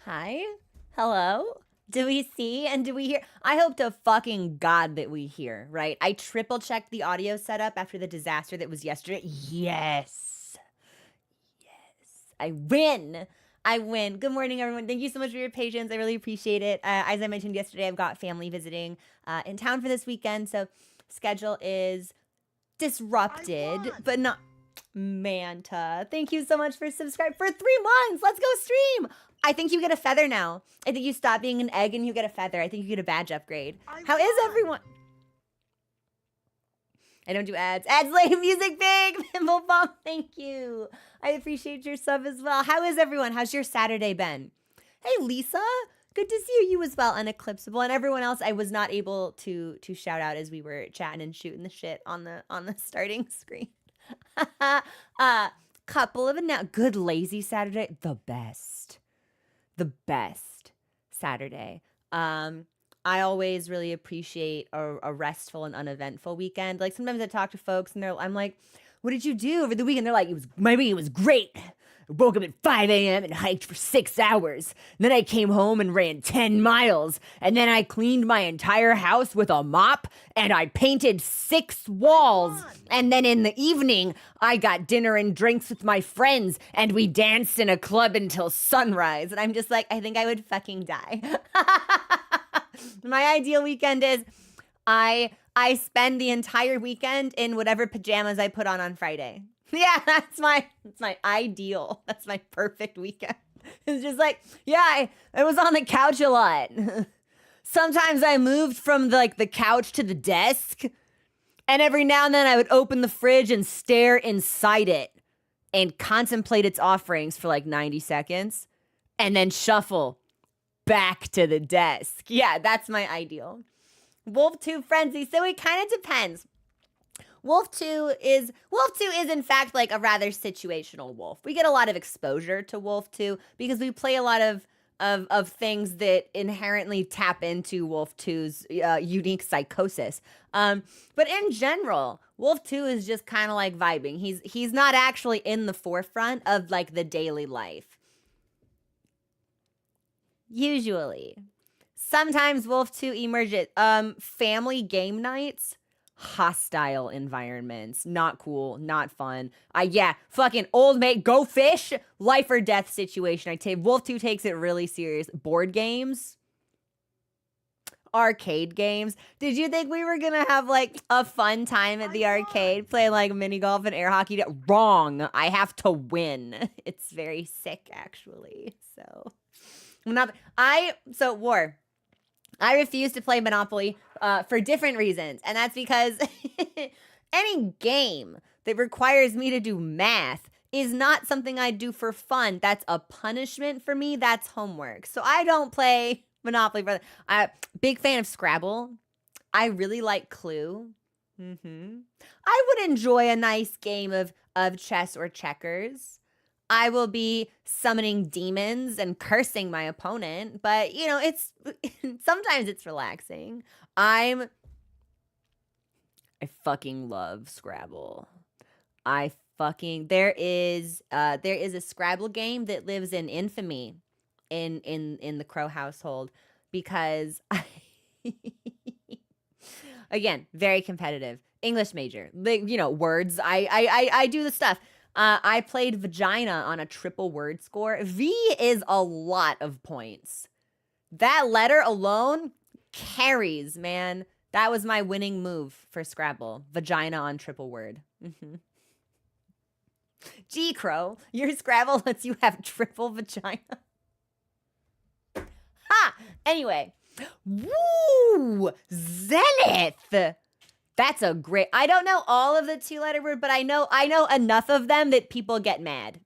Hi. Hello. Do we see and do we hear? I hope to fucking God that we hear, right? I triple checked the audio setup after the disaster that was yesterday. Yes. Yes. I win. I win. Good morning, everyone. Thank you so much for your patience. I really appreciate it. As I mentioned yesterday, I've got family visiting in town for this weekend. So schedule is disrupted, but not. Manta, thank you so much for subscribing for 3 months. Let's go stream. I think you get a feather now. I think you stop being an egg and you get a feather. I think you get a badge upgrade. How is everyone? I don't do ads. Ads lame, music big. Thimble bomb, thank you. I appreciate your sub as well. How is everyone? How's your Saturday been? Hey, Lisa. Good to see you as well, Uneclipsable, and everyone else. I was not able to shout out as we were chatting and shooting the shit on the starting screen. Couple of good lazy Saturday, the best Saturday. I always really appreciate a restful and uneventful weekend. Like sometimes I talk to folks and I'm like, what did you do over the weekend? They're like, my weekend was great. I woke up at 5 a.m. and hiked for 6 hours. And then I came home and ran 10 miles. And then I cleaned my entire house with a mop and I painted 6 walls. And then in the evening, I got dinner and drinks with my friends and we danced in a club until sunrise. And I'm just like, I think I would fucking die. My ideal weekend is I spend the entire weekend in whatever pajamas I put on Friday. Yeah, that's my ideal. That's my perfect weekend. It's just like, yeah, I was on the couch a lot. Sometimes I moved from the couch to the desk. And every now and then I would open the fridge and stare inside it and contemplate its offerings for like 90 seconds and then shuffle back to the desk. Yeah, that's my ideal. Wolf 2 frenzy. So it kind of depends. Wolf 2 is in fact like a rather situational wolf. We get a lot of exposure to Wolf 2 because we play a lot of things that inherently tap into Wolf 2's unique psychosis. But in general, Wolf 2 is just kind of like vibing. He's not actually in the forefront of like the daily life. Usually. Sometimes Wolf 2 emerges. Family game nights. Hostile environments. Not cool. Not fun. Yeah, fucking old mate, go fish. Life or death situation. Wolf 2 takes it really serious. Board games. Arcade games. Did you think we were gonna have like a fun time at the arcade playing like mini golf and air hockey? Wrong. I have to win. It's very sick actually. So war. I refuse to play Monopoly for different reasons. And that's because any game that requires me to do math is not something I do for fun. That's a punishment for me. That's homework. So I don't play Monopoly. Big fan of Scrabble. I really like Clue. I would enjoy a nice game of chess or checkers. I will be summoning demons and cursing my opponent, but it's sometimes it's relaxing. I fucking love Scrabble. There is a Scrabble game that lives in infamy in the Crow household because again, very competitive. English major. Words. I do the stuff. I played vagina on a triple word score. V is a lot of points. That letter alone carries, man. That was my winning move for Scrabble. Vagina on triple word. G Crow, your Scrabble lets you have triple vagina. Ha! Anyway. Woo! Zenith! That's a great. I don't know all of the 2-letter word, but I know enough of them that people get mad.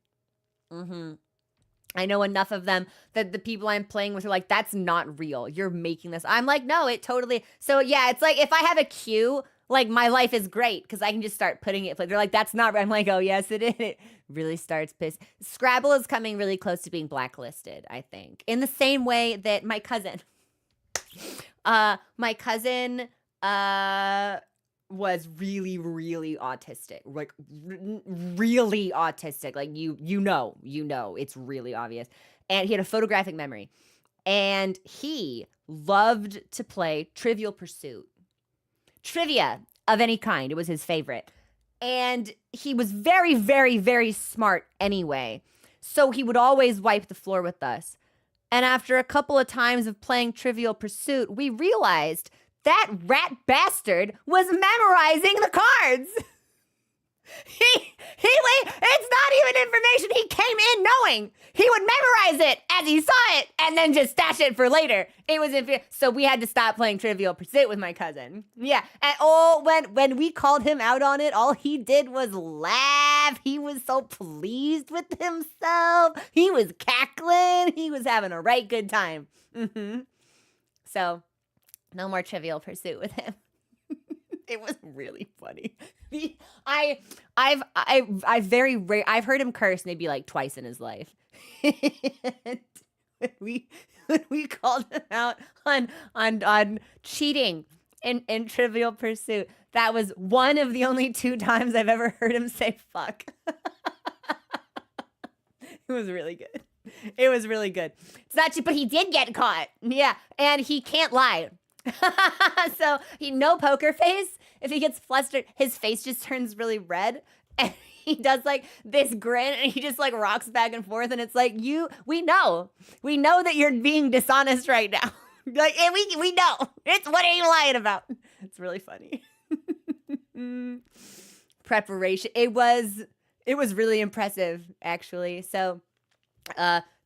I know enough of them that the people I'm playing with are like, that's not real. You're making this. I'm like, no, it totally. So yeah, it's like if I have a cue, like my life is great because I can just start putting it. They're like, that's not. I'm like, oh yes, it is. It really starts piss. Scrabble is coming really close to being blacklisted. I think in the same way that my cousin was really, really autistic, like really autistic. Like you know, it's really obvious. and he had a photographic memory. And he loved to play Trivial Pursuit. Trivia of any kind. It was his favorite. And he was very, very, very smart anyway. So he would always wipe the floor with us. And after a couple of times of playing Trivial Pursuit, we realized that rat bastard was memorizing the cards. It's not even information he came in knowing. He would memorize it as he saw it and then just stash it for later. It was so we had to stop playing Trivial Pursuit with my cousin. Yeah, and when we called him out on it, all he did was laugh. He was so pleased with himself. He was cackling. He was having a right good time. So, no more Trivial Pursuit with him. It was really funny. I've heard him curse maybe like twice in his life. when we called him out on cheating in Trivial Pursuit, that was one of the only 2 times I've ever heard him say fuck. It was really good. It was really good. It's not, but he did get caught. Yeah, and he can't lie. So no poker face. If he gets flustered, his face just turns really red, and he does like this grin, and he just like rocks back and forth, and it's like, we know that you're being dishonest right now. Like, and we know. It's, what are you lying about? It's really funny. Preparation. It was really impressive, actually. So,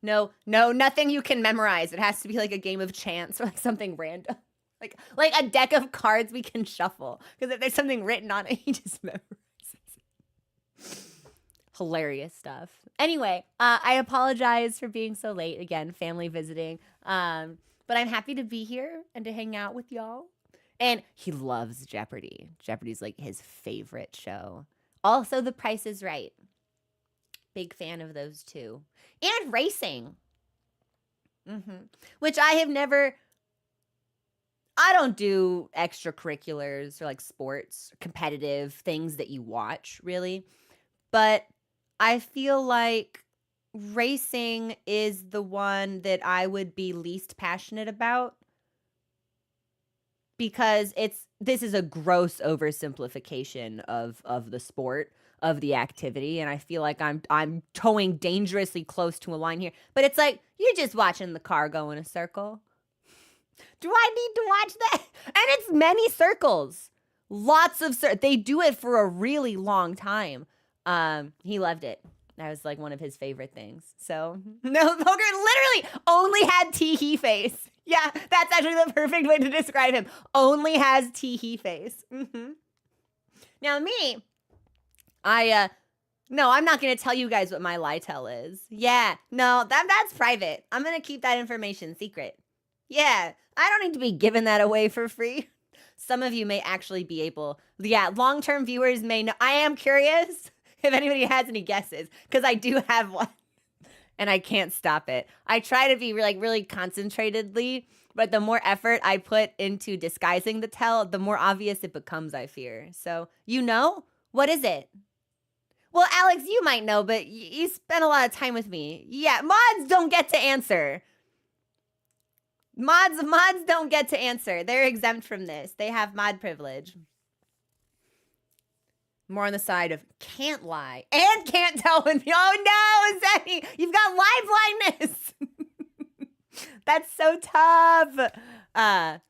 no, nothing you can memorize. It has to be like a game of chance or like something random. Like a deck of cards we can shuffle. Because if there's something written on it, he just memorizes it. Hilarious stuff. Anyway, I apologize for being so late. Again, family visiting. But I'm happy to be here and to hang out with y'all. And he loves Jeopardy. Jeopardy's like his favorite show. Also, The Price is Right. Big fan of those two. And racing. Which I have never... I don't do extracurriculars or like sports, competitive things that you watch, really. But I feel like racing is the one that I would be least passionate about, because this is a gross oversimplification of the sport, of the activity, and I feel like I'm towing dangerously close to a line here. But it's like, you're just watching the car go in a circle. Do I need to watch that? And it's many circles. Lots of they do it for a really long time. He loved it. That was like one of his favorite things. So, no, poker literally only had tee-hee face. Yeah, that's actually the perfect way to describe him. Only has tee-hee face. Now me, no, I'm not going to tell you guys what my Lytel is. Yeah, no, that's private. I'm going to keep that information secret. Yeah, I don't need to be giving that away for free. Some of you may actually be able, long-term viewers may know. I am curious if anybody has any guesses, because I do have one, and I can't stop it. I try to be really concentratedly, but the more effort I put into disguising the tell, the more obvious it becomes, I fear. So, what is it? Well, Alex, you might know, but you spent a lot of time with me. Yeah, mods don't get to answer. Mods don't get to answer. They're exempt from this. They have mod privilege. More on the side of can't lie and can't tell when. Oh no, Zenny, you've got live blindness. That's so tough. I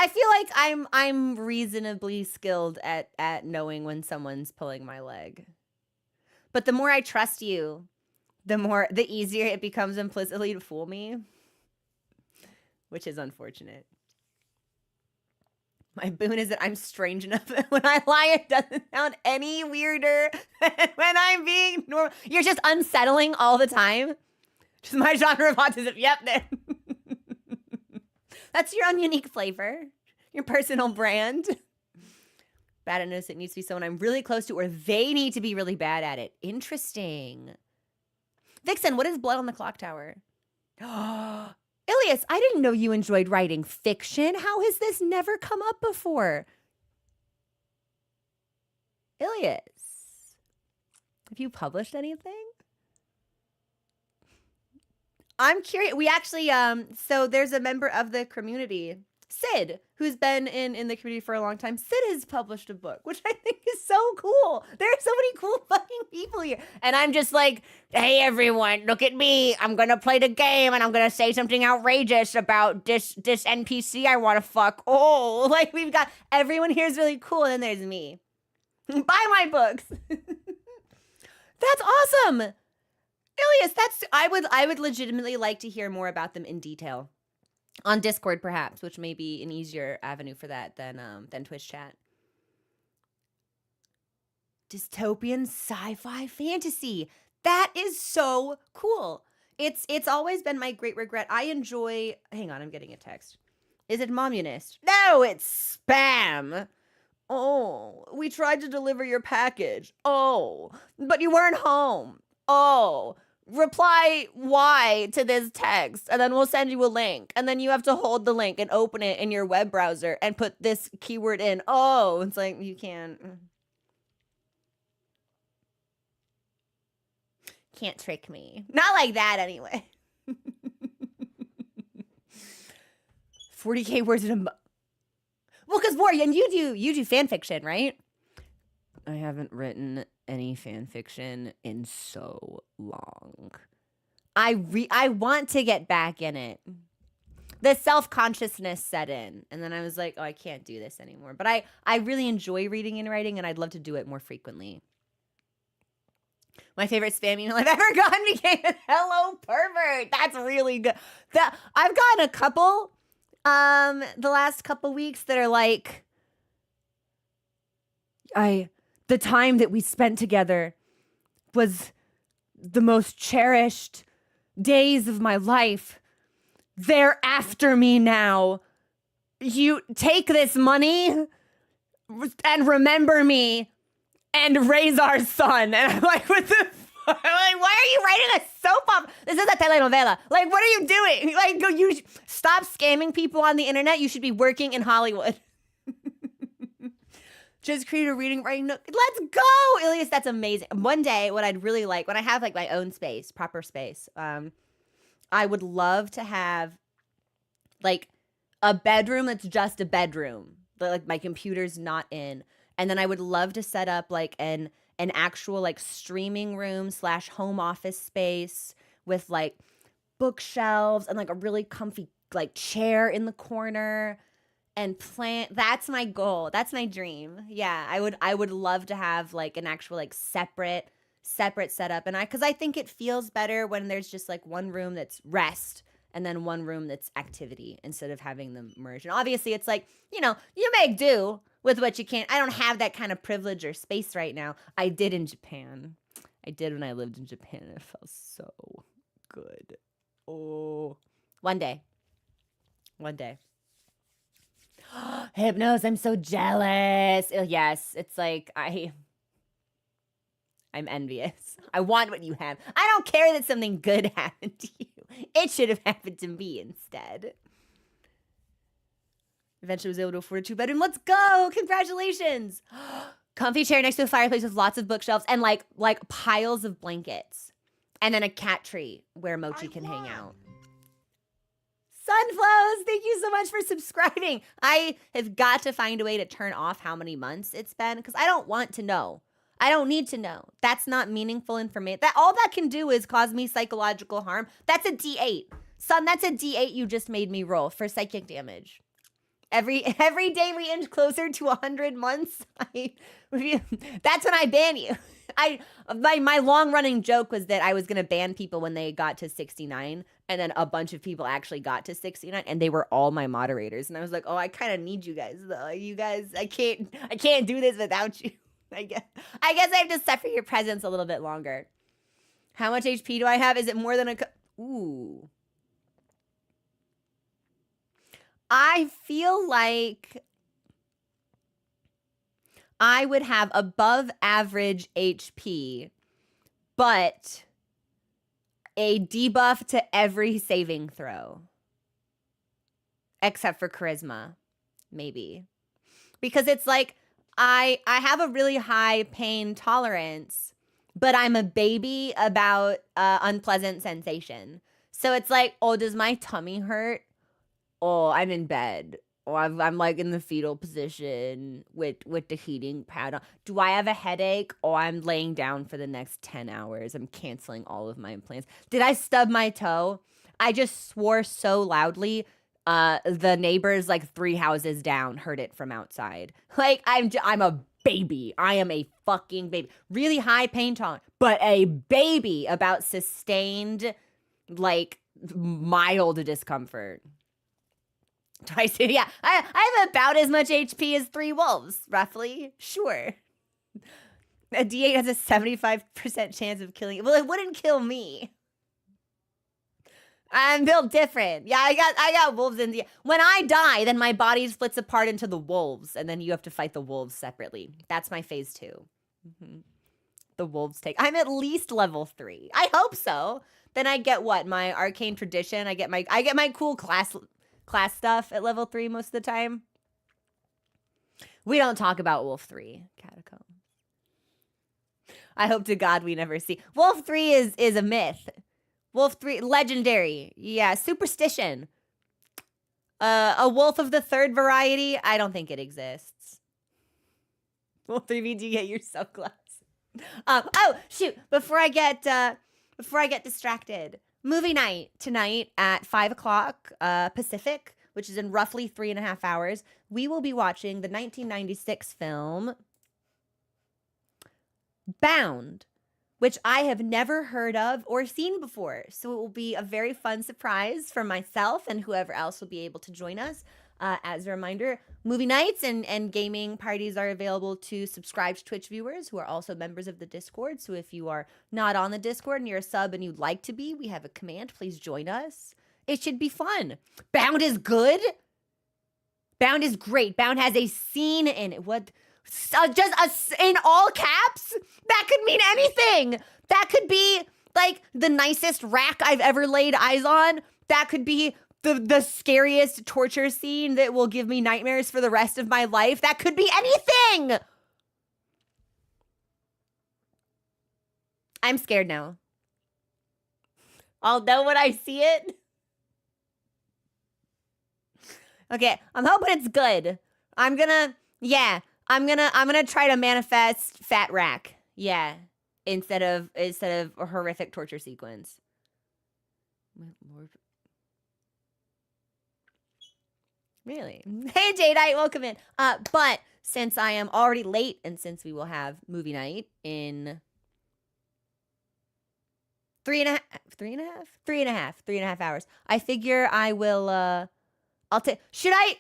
feel like I'm reasonably skilled at knowing when someone's pulling my leg. But the more I trust you, the easier it becomes implicitly to fool me, which is unfortunate. My boon is that I'm strange enough that when I lie, it doesn't sound any weirder than when I'm being normal. You're just unsettling all the time. Just my genre of autism. Yep. That's your own unique flavor. Your personal brand. Bad at notice, it needs to be someone I'm really close to, or they need to be really bad at it. Interesting. Vixen, what is Blood on the Clock Tower? Ilias, I didn't know you enjoyed writing fiction. How has this never come up before? Ilias. Have you published anything? I'm curious. We actually, so there's a member of the community, Sid, who's been in the community for a long time. Sid has published a book, which I think is so cool. There are so many cool fucking people here. And I'm just like, hey, everyone, look at me. I'm going to play the game and I'm going to say something outrageous about this NPC I want to fuck. Oh, like we've got, everyone here is really cool. And then there's me. Buy my books. That's awesome. Ilias, I would legitimately like to hear more about them in detail. On Discord, perhaps, which may be an easier avenue for that than Twitch chat. Dystopian sci-fi fantasy. That is so cool. It's always been my great regret. I enjoy. Hang on, I'm getting a text. Is it Momunist? No, it's spam. Oh, we tried to deliver your package. Oh, but you weren't home. Oh. Reply Y to this text, and then we'll send you a link. And then you have to hold the link and open it in your web browser and put this keyword in. Oh, it's like, you can't trick me. Not like that, anyway. 40K words in a month. Well, because Warren, you do fan fiction, right? I haven't written any fan fiction in so long. I want to get back in it. The self-consciousness set in, and then I was like, oh, I can't do this anymore. But I really enjoy reading and writing, and I'd love to do it more frequently. My favorite spam email I've ever gotten became a hello pervert. That's really good. I've gotten a couple the last couple weeks that are like, the time that we spent together was the most cherished days of my life. They're after me now. You take this money and remember me and raise our son. And I'm like, what the fuck? I'm like, why are you writing a soap opera? This is a telenovela. Like, what are you doing? Like, you stop scamming people on the internet. You should be working in Hollywood. Just create a reading writing nook. Let's go, Ilias. That's amazing. One day, what I'd really like, when I have like my own space, proper space, I would love to have like a bedroom that's just a bedroom, that like my computer's not in, and then I would love to set up like an actual like streaming room / home office space with like bookshelves and like a really comfy like chair in the corner. And plant. That's my goal. That's my dream. Yeah, I would love to have like an actual like separate setup. And because I think it feels better when there's just like one room that's rest and then one room that's activity instead of having them merge. And obviously it's like, you make do with what you can. I don't have that kind of privilege or space right now. I did in Japan. I did when I lived in Japan. It felt so good. Oh, one day. Hypnos, I'm so jealous. Yes, it's like I'm envious. I want what you have. I don't care that something good happened to you. It should have happened to me instead. Eventually was able to afford a 2-bedroom. Let's go. Congratulations. Comfy chair next to a fireplace with lots of bookshelves and like piles of blankets. And then a cat tree where Mochi can hang out. Sunflows, thank you so much for subscribing. I have got to find a way to turn off how many months it's been because I don't want to know. I don't need to know. That's not meaningful information. All that can do is cause me psychological harm. That's a D8. Son, that's a D8 you just made me roll for psychic damage. Every day we inch closer to 100 months, that's when I ban you. My long running joke was that I was gonna ban people when they got to 69, and then a bunch of people actually got to 69, and they were all my moderators. And I was like, oh, I kind of need you guys though. You guys, I can't do this without you. I guess I have to suffer your presence a little bit longer. How much HP do I have? Is it more than ooh. I feel like I would have above average HP, but a debuff to every saving throw. Except for charisma, maybe. Because it's like, I have a really high pain tolerance, but I'm a baby about unpleasant sensation. So it's like, oh, does my tummy hurt? Oh, I'm in bed. Or I'm like in the fetal position with the heating pad on. Do I have a headache? Oh, I'm laying down for the next 10 hours. I'm canceling all of my plans. Did I stub my toe? I just swore so loudly. The neighbors like 3 houses down heard it from outside. Like I'm a baby. I am a fucking baby. Really high pain tolerance, but a baby about sustained, like, mild discomfort. Twice, yeah. I have about as much HP as 3 wolves, roughly. Sure. A D8 has a 75% chance of killing. Well, it wouldn't kill me. I'm built different. Yeah, I got wolves in the. When I die, then my body splits apart into the wolves, and then you have to fight the wolves separately. That's my phase 2. Mm-hmm. The wolves take. I'm at least level 3. I hope so. Then I get what? My arcane tradition. I get my cool class stuff at level 3 most of the time. We don't talk about Wolf 3 Catacombs. I hope to God we never see. Wolf 3 is a myth. Wolf 3 legendary. Yeah, superstition. A wolf of the 3rd variety, I don't think it exists. Wolf 3V, do you get your sunglasses? Oh shoot! Before I get distracted. Movie night tonight at 5 o'clock Pacific, which is in roughly 3.5 hours. We will be watching the 1996 film Bound, which I have never heard of or seen before. So it will be a very fun surprise for myself and whoever else will be able to join us. As a reminder, movie nights and gaming parties are available to subscribed Twitch viewers who are also members of the Discord. So if you are not on the Discord and you're a sub and you'd like to be, we have a command. Please join us. It should be fun. Bound is good. Bound is great. Bound has a scene in it. What? In all caps? That could mean anything. That could be like the nicest rack I've ever laid eyes on. That could be the scariest torture scene that will give me nightmares for the rest of my life. That could be anything. I'm scared now. I'll know when I see it. Okay, I'm hoping it's good. I'm gonna try to manifest fat rack. Yeah. Instead of a horrific torture sequence. Really? Hey, Jadeite, welcome in. But since I am already late and since we will have movie night in 3.5 hours, I figure I will, I'll take, should I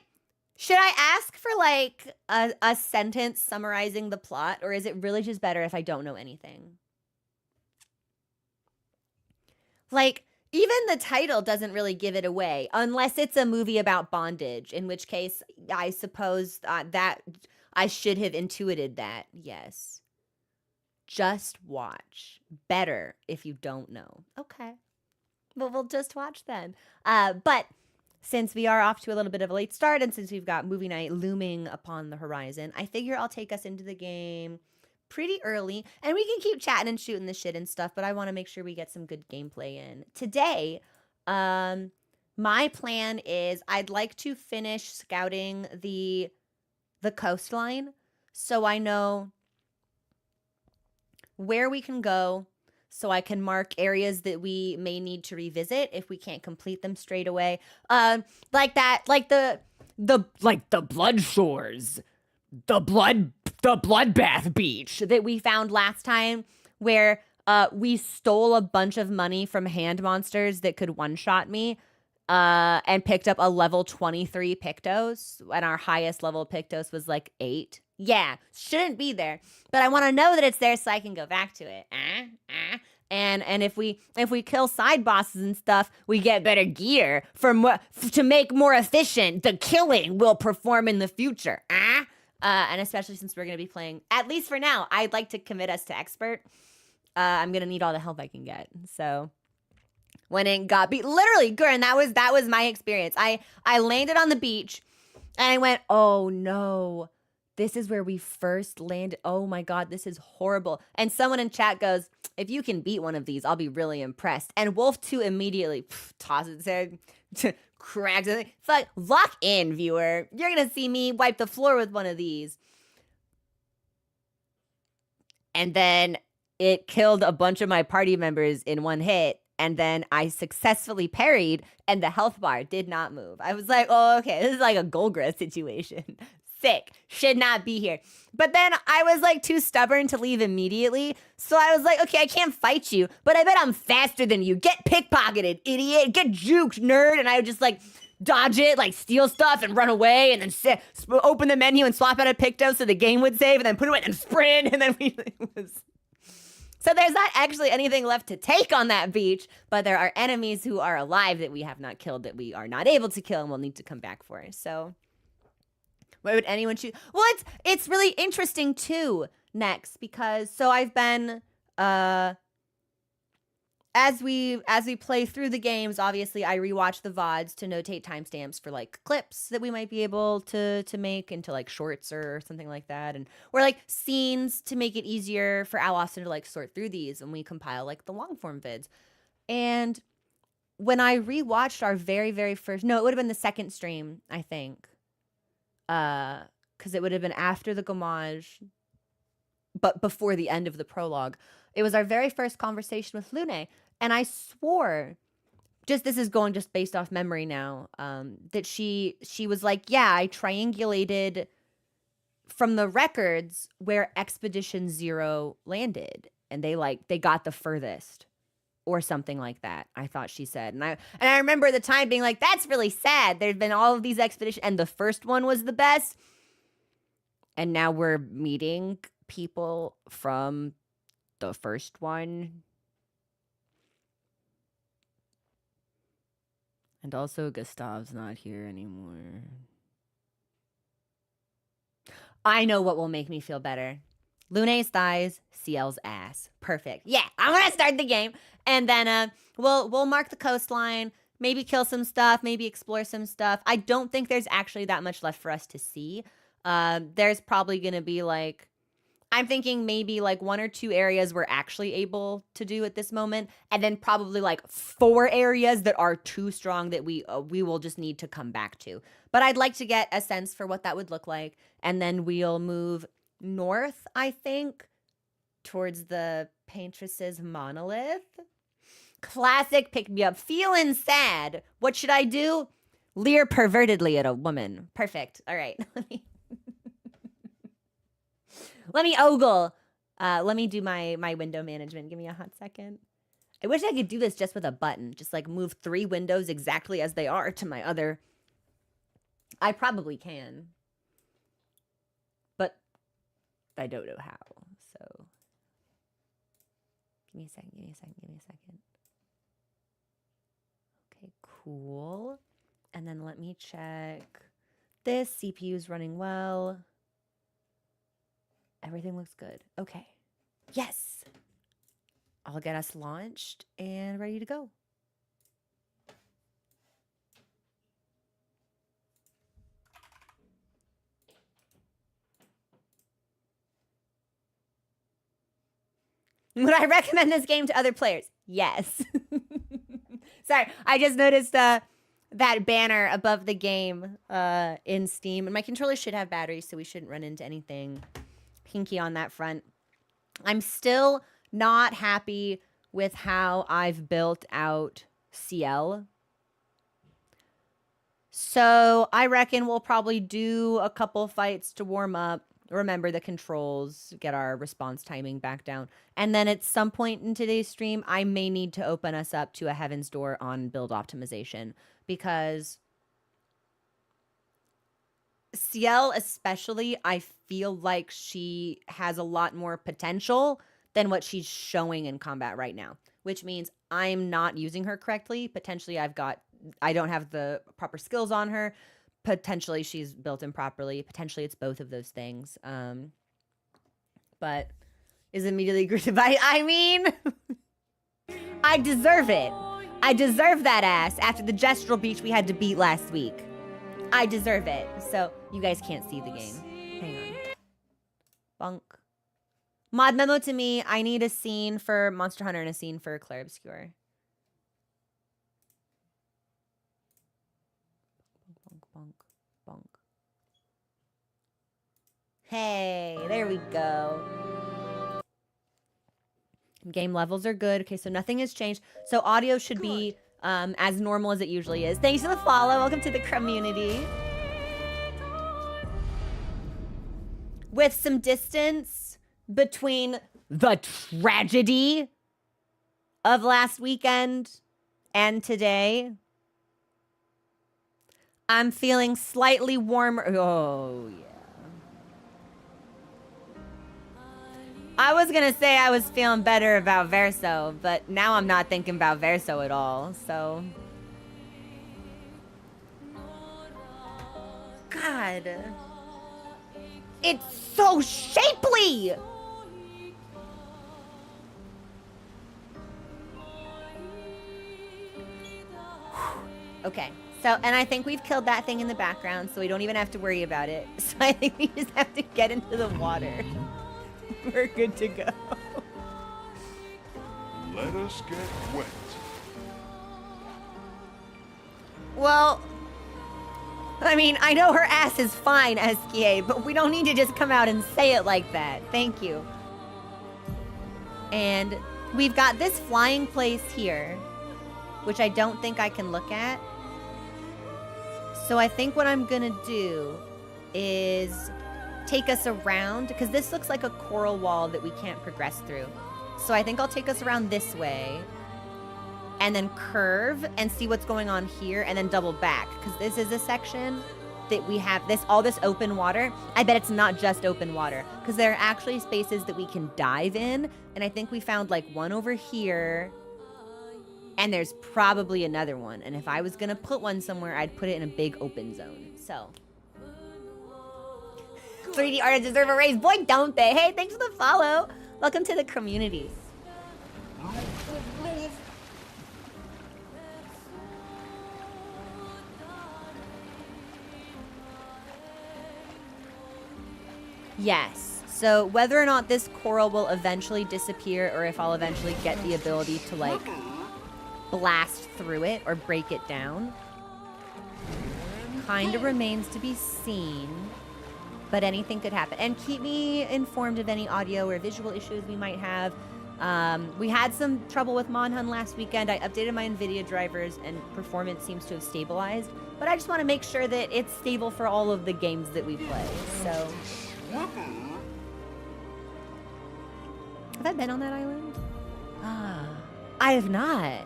ask for like a sentence summarizing the plot, or is it really just better if I don't know anything? Like, even the title doesn't really give it away, unless it's a movie about bondage, in which case I suppose that I should have intuited that. Yes. Just watch. Better if you don't know. Okay. Well, we'll just watch then. But since we are off to a little bit of a late start, and since we've got movie night looming upon the horizon, I figure I'll take us into the game pretty early, and we can keep chatting and shooting the shit and stuff, but I want to make sure we get some good gameplay in. Today, my plan is I'd like to finish scouting the coastline so I know where we can go, so I can mark areas that we may need to revisit if we can't complete them straight away. Like the blood shores, the bloodbath beach that we found last time, where we stole a bunch of money from hand monsters that could one-shot me, and picked up a level 23 Pictos, and our highest level Pictos was like 8. Yeah, shouldn't be there, but I want to know that it's there so I can go back to it. And if we kill side bosses and stuff, we get better gear to make more efficient. The killing will perform in the future. And especially since we're going to be playing, at least for now, I'd like to commit us to expert. I'm going to need all the help I can get. So when it got beat, literally, Gurren, that was my experience. I landed on the beach and I went, oh no, this is where we first landed. Oh my God, this is horrible. And someone in chat goes, if you can beat one of these, I'll be really impressed. And Wolf 2 immediately tosses his head, cracks it. Fuck, lock in, viewer. You're going to see me wipe the floor with one of these. And then it killed a bunch of my party members in one hit. And then I successfully parried, and the health bar did not move. I was like, oh, okay, this is like a Golgra situation. Sick. Should not be here. But then I was like too stubborn to leave immediately. So I was like, okay, I can't fight you, but I bet I'm faster than you. Get pickpocketed, idiot. Get juked, nerd. And I would just like dodge it, like steal stuff and run away, and then open the menu and swap out a picto so the game would save, and then put it away and sprint. And then it was... So there's not actually anything left to take on that beach, but there are enemies who are alive that we have not killed, that we are not able to kill, and we'll need to come back for. So why would anyone choose? Well, it's really interesting too next, because so I've been as we play through the games, obviously I rewatch the VODs to notate timestamps for like clips that we might be able to make into like shorts or something like that, and or like scenes to make it easier for Al Austin to like sort through these, and we compile like the long form vids. And when I rewatched our very first, no, it would have been the second stream, I think, because it would have been after the Gomage, but before the end of the prologue. It was our very first conversation with Lune, and I swore, this is going just based off memory now, that she was like, yeah, I triangulated from the records where Expedition Zero landed, and they got the furthest, or something like that, I thought she said. And I remember at the time being like, that's really sad. There'd been all of these expeditions, and the first one was the best. And now we're meeting people from the first one. And also Gustav's not here anymore. I know what will make me feel better. Lune's thighs, CL's ass. Perfect. Yeah, I'm gonna start the game. And then we'll mark the coastline, maybe kill some stuff, maybe explore some stuff. I don't think there's actually that much left for us to see. There's probably gonna be like, I'm thinking maybe like 1 or 2 areas we're actually able to do at this moment, and then probably like 4 areas that are too strong that we will just need to come back to. But I'd like to get a sense for what that would look like, and then we'll move north, I think, towards the Paintress's monolith. Classic pick me up. Feeling sad. What should I do? Leer pervertedly at a woman. Perfect. All right. Let me ogle. Let me do my window management. Give me a hot second. I wish I could do this just with a button. Just like move 3 windows exactly as they are to my other. I probably can, but I don't know how. So give me a second. Okay, cool. And then let me check. This CPU is running well. Everything looks good. Okay. Yes. I'll get us launched and ready to go. Would I recommend this game to other players? Yes. Sorry, I just noticed that banner above the game in Steam. And my controller should have batteries, so we shouldn't run into anything hinky on that front. I'm still not happy with how I've built out CL. So I reckon we'll probably do a couple fights to warm up, remember the controls, get our response timing back down. And then at some point in today's stream, I may need to open us up to a Heaven's Door on build optimization, because CL especially, I feel like she has a lot more potential than what she's showing in combat right now, which means I'm not using her correctly. Potentially I don't have the proper skills on her. Potentially she's built improperly. Potentially it's both of those things. But is immediately aggressive. I mean, I deserve it. I deserve that ass after the gestural beach we had to beat last week. I deserve it. So you guys can't see the game. Hang on. Bunk. Mod memo to me, I need a scene for Monster Hunter and a scene for Clair Obscure. Bunk, bunk, bunk. Hey, there we go. Game levels are good. Okay, so nothing has changed. So audio should be as normal as it usually is. Thanks for the follow. Welcome to the community. With some distance between the tragedy of last weekend and today, I'm feeling slightly warmer. Oh, yeah. I was gonna say I was feeling better about Verso, but now I'm not thinking about Verso at all, so. God. It's so shapely! Okay, so, and I think we've killed that thing in the background, so we don't even have to worry about it. So I think we just have to get into the water. We're good to go. Let us get wet. Well, I mean, I know her ass is fine, SKA, but we don't need to just come out and say it like that. Thank you. And we've got this flying place here, which I don't think I can look at. So I think what I'm gonna do is take us around, because this looks like a coral wall that we can't progress through. So I think I'll take us around this way and then curve and see what's going on here and then double back, because this is a section that we have all this open water. I bet it's not just open water, because there are actually spaces that we can dive in, and I think we found like one over here, and there's probably another one. And if I was gonna put one somewhere, I'd put it in a big open zone. So 3D artists deserve a raise. Boy, don't they? Hey, thanks for the follow. Welcome to the community. Yes. So whether or not this coral will eventually disappear, or if I'll eventually get the ability to like blast through it or break it down, kind of remains to be seen. But anything could happen. And keep me informed of any audio or visual issues we might have. We had some trouble with Monhun last weekend. I updated my NVIDIA drivers and performance seems to have stabilized. But I just want to make sure that it's stable for all of the games that we play. So. Have I been on that island? I have not.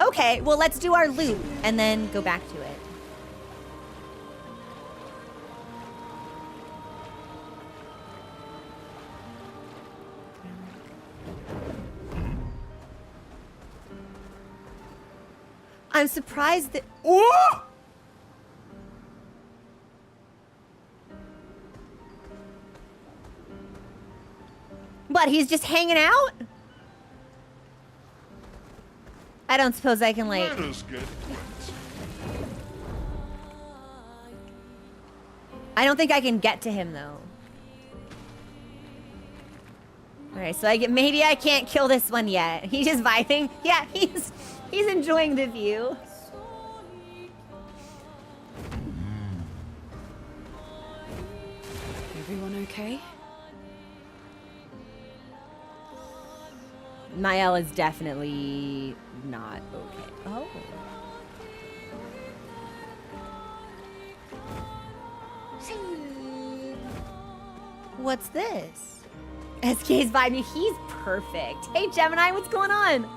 Okay, well, let's do our loop and then go back to it. I'm surprised that. Oh! What, he's just hanging out? I don't suppose I can, like. Let us get wet. I don't think I can get to him, though. Alright, so maybe I can't kill this one yet. He's just vibing. Yeah, he's enjoying the view. Everyone okay? Mael is definitely not okay. Oh. What's this? SK's vibing. He's perfect. Hey, Gemini, what's going on?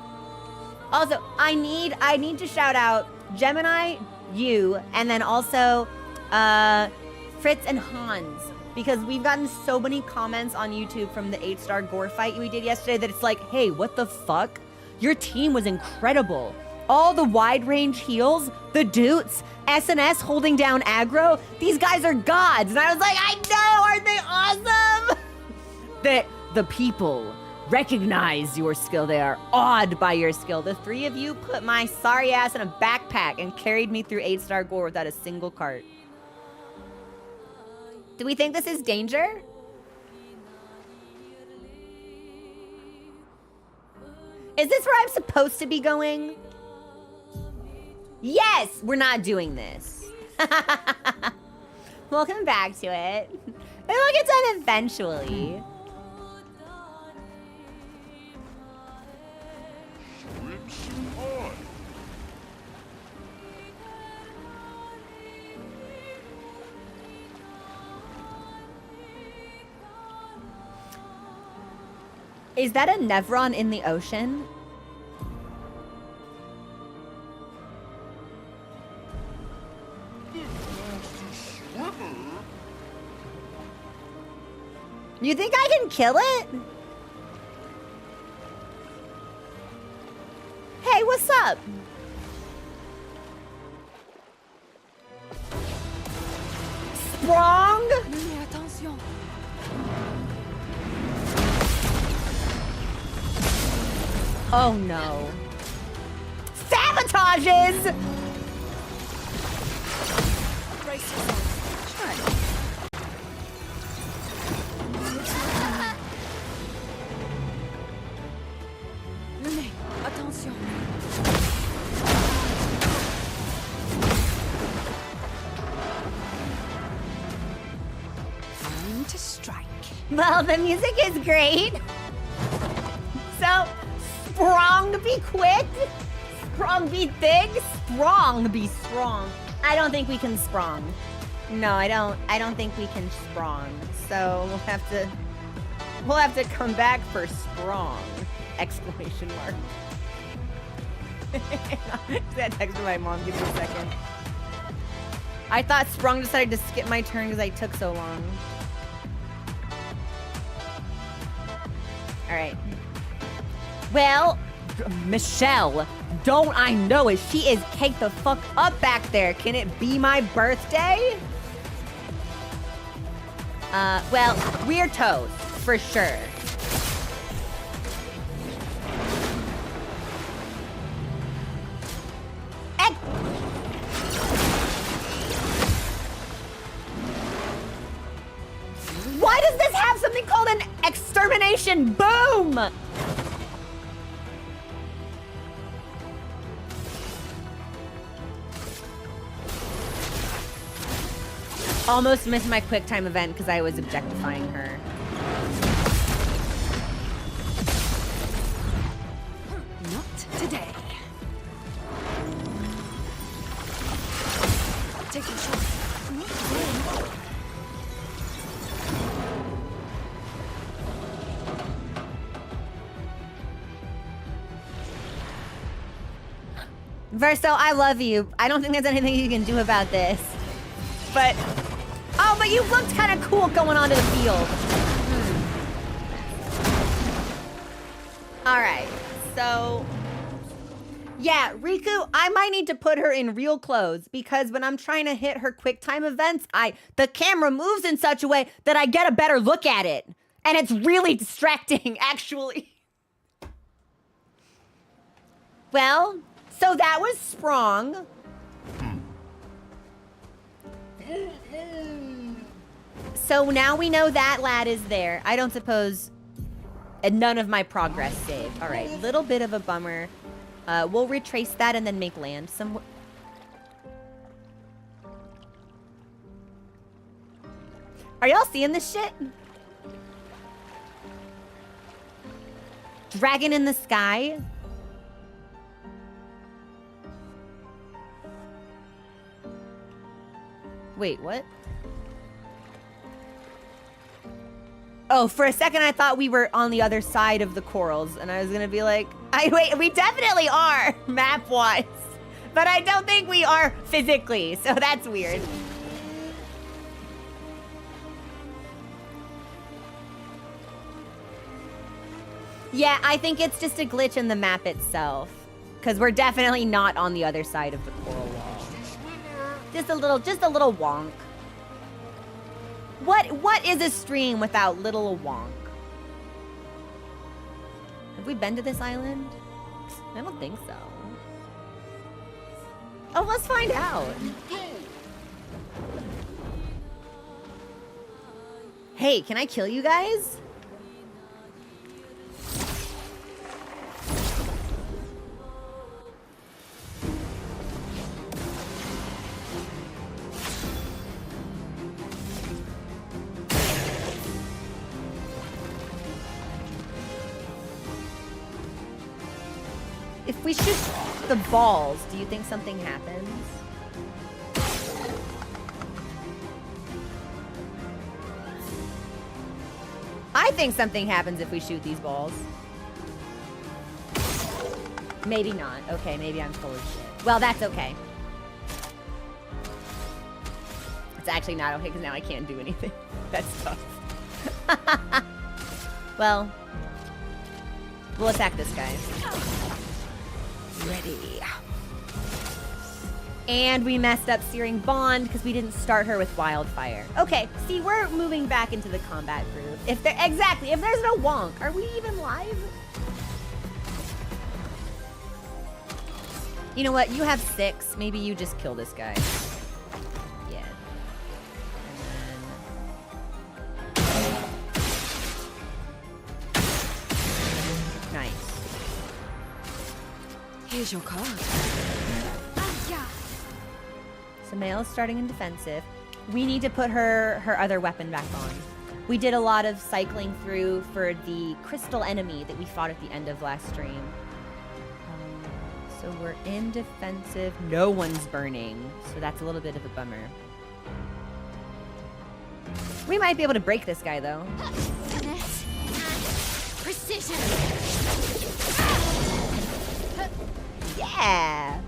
Also, I need to shout out Gemini, you, and then also Fritz and Hans, because we've gotten so many comments on YouTube from the 8-star gore fight we did yesterday that it's like, hey, what the fuck? Your team was incredible. All the wide range heals, the Doots, SNS holding down aggro, these guys are gods. And I was like, I know, aren't they awesome? That the people recognize your skill. They are awed by your skill. The three of you put my sorry ass in a backpack and carried me through 8-star gore without a single cart. Do we think this is danger? Is this where I'm supposed to be going? Yes, we're not doing this. We'll come back to it. It'll get done eventually. Swimsuit on. Is that a Nevron in the ocean? The master swimmer. You think I can kill it? Hey, what's up? Sprung? Mais attention. Oh no. Sabotages! Brace yourself. Try. Mais attention. Time to strike. Well, the music is great. So, sprung be quick, sprung be thick, sprung be strong. I don't think we can sprung. No, I don't think we can sprung. So we'll have to come back for sprung! Exclamation mark. That text to my mom. Give me a second. I thought sprung decided to skip my turn because I took so long. All right. Well, Michelle, don't I know it? She is caked the fuck up back there. Can it be my birthday? Well, we're toast, for sure. Why does this have something called an extermination boom? Almost missed my quick time event because I was objectifying her. Not today. Take your shot. Verso, I love you. I don't think there's anything you can do about this. But, oh, but you looked kind of cool going onto the field. All right, so, yeah, Riku, I might need to put her in real clothes because when I'm trying to hit her quick time events, the camera moves in such a way that I get a better look at it. And it's really distracting, actually. Well, so that was sprung. So now we know that lad is there. I don't suppose none of my progress saved. All right, little bit of a bummer. We'll retrace that and then make land somewhere. Are y'all seeing this shit? Dragon in the sky. Wait, what? Oh, for a second I thought we were on the other side of the corals, and I was gonna be like, wait, we definitely are, map-wise. But I don't think we are physically, so that's weird. Yeah, I think it's just a glitch in the map itself. Because we're definitely not on the other side of the coral wall. Just a little wonk. What is a stream without little wonk? Have we been to this island? I don't think so. Oh, let's find out. Hey, can I kill you guys? If we shoot the balls, do you think something happens? I think something happens if we shoot these balls. Maybe not. Okay, maybe I'm full of shit. Well, that's okay. It's actually not okay because now I can't do anything. That's tough. Well, we'll attack this guy. Ready. And we messed up Searing Bond because we didn't start her with Wildfire. Okay, see, we're moving back into the combat groove. If there exactly, if there's no wonk, are we even live? You know what? You have 6. Maybe you just kill this guy. Yeah. And then... Nice. Here's your card. So Mael's starting in defensive. We need to put her other weapon back on. We did a lot of cycling through for the crystal enemy that we fought at the end of last stream. So we're in defensive. No one's burning, so that's a little bit of a bummer. We might be able to break this guy, though. Finesse and precision. Yeah!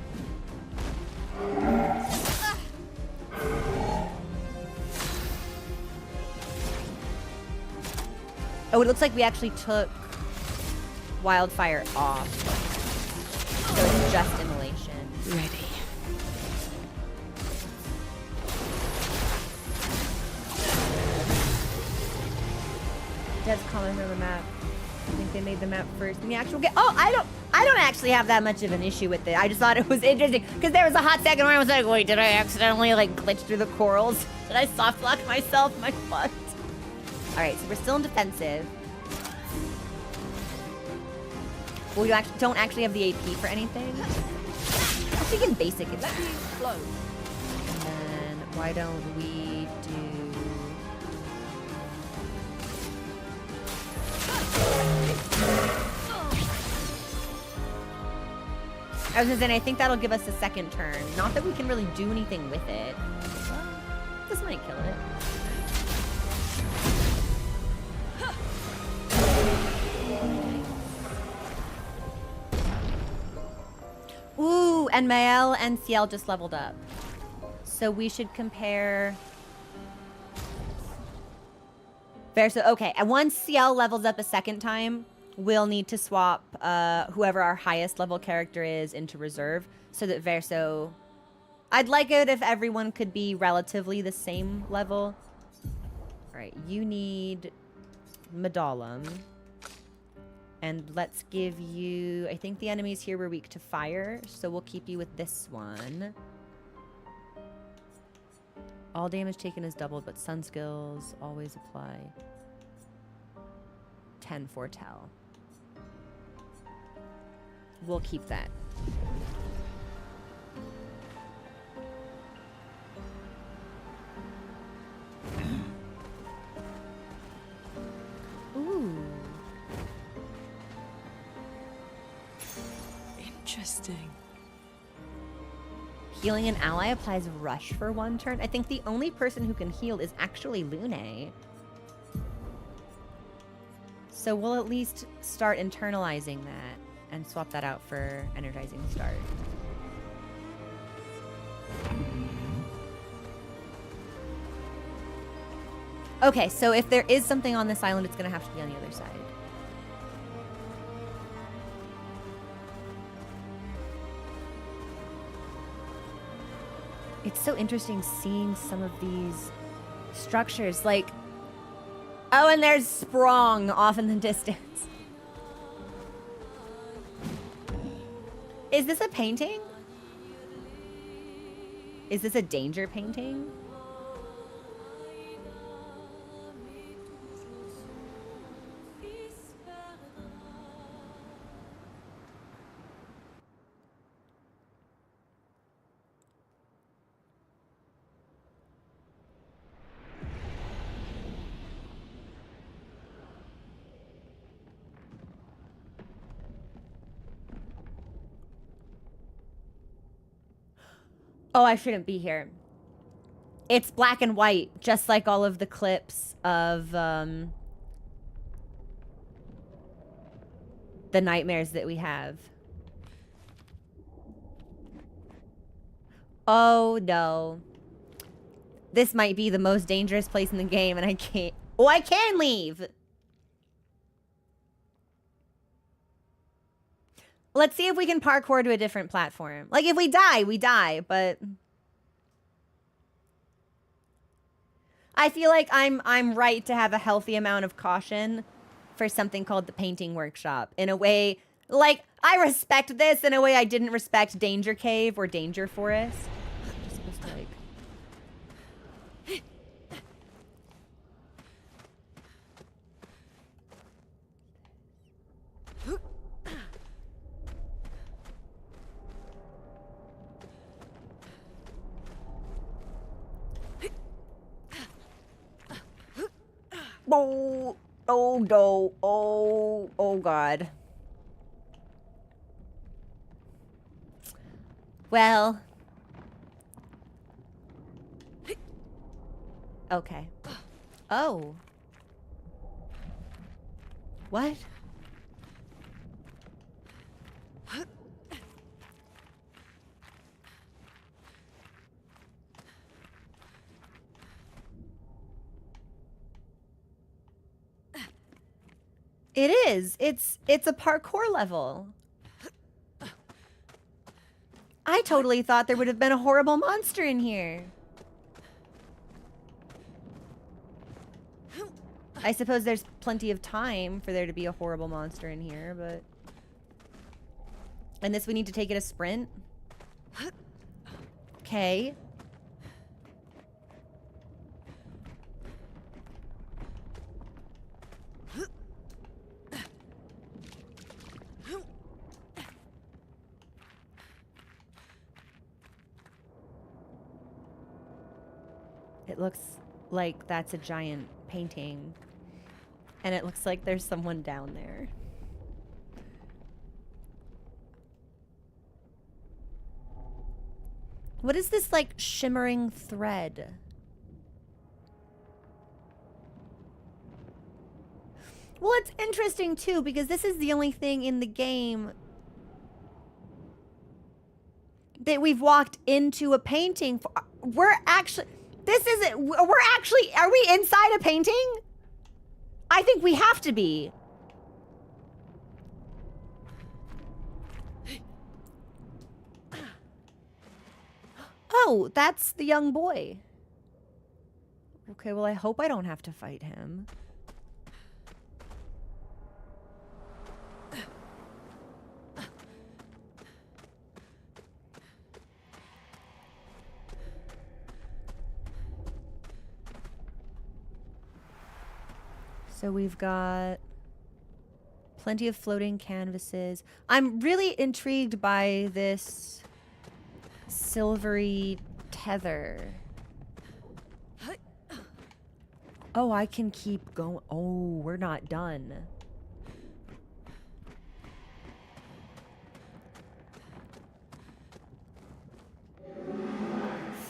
Oh, it looks like we actually took Wildfire off. So it's just Immolation. Ready. That's common from the map. I think they made the map first in the actual game. Oh, I don't actually have that much of an issue with it. I just thought it was interesting because there was a hot second where I was like, wait, did I accidentally like glitch through the corals? Did I soft lock myself? My butt. All right, so we're still in defensive. We don't actually have the AP for anything. I think in basic it's Let me flow. And then why don't we do... I was gonna say, I think that'll give us a second turn. Not that we can really do anything with it. Well, this might kill it. Ooh, and Mael and Ciel just leveled up. So we should compare... Verso, okay, and once Ciel levels up a second time, we'll need to swap whoever our highest level character is into reserve so that Verso... I'd like it if everyone could be relatively the same level. Alright, you need Medallum. And let's give you... I think the enemies here were weak to fire, so we'll keep you with this one. All damage taken is doubled, but sun skills always apply. 10 foretell. We'll keep that. Ooh. Interesting. Healing an ally applies rush for 1 turn. I think the only person who can heal is actually Lune. So we'll at least start internalizing that and swap that out for energizing start. Okay, so if there is something on this island, it's going to have to be on the other side. It's so interesting seeing some of these structures, like... Oh, and there's Sprong off in the distance. Is this a painting? Is this a danger painting? Oh, I shouldn't be here. It's black and white, just like all of the clips of the nightmares that we have. Oh, no. This might be the most dangerous place in the game, and I can't... Oh, I can leave! Let's see if we can parkour to a different platform. Like, if we die, we die, but... I feel like I'm right to have a healthy amount of caution for something called the painting workshop. In a way, like, I respect this in a way I didn't respect Danger Cave or Danger Forest. I'm just supposed to, like... Oh, oh no, oh God. Well. Okay. Oh. What? It is. It's a parkour level. I totally thought there would have been a horrible monster in here. I suppose there's plenty of time for there to be a horrible monster in here, but... And this we need to take it a sprint? Okay. It looks like that's a giant painting. And it looks like there's someone down there. What is this, like, shimmering thread? Well, it's interesting, too, because this is the only thing in the game that we've walked into a painting for. We're actually... This isn't... We're actually... Are we inside a painting? I think we have to be. Oh, that's the young boy. Okay, well, I hope I don't have to fight him. So we've got plenty of floating canvases. I'm really intrigued by this silvery tether. Oh, I can keep going. Oh, we're not done.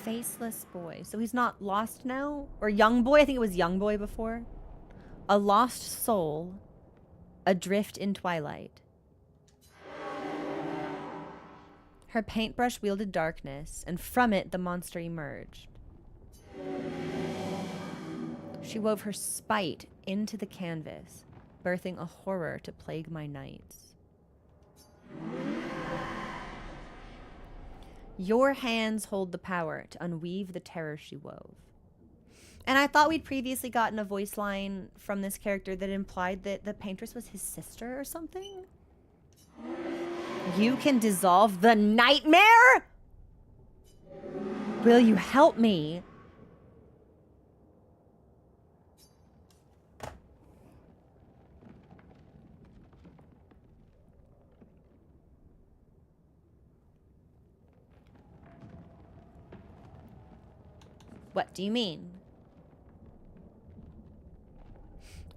Faceless boy. So he's not lost now? Or young boy? I think it was young boy before. A lost soul, adrift in twilight. Her paintbrush wielded darkness, and from it the monster emerged. She wove her spite into the canvas, birthing a horror to plague my nights. Your hands hold the power to unweave the terror she wove. And I thought we'd previously gotten a voice line from this character that implied that the paintress was his sister or something. You can dissolve the nightmare? Will you help me? What do you mean?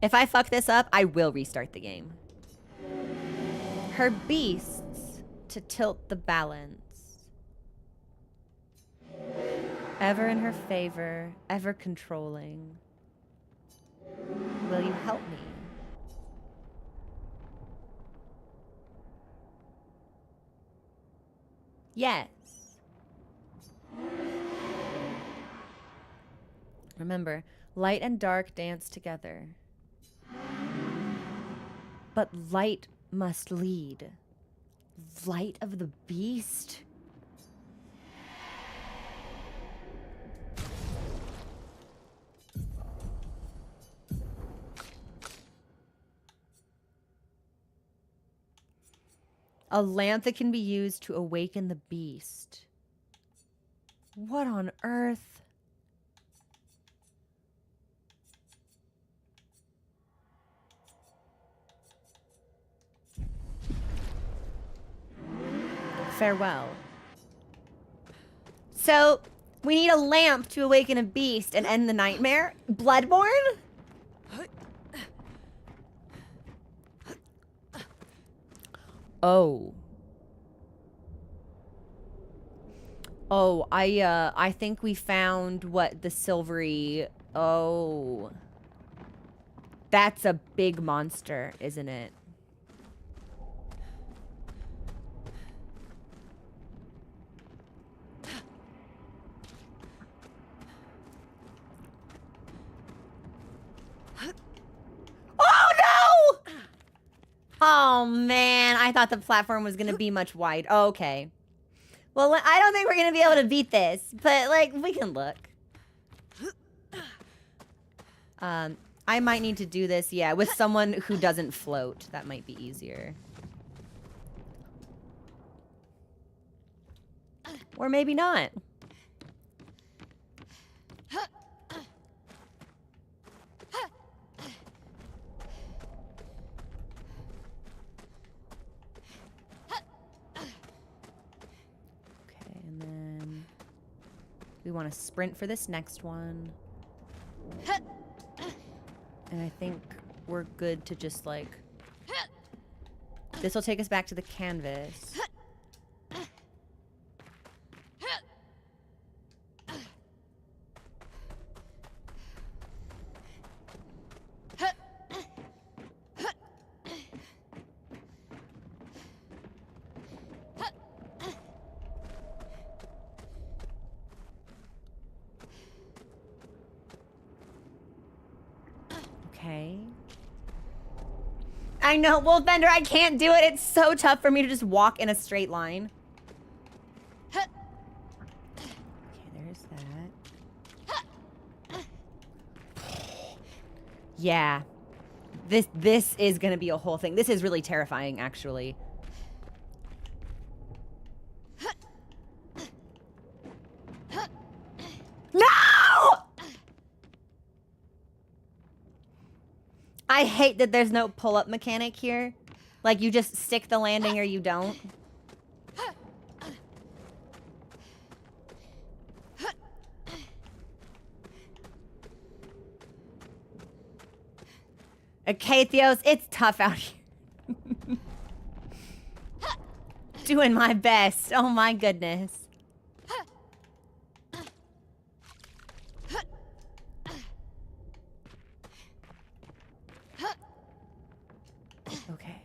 If I fuck this up, I will restart the game. Her beasts to tilt the balance. Ever in her favor, ever controlling. Will you help me? Yes. Remember, light and dark dance together. But light must lead. Light of the beast? A lamp that can be used to awaken the beast. What on earth? Farewell. So, we need a lamp to awaken a beast and end the nightmare? Bloodborne? Oh. Oh, I think we found what the silvery... Oh. That's a big monster, isn't it? Oh, no! Oh, man. I thought the platform was going to be much wide. Oh, okay. Well, I don't think we're going to be able to beat this, but, like, we can look. I might need to do this, yeah, with someone who doesn't float. That might be easier. Or maybe not. Okay, and then we want to sprint for this next one. And I think we're good to just, like... This will take us back to the canvas. Okay. I know, Wolfbender, I can't do it. It's so tough for me to just walk in a straight line. Okay, there's that. Yeah. This is gonna be a whole thing. This is really terrifying, actually. No! I hate that there's no pull-up mechanic here. Like, you just stick the landing or you don't. Okay, Theos, it's tough out here. Doing my best. Oh my goodness. Okay.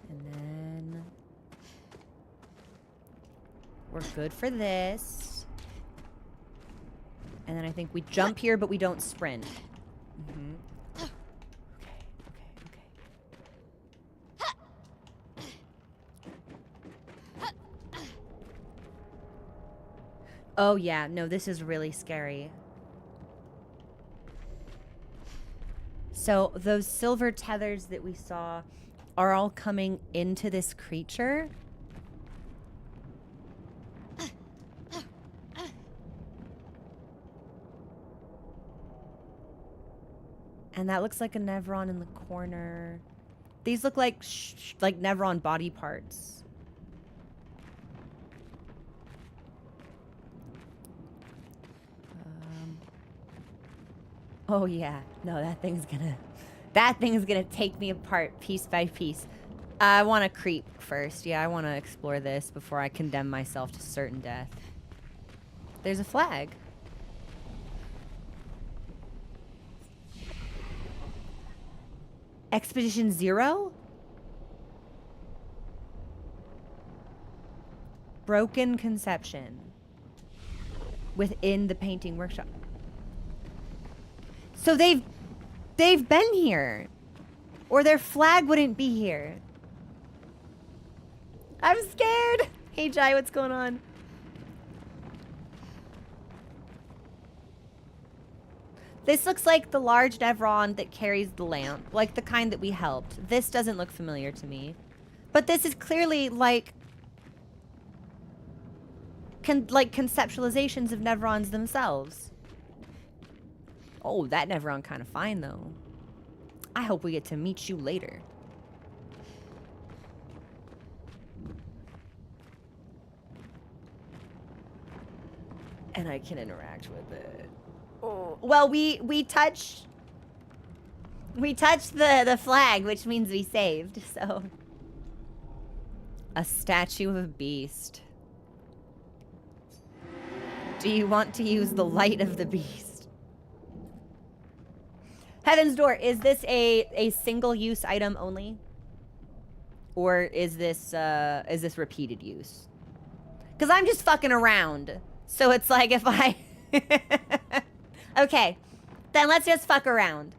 And then we're good for this. And then I think we jump here, but we don't sprint. Mm-hmm. Okay, okay, okay. Oh yeah, no, this is really scary. So those silver tethers that we saw are all coming into this creature. And that looks like a Nevron in the corner. These look like Nevron body parts. Oh yeah, no, that thing's gonna That thing's gonna take me apart piece by piece. I want to creep first. Yeah, I want to explore this before I condemn myself to certain death. There's a flag. Expedition 0? Broken conception. Within the painting workshop. So they've been here. Or their flag wouldn't be here. I'm scared. Hey, Jai, what's going on? This looks like the large Nevron that carries the lamp, like the kind that we helped. This doesn't look familiar to me. But this is clearly like conceptualizations of Nevrons themselves. Oh, that Nevron kind of fine, though. I hope we get to meet you later. And I can interact with it. Oh. Well, we touched the flag, which means we saved, so. A statue of a beast. Do you want to use the light of the beast? Heaven's Door, is this a single-use item only? Or is this repeated use? Because I'm just fucking around. So it's like if I... Okay, then let's just fuck around.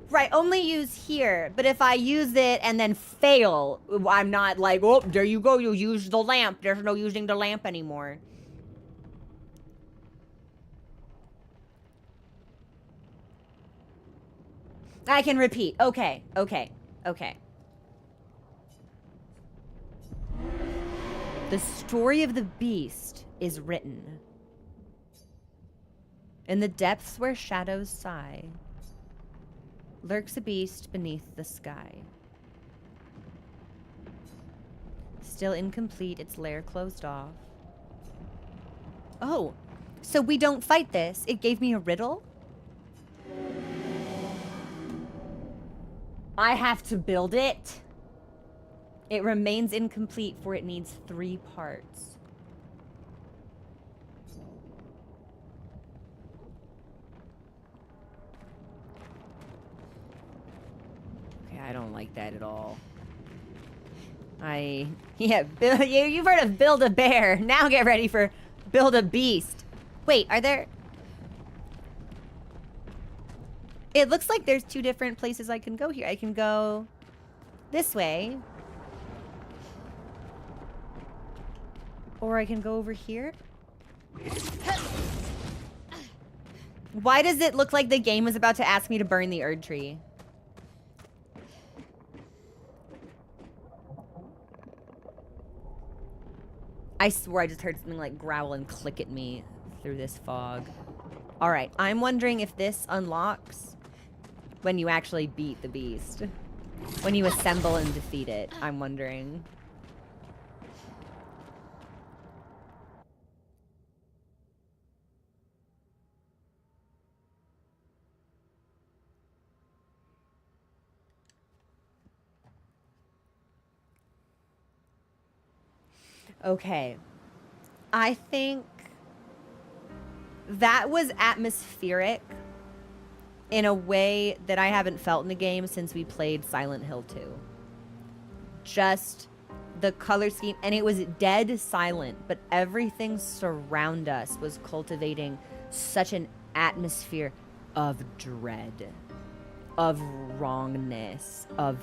Right, only use here. But if I use it and then fail, I'm not like, oh, there you go, you use the lamp. There's no using the lamp anymore. I can repeat. Okay, okay, okay. The story of the beast is written. In the depths where shadows sigh, lurks a beast beneath the sky. Still incomplete, its lair closed off. Oh, so we don't fight this. It gave me a riddle? I have to build it. It remains incomplete, for it needs 3 parts. Okay, I don't like that at all. Yeah, you've heard of build a bear. Now get ready for build a beast. Wait, are there... It looks like there's 2 different places I can go here. I can go this way. Or I can go over here. Why does it look like the game is about to ask me to burn the Erd tree? I swore I just heard something like growl and click at me through this fog. All right, I'm wondering if this unlocks when you actually beat the beast. When you assemble and defeat it, I'm wondering. Okay. I think that was atmospheric in a way that I haven't felt in the game since we played Silent Hill 2. Just the color scheme, and it was dead silent, but everything surround us was cultivating such an atmosphere of dread, of wrongness, of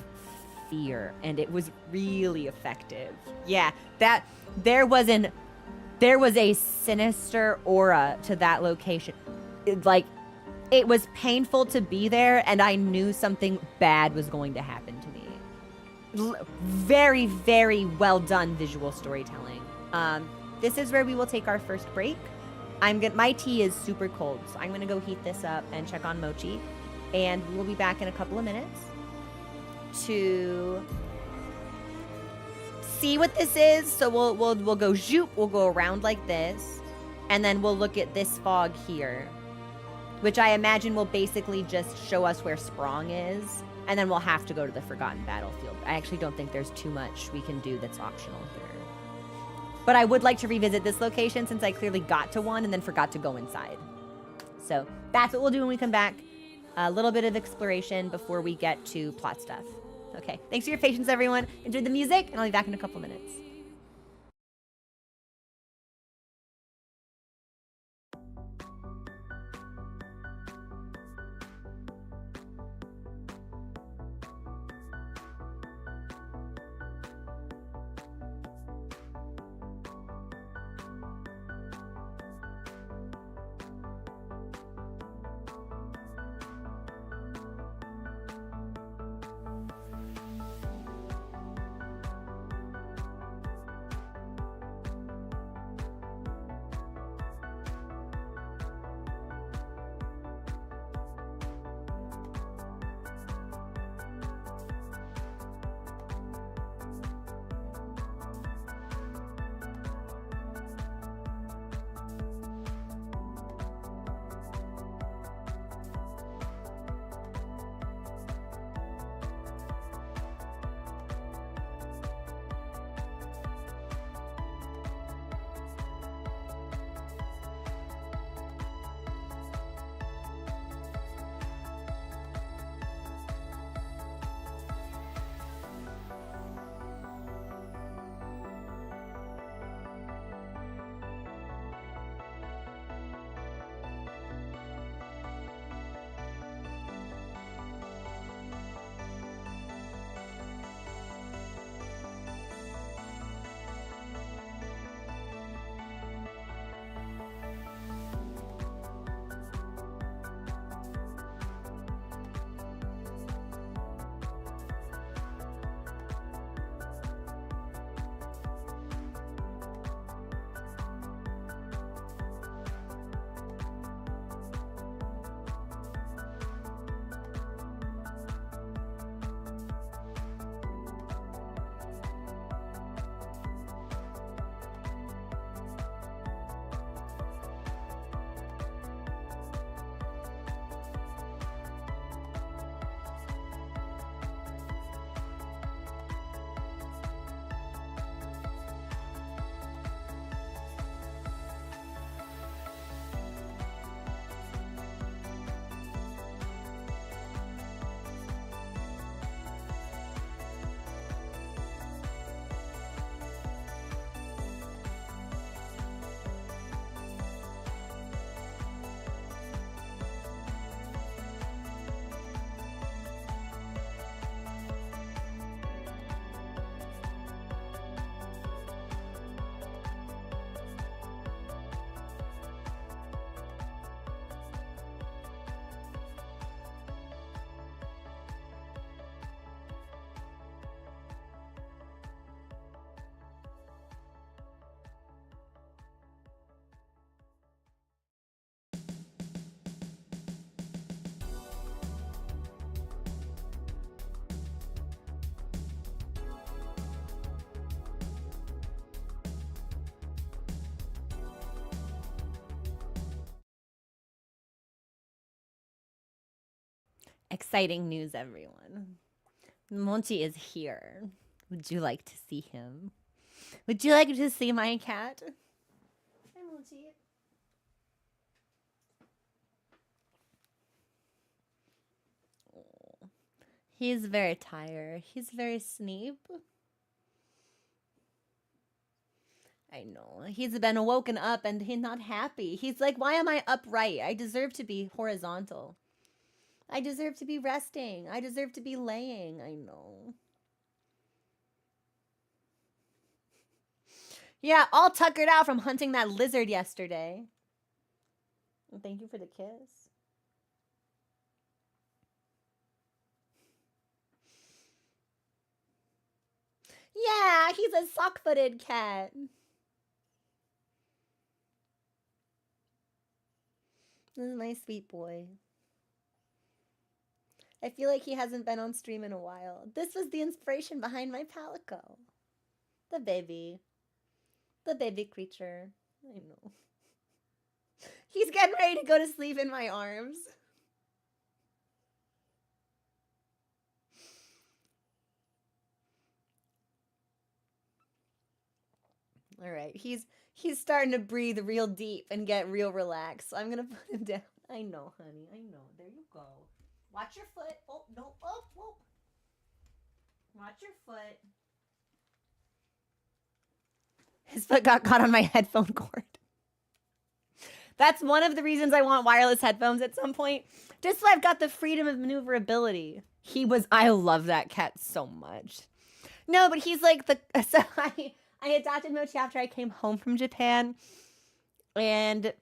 fear, and it was really effective. Yeah, that there was a sinister aura to that location. It was painful to be there, and I knew something bad was going to happen to me. Very, very well done visual storytelling. This is where we will take our first break. My tea is super cold, so I'm gonna go heat this up and check on Mochi, and we'll be back in a couple of minutes to see what this is. So we'll go zoop, we'll go around like this, and then we'll look at this fog here. which I imagine will basically just show us where Sprong is, and then we'll have to go to the Forgotten Battlefield. I actually don't think there's too much we can do that's optional here. But I would like to revisit this location since I clearly got to one and then forgot to go inside. So that's what we'll do when we come back. A little bit of exploration before we get to plot stuff. Okay, thanks for your patience, everyone. Enjoy the music, and I'll be back in a couple minutes. Exciting news, everyone. Monty is here. Would you like to see him? Would you like to see my cat? Hi, Monty. Oh, he's very tired. He's very asleep. I know. He's been woken up and he's not happy. He's like, why am I upright? I deserve to be horizontal. I deserve to be resting. I deserve to be laying. I know. Yeah, all tuckered out from hunting that lizard yesterday. And thank you for the kiss. Yeah, he's a sock-footed cat. This is my sweet boy. I feel like he hasn't been on stream in a while. This was the inspiration behind my palico. The baby. The baby creature. I know. He's getting ready to go to sleep in my arms. All right, he's starting to breathe real deep and get real relaxed. So I'm gonna put him down. I know, honey. I know. There you go. Watch your foot. Oh no. Oh, whoa. Watch your foot. His foot got caught on my headphone cord. That's one of the reasons I want wireless headphones at some point. Just so I've got the freedom of maneuverability. I love that cat so much. No, but he's like so I adopted Mochi after I came home from Japan. And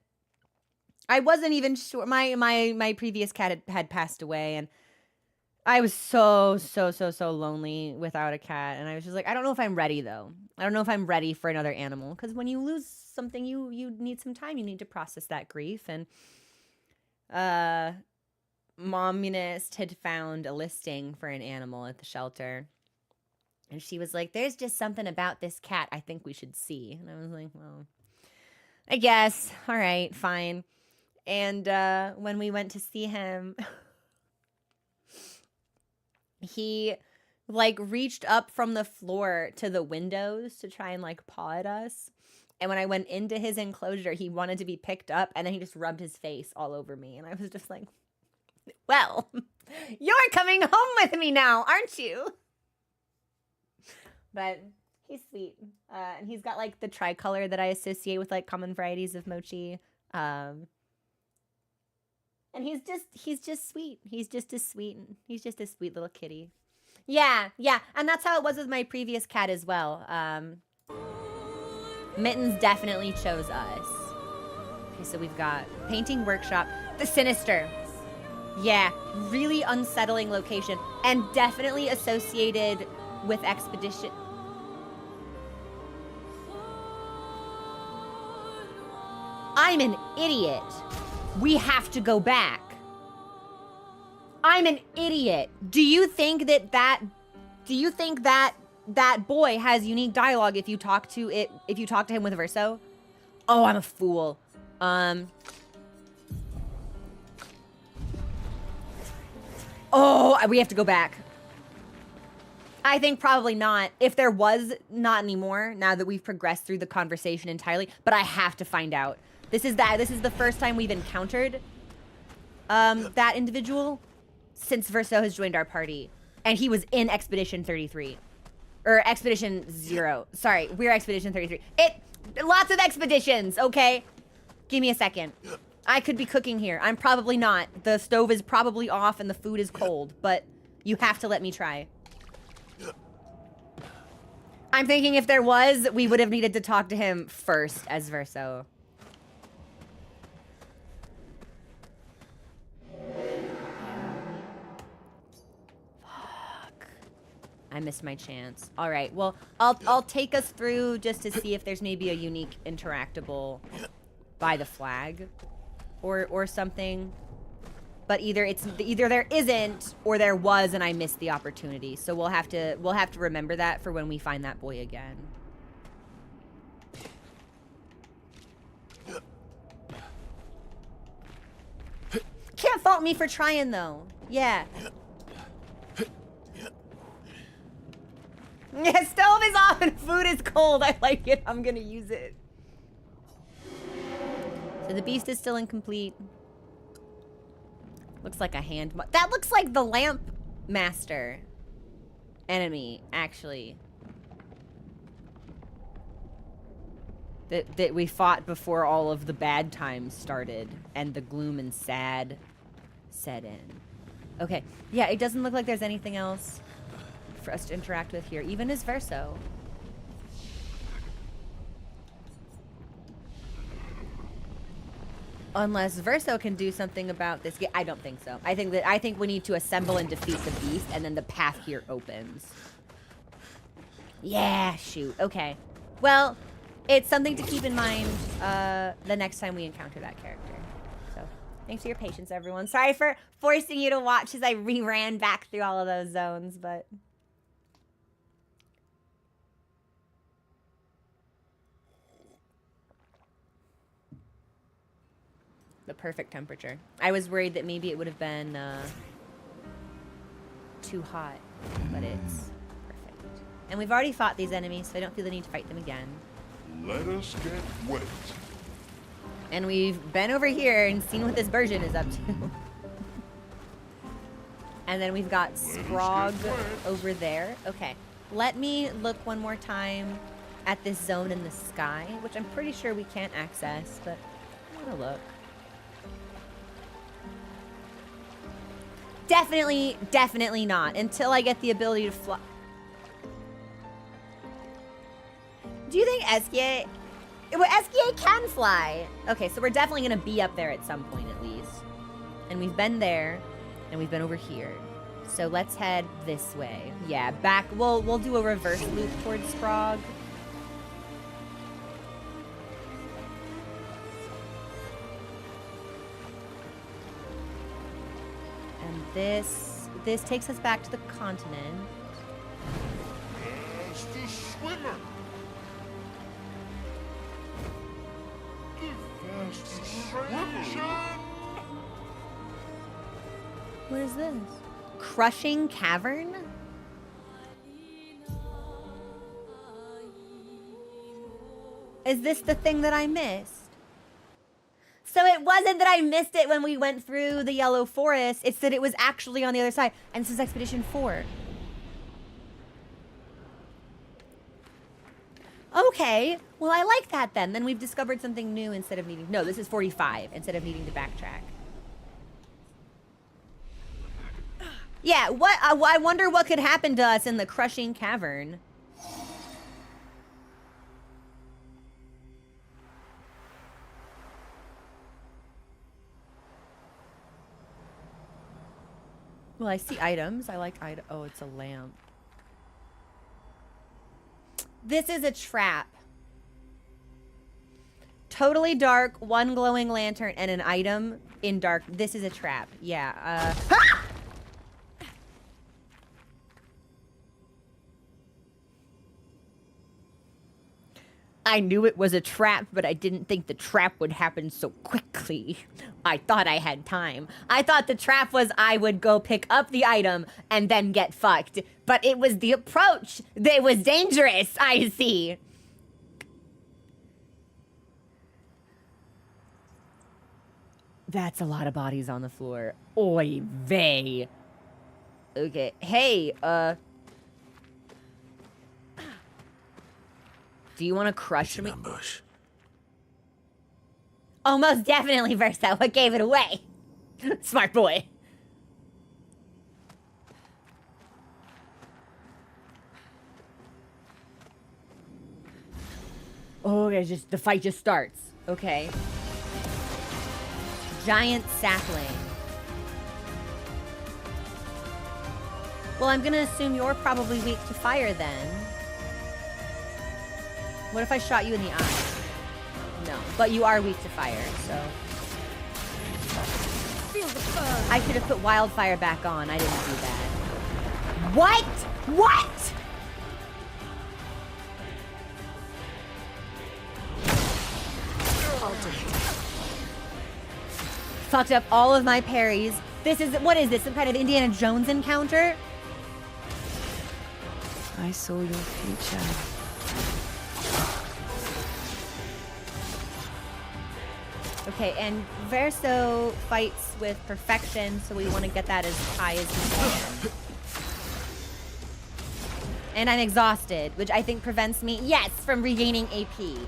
I wasn't even sure. My previous cat had passed away, and I was so lonely without a cat. And I was just like, I don't know if I'm ready though. I don't know if I'm ready for another animal. Because when you lose something, you need some time. You need to process that grief. And Mominist had found a listing for an animal at the shelter. And she was like, there's just something about this cat I think we should see. And I was like, well, I guess. All right, fine. And when we went to see him, he like reached up from the floor to the windows to try and like paw at us. And when I went into his enclosure, he wanted to be picked up, and then he just rubbed his face all over me. And I was just like, well, you're coming home with me now, aren't you? But he's sweet. And he's got like the tricolor that I associate with like common varieties of mochi. And he's just sweet. He's just a sweet little kitty. Yeah. And that's how it was with my previous cat as well. Mittens definitely chose us. Okay, so we've got painting workshop, the Sinister. Yeah, really unsettling location, and definitely associated with expedition. I'm an idiot. We have to go back. I'm an idiot. Do you think that boy has unique dialogue if you talk to him with verso? Oh, I'm a fool. Oh, we have to go back. I think probably not. If there was, not anymore, now that we've progressed through the conversation entirely, but I have to find out. This is the first time we've encountered that individual since Verso has joined our party. And he was in Expedition 33. Or Expedition 0. Sorry, we're Expedition 33. Lots of expeditions, okay? Give me a second. I could be cooking here. I'm probably not. The stove is probably off and the food is cold, but you have to let me try. I'm thinking if there was, we would have needed to talk to him first as Verso. Fuck. I missed my chance. All right, well, I'll take us through just to see if there's maybe a unique interactable by the flag or something. But either there isn't or there was and I missed the opportunity. So we'll have to remember that for when we find that boy again. Can't fault me for trying though. Yeah. Yeah, stove is off and food is cold. I like it. I'm gonna use it. So the beast is still incomplete. Looks like a hand. That looks like the lamp master enemy, actually. That we fought before all of the bad times started and the gloom and sad set in. Okay, yeah, it doesn't look like there's anything else for us to interact with here, even as Verso. Unless Verso can do something about this. I don't think so. I think we need to assemble and defeat the beast, and then the path here opens. Yeah, shoot. Okay. Well, it's something to keep in mind the next time we encounter that character. So, thanks for your patience, everyone. Sorry for forcing you to watch as I reran back through all of those zones, but... The perfect temperature. I was worried that maybe it would have been too hot, but it's perfect. And we've already fought these enemies, so I don't feel the need to fight them again. Let us get wet. And we've been over here and seen what this version is up to. And then we've got Sprog over there. Okay, let me look one more time at this zone in the sky, which I'm pretty sure we can't access, but I'm gonna look. Definitely not. Until I get the ability to fly. Do you think Eskia... Well, Eskia can fly. Okay, so we're definitely going to be up there at some point at least. And we've been there. And we've been over here. So let's head this way. Yeah, back. We'll do a reverse loop towards Sprague. And this takes us back to the continent. As the swimmer. The fastest swimmer. What is this? Crushing Cavern? Is this the thing that I missed? So it wasn't that I missed it when we went through the Yellow Forest. It's that it was actually on the other side. And this is Expedition 4. Okay. Well, I like that then. Then we've discovered something new instead of needing... No, this is 45 instead of needing to backtrack. Yeah, what? I wonder what could happen to us in the Crushing Cavern. Well, I see items. I like item. Oh, it's a lamp. This is a trap. Totally dark, one glowing lantern, and an item in dark. This is a trap. Yeah. Ah! I knew it was a trap, but I didn't think the trap would happen so quickly. I thought I had time. I thought the trap was I would go pick up the item and then get fucked. But it was the approach that was dangerous, I see. That's a lot of bodies on the floor. Oy vey. Okay, hey, do you want to crush me? Ambush. Oh, most definitely, Versa. What gave it away? Smart boy. Oh, the fight just starts. Okay. Giant sapling. Well, I'm gonna assume you're probably weak to fire then. What if I shot you in the eye? No, but you are weak to fire, so. Feel the burn. I should have put wildfire back on. I didn't do that. What? What? Fucked up all of my parries. What is this? Some kind of Indiana Jones encounter? I saw your future. Okay, and Verso fights with perfection, so we want to get that as high as we can. And I'm exhausted, which I think prevents me, yes, from regaining AP.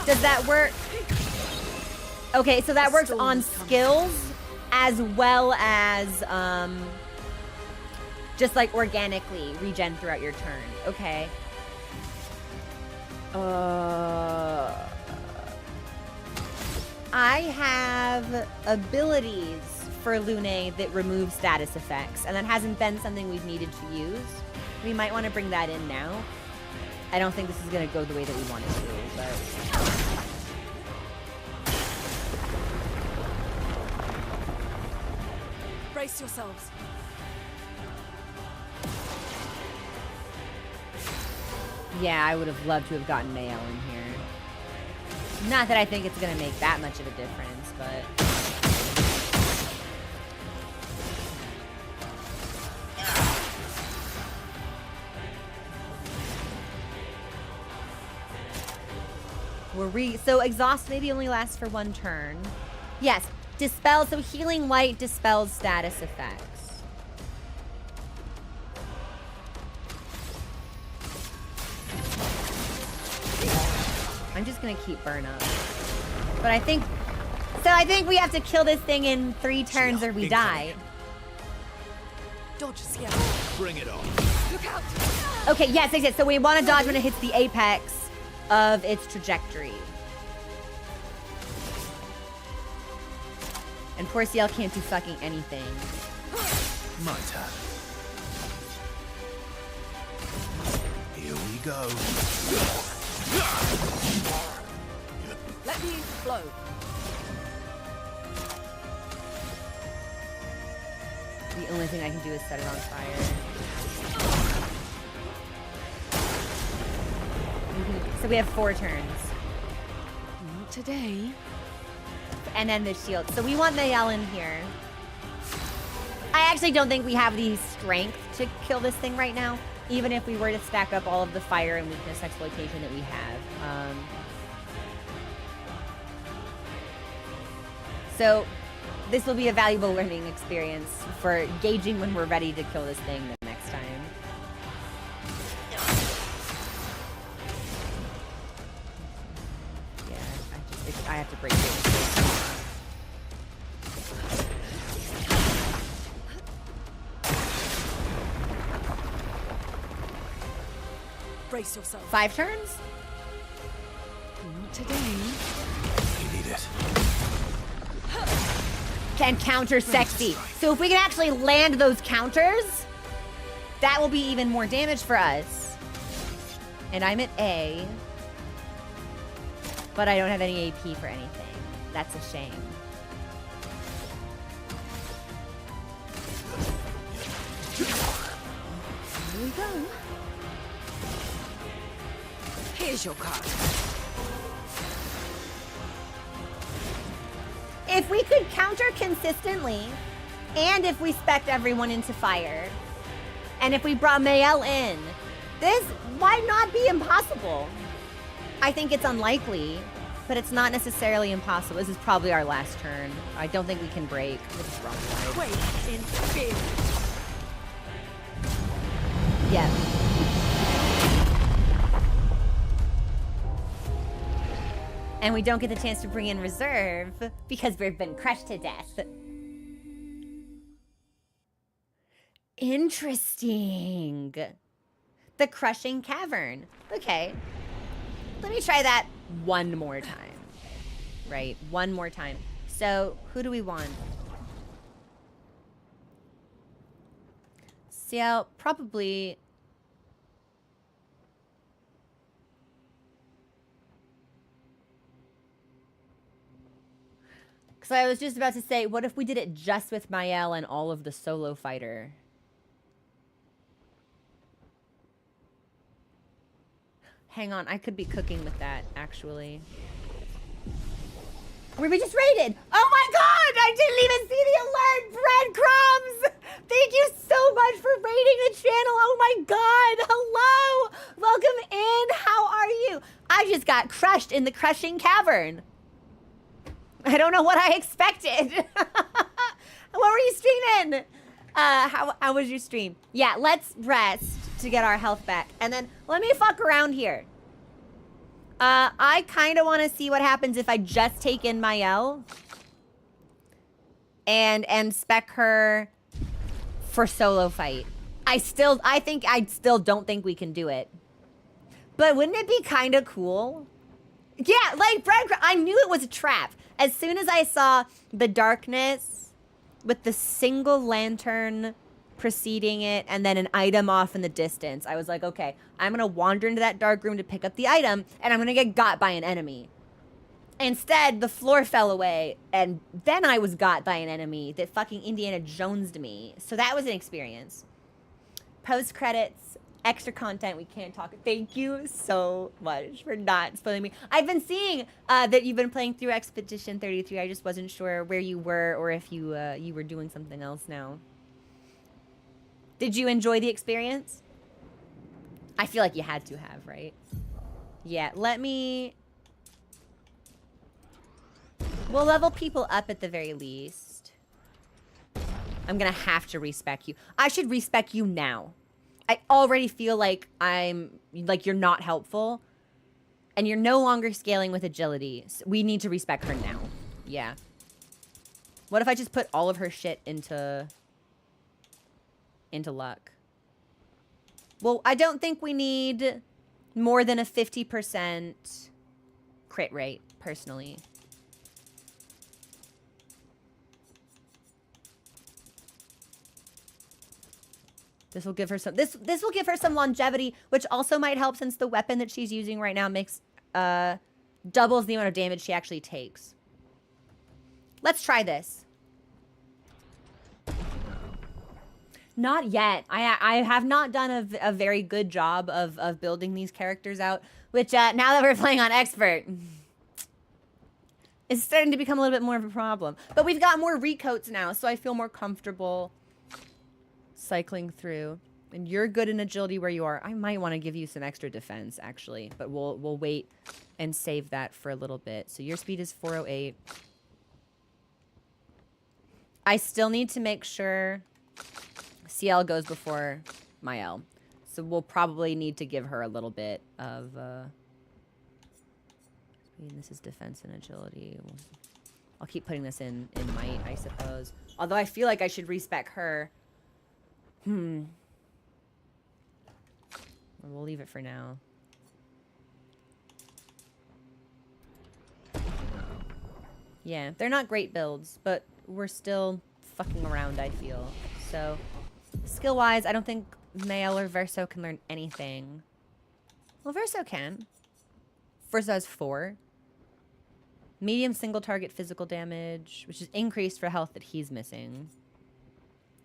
Does that work? Okay, so that works on skills as well as just like organically regen throughout your turn. Okay. I have abilities for Lune that remove status effects, and that hasn't been something we've needed to use. We might want to bring that in now. I don't think this is going to go the way that we want it to, but... Brace yourselves. Yeah, I would have loved to have gotten Mayo in here. Not that I think it's gonna make that much of a difference, but... So exhaust maybe only lasts for 1 turn. Yes, dispel, so healing light dispels status effects. I'm just gonna keep burn up. But I think we have to kill this thing in 3 turns or we die. Dodge, Ciel. Bring it on. Look out! Okay, yes. So we want to dodge when it hits the apex of its trajectory. And poor CL can't do fucking anything. My turn. Here we go. Let me flow. The only thing I can do is set it on fire. So we have 4 turns. Not today. And then the shield. So we want Mayel in here. I actually don't think we have the strength to kill this thing right now, even if we were to stack up all of the fire and weakness exploitation that we have. So this will be a valuable learning experience for gauging when we're ready to kill this thing the next time. Yeah, I have to break it. Brace yourself. 5 turns? Not today. You need it. Can counter sexy. So if we can actually land those counters, that will be even more damage for us. And I'm at A. But I don't have any AP for anything. That's a shame. Here we go. Here's your card. If we could counter consistently, and if we spec'd everyone into fire, and if we brought Mayel in, this might not be impossible. I think it's unlikely, but it's not necessarily impossible. This is probably our last turn. I don't think we can break. We'll just wrong side. Wait in fear. Yeah. And we don't get the chance to bring in reserve because we've been crushed to death. Interesting. The crushing cavern. Okay. Let me try that one more time. Right, one more time. So, who do we want? CL, probably... So I was just about to say, what if we did it just with Mayel and all of the solo fighter? Hang on, I could be cooking with that, actually. We just raided! Oh my god! I didn't even see the alert! Breadcrumbs! Thank you so much for raiding the channel! Oh my god! Hello! Welcome in! How are you? I just got crushed in the crushing cavern. I don't know what I expected. What were you streaming? How was your stream? Yeah, let's rest to get our health back. And then let me fuck around here. I kind of want to see what happens if I just take in Mayel. And spec her for solo fight. I still don't think we can do it. But wouldn't it be kind of cool? Yeah, like breadcrumb. I knew it was a trap. As soon as I saw the darkness with the single lantern preceding it and then an item off in the distance, I was like, okay, I'm going to wander into that dark room to pick up the item and I'm going to get got by an enemy. Instead, the floor fell away and then I was got by an enemy that fucking Indiana Jones'd me. So that was an experience. Post credits extra content we can't talk. Thank you so much for not spoiling me. I've been seeing that you've been playing through Expedition 33. I just wasn't sure where you were or if you you were doing something else now. Did you enjoy the experience? I feel like you had to have, right? Yeah, let me... We'll level people up at the very least. I'm gonna have to respec you. I should respec you now. I already feel like you're not helpful. And you're no longer scaling with agility. So we need to respec her now. Yeah. What if I just put all of her shit into luck? Well, I don't think we need more than a 50% crit rate, personally. This will give her some this will give her some longevity, which also might help since the weapon that she's using right now makes doubles the amount of damage she actually takes. Let's try this. Not yet. I have not done a very good job of building these characters out, which now that we're playing on expert, it's starting to become a little bit more of a problem. But we've got more recoats now, so I feel more comfortable cycling through. And you're good in agility where you are. I might want to give you some extra defense, actually, but we'll wait and save that for a little bit. So your speed is 408. I still need to make sure CL goes before my L. So we'll probably need to give her a little bit of speed. This is defense and agility. I'll keep putting this in might, I suppose. Although I feel like I should respec her. We'll leave it for now. Yeah, they're not great builds, but we're still fucking around, I feel. So, skill-wise, I don't think Mael or Verso can learn anything. Well, Verso can. Verso has 4. Medium single target physical damage, which is increased for health that he's missing.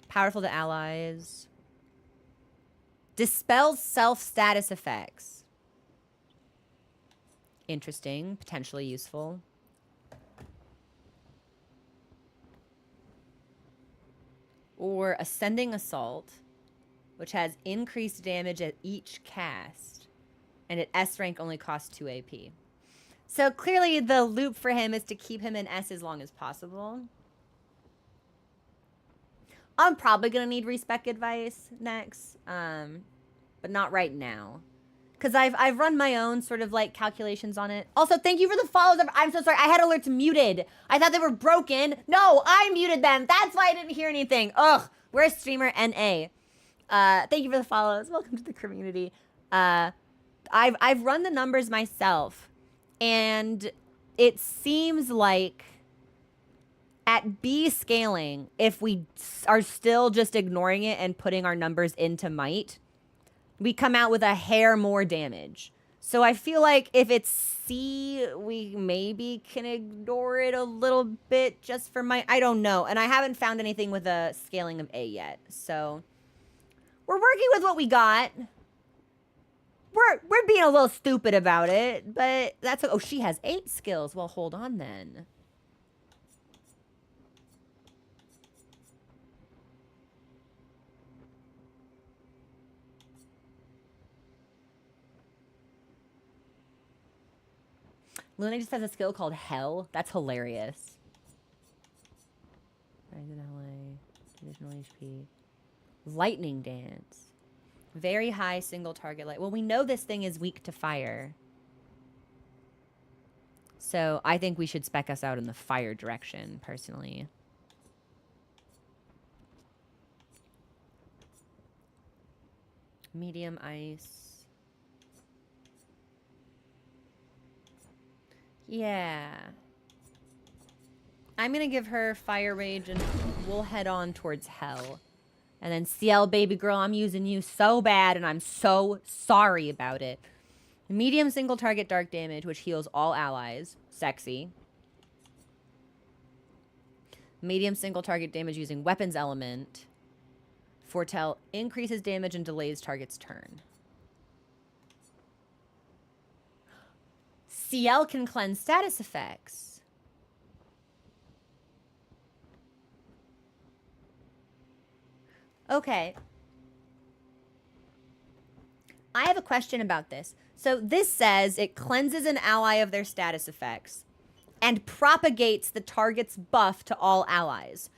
Powerful to allies. Dispels self-status effects. Interesting. Potentially useful. Or Ascending Assault, which has increased damage at each cast. And at S rank only costs 2 AP. So clearly the loop for him is to keep him in S as long as possible. I'm probably going to need respec advice next, but not right now. Because I've run my own sort of like calculations on it. Also, thank you for the follows. I'm so sorry. I had alerts muted. I thought they were broken. No, I muted them. That's why I didn't hear anything. Ugh, we're a streamer NA. Thank you for the follows. Welcome to the community. I've run the numbers myself, and it seems like at B scaling, if we are still just ignoring it and putting our numbers into might, we come out with a hair more damage. So I feel like if it's C, we maybe can ignore it a little bit just for might. I don't know. And I haven't found anything with a scaling of A yet. So we're working with what we got. We're being a little stupid about it, but that's... Oh, she has 8 skills. Well, hold on then. Luna just has a skill called Hell. That's hilarious. Additional HP. Lightning Dance. Very high single target light. Well, we know this thing is weak to fire. So I think we should spec us out in the fire direction, personally. Medium ice. Yeah. I'm gonna give her Fire Rage and we'll head on towards Hell. And then CL, baby girl, I'm using you so bad and I'm so sorry about it. Medium single target dark damage, which heals all allies. Sexy. Medium single target damage using weapons element. Foretell increases damage and delays target's turn. CL can cleanse status effects. Okay. I have a question about this. So this says it cleanses an ally of their status effects and propagates the target's buff to all allies.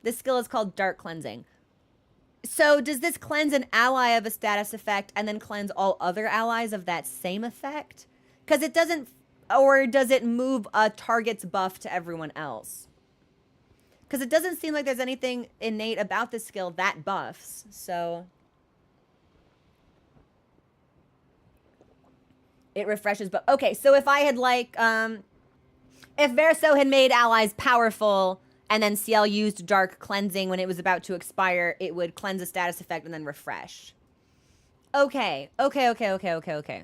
This skill is called Dark Cleansing. So does this cleanse an ally of a status effect and then cleanse all other allies of that same effect? Because it doesn't, or does it move a target's buff to everyone else? Because it doesn't seem like there's anything innate about this skill that buffs, so... It refreshes, but... Okay, so if I had, like, if Verso had made allies powerful, and then CL used Dark Cleansing when it was about to expire, it would cleanse a status effect and then refresh. Okay, okay.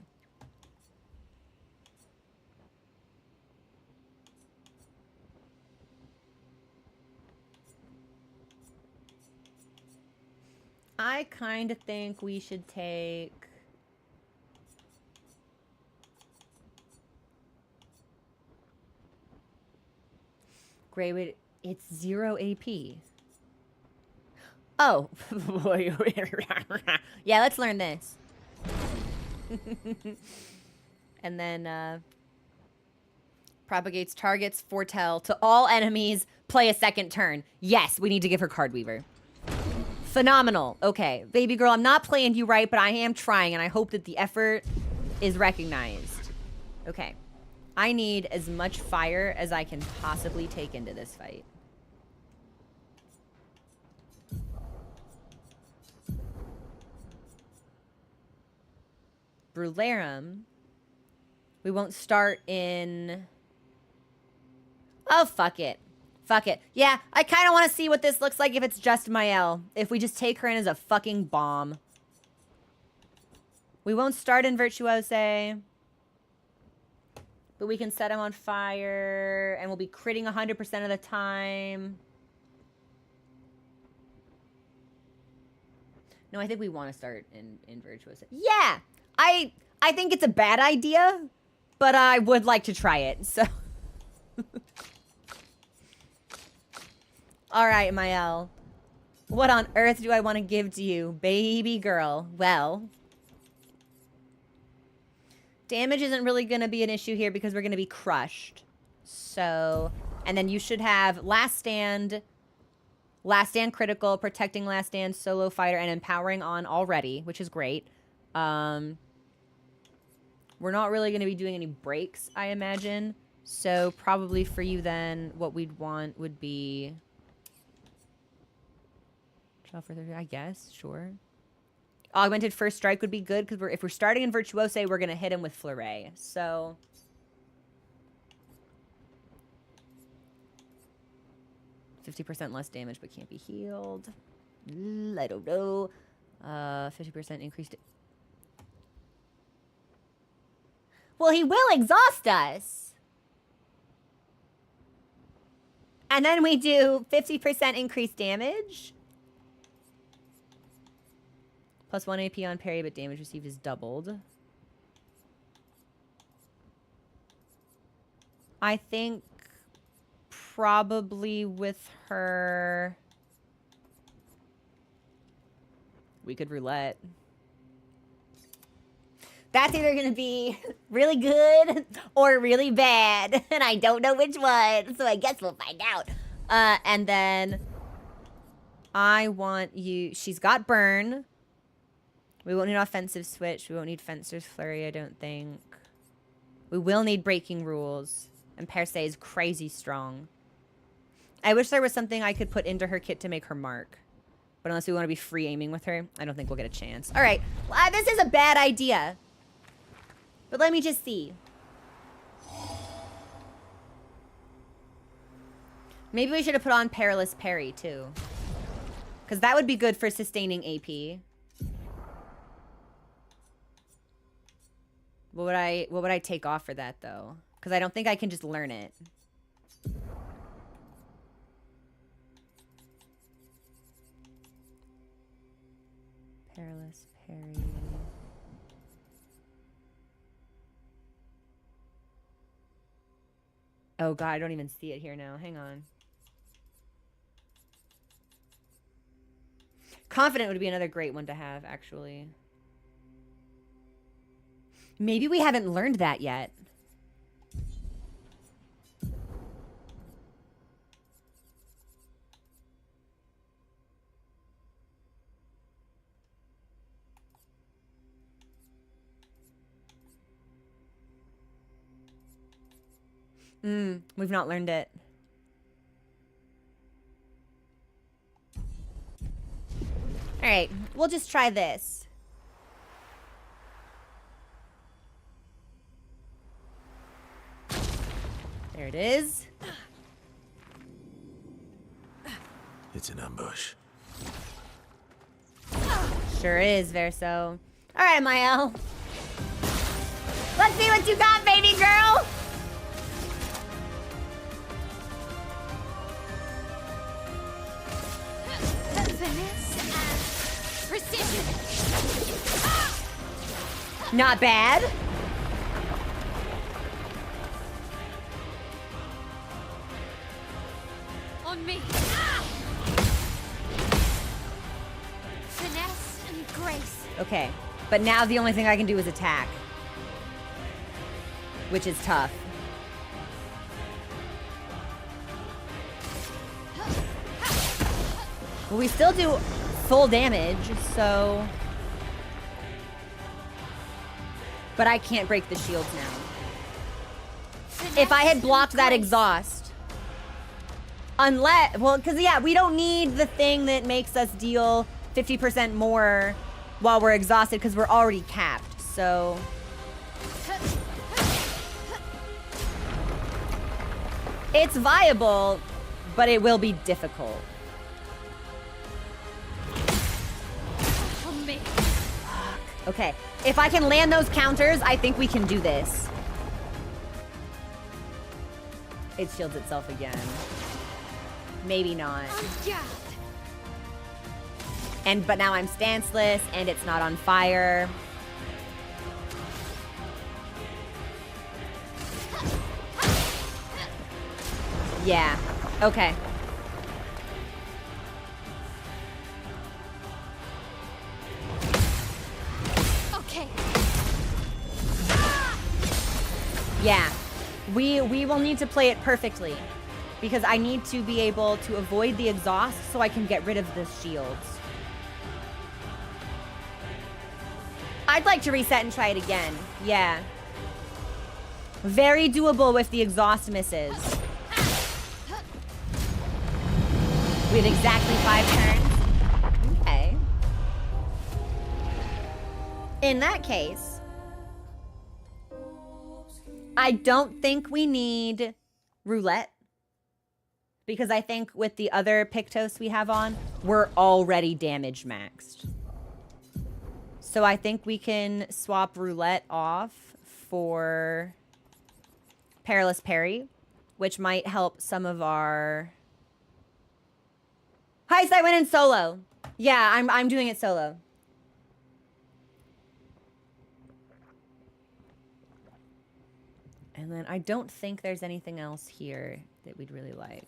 I kind of think we should take... Greywood, it's 0 AP. Oh. Yeah, let's learn this. And then, propagates targets, foretell to all enemies, play a second turn. Yes, we need to give her Card Weaver. Phenomenal. Okay, baby girl, I'm not playing you right, but I am trying, and I hope that the effort is recognized. Okay. I need as much fire as I can possibly take into this fight. Brularum. We won't start in... Oh, fuck it. Fuck it. Yeah, I kind of want to see what this looks like if it's just Mael. If we just take her in as a fucking bomb. We won't start in Virtuose. But we can set him on fire, and we'll be critting 100% of the time. No, I think we want to start in Virtuous. Yeah! I think it's a bad idea, but I would like to try it, so... Alright, Mael. What on earth do I want to give to you, baby girl? Well... Damage isn't really going to be an issue here because we're going to be crushed. So, and then you should have Last Stand critical, protecting Last Stand, solo fighter, and empowering on already, which is great. We're not really going to be doing any breaks, I imagine. So probably for you then, what we'd want would be... I guess, sure. Augmented First Strike would be good, because if we're starting in Virtuose, we're going to hit him with Fleuret. So... 50% less damage, but can't be healed. I don't know. 50% increased... Well, he will exhaust us! And then we do 50% increased damage... Plus 1 AP on parry, but damage received is doubled. I think probably with her... We could roulette. That's either going to be really good or really bad. And I don't know which one, so I guess we'll find out. And then I want you... She's got burn. We won't need offensive switch. We won't need Fencer's Flurry, I don't think. We will need breaking rules. And Perse is crazy strong. I wish there was something I could put into her kit to make her mark. But unless we want to be free aiming with her, I don't think we'll get a chance. Alright, this is a bad idea. But let me just see. Maybe we should have put on Perilous Parry, too. Because that would be good for sustaining AP. What would I take off for that, though? Because I don't think I can just learn it. Perilous parry. Oh god, I don't even see it here now. Hang on. Confident would be another great one to have, actually. Maybe we haven't learned that yet. We've not learned it. All right, we'll just try this. There it is. It's an ambush. Sure is, Verso. All right, Mael. Let's see what you got, baby girl. Finesse and precision. Not bad. On me. Finesse and grace. Okay, but now the only thing I can do is attack, which is tough. Well, we still do full damage, so... But I can't break the shields now. If I had blocked that exhaust... Unless... Well, because, yeah, we don't need the thing that makes us deal 50% more while we're exhausted, because we're already capped, so... It's viable, but it will be difficult. Okay, if I can land those counters, I think we can do this. It shields itself again. Maybe not. But now I'm stanceless, and it's not on fire. Yeah, okay. Yeah, we will need to play it perfectly because I need to be able to avoid the exhaust so I can get rid of the shields. I'd like to reset and try it again. Yeah. Very doable if the exhaust misses. We have exactly 5 turns. Okay. In that case, I don't think we need roulette because I think with the other Pictos we have on, we're already damage maxed. So I think we can swap roulette off for Perilous Parry, which might help some of our... Heist, I went in solo. Yeah, I'm doing it solo. And then I don't think there's anything else here that we'd really like.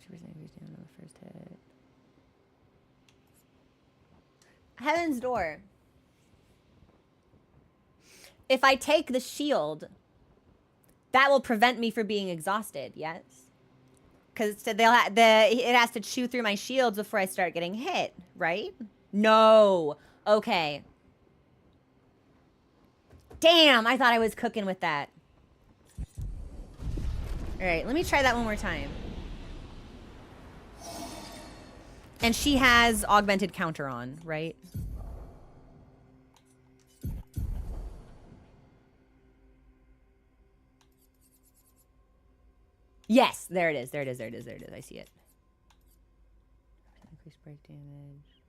Down on the first hit. Heaven's Door. If I take the shield, that will prevent me from being exhausted, yes? Because it has to chew through my shields before I start getting hit, right? No. Okay. Damn, I thought I was cooking with that. All right, let me try that one more time. And she has augmented counter on, right? Yes, there it is. There it is. There it is. There it is. I see it. Increased break damage.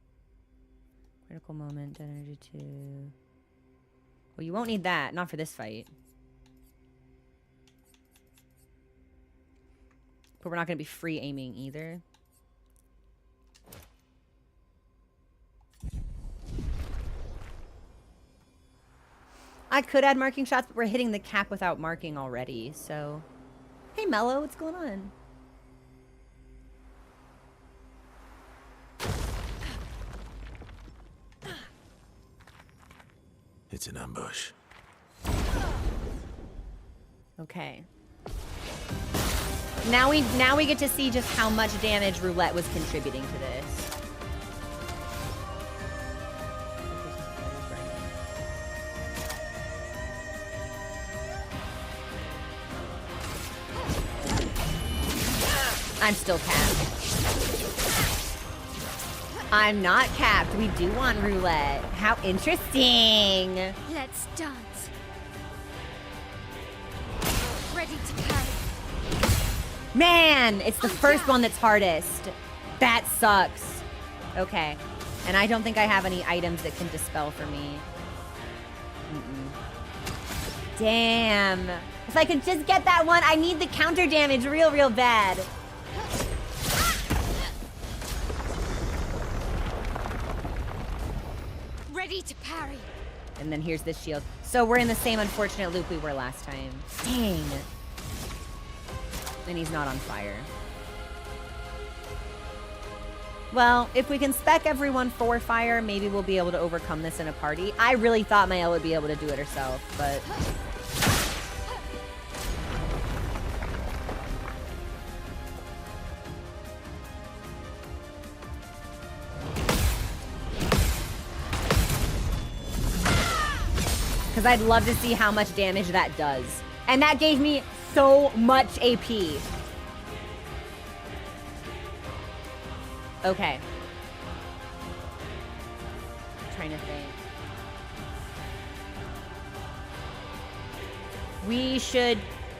Critical moment, energy 2. Well, you won't need that. Not for this fight. But we're not going to be free aiming either. I could add marking shots, but we're hitting the cap without marking already, so... Hey, Mello, what's going on? It's an ambush. Okay. Now we get to see just how much damage Roulette was contributing to this. I'm still capped. I'm not capped. We do want Roulette. How interesting. Let's dance. Ready to carry. Man, it's the first one that's hardest. That sucks. Okay. And I don't think I have any items that can dispel for me. Damn. If I could just get that one, I need the counter damage real bad. Ready to parry. And then here's this shield. So we're in the same unfortunate loop we were last time. Dang. And he's not on fire. Well, if we can spec everyone for fire, maybe we'll be able to overcome this in a party. I really thought Maya would be able to do it herself, but... Because I'd love to see how much damage that does. And that gave me so much AP. Okay. I'm trying to think.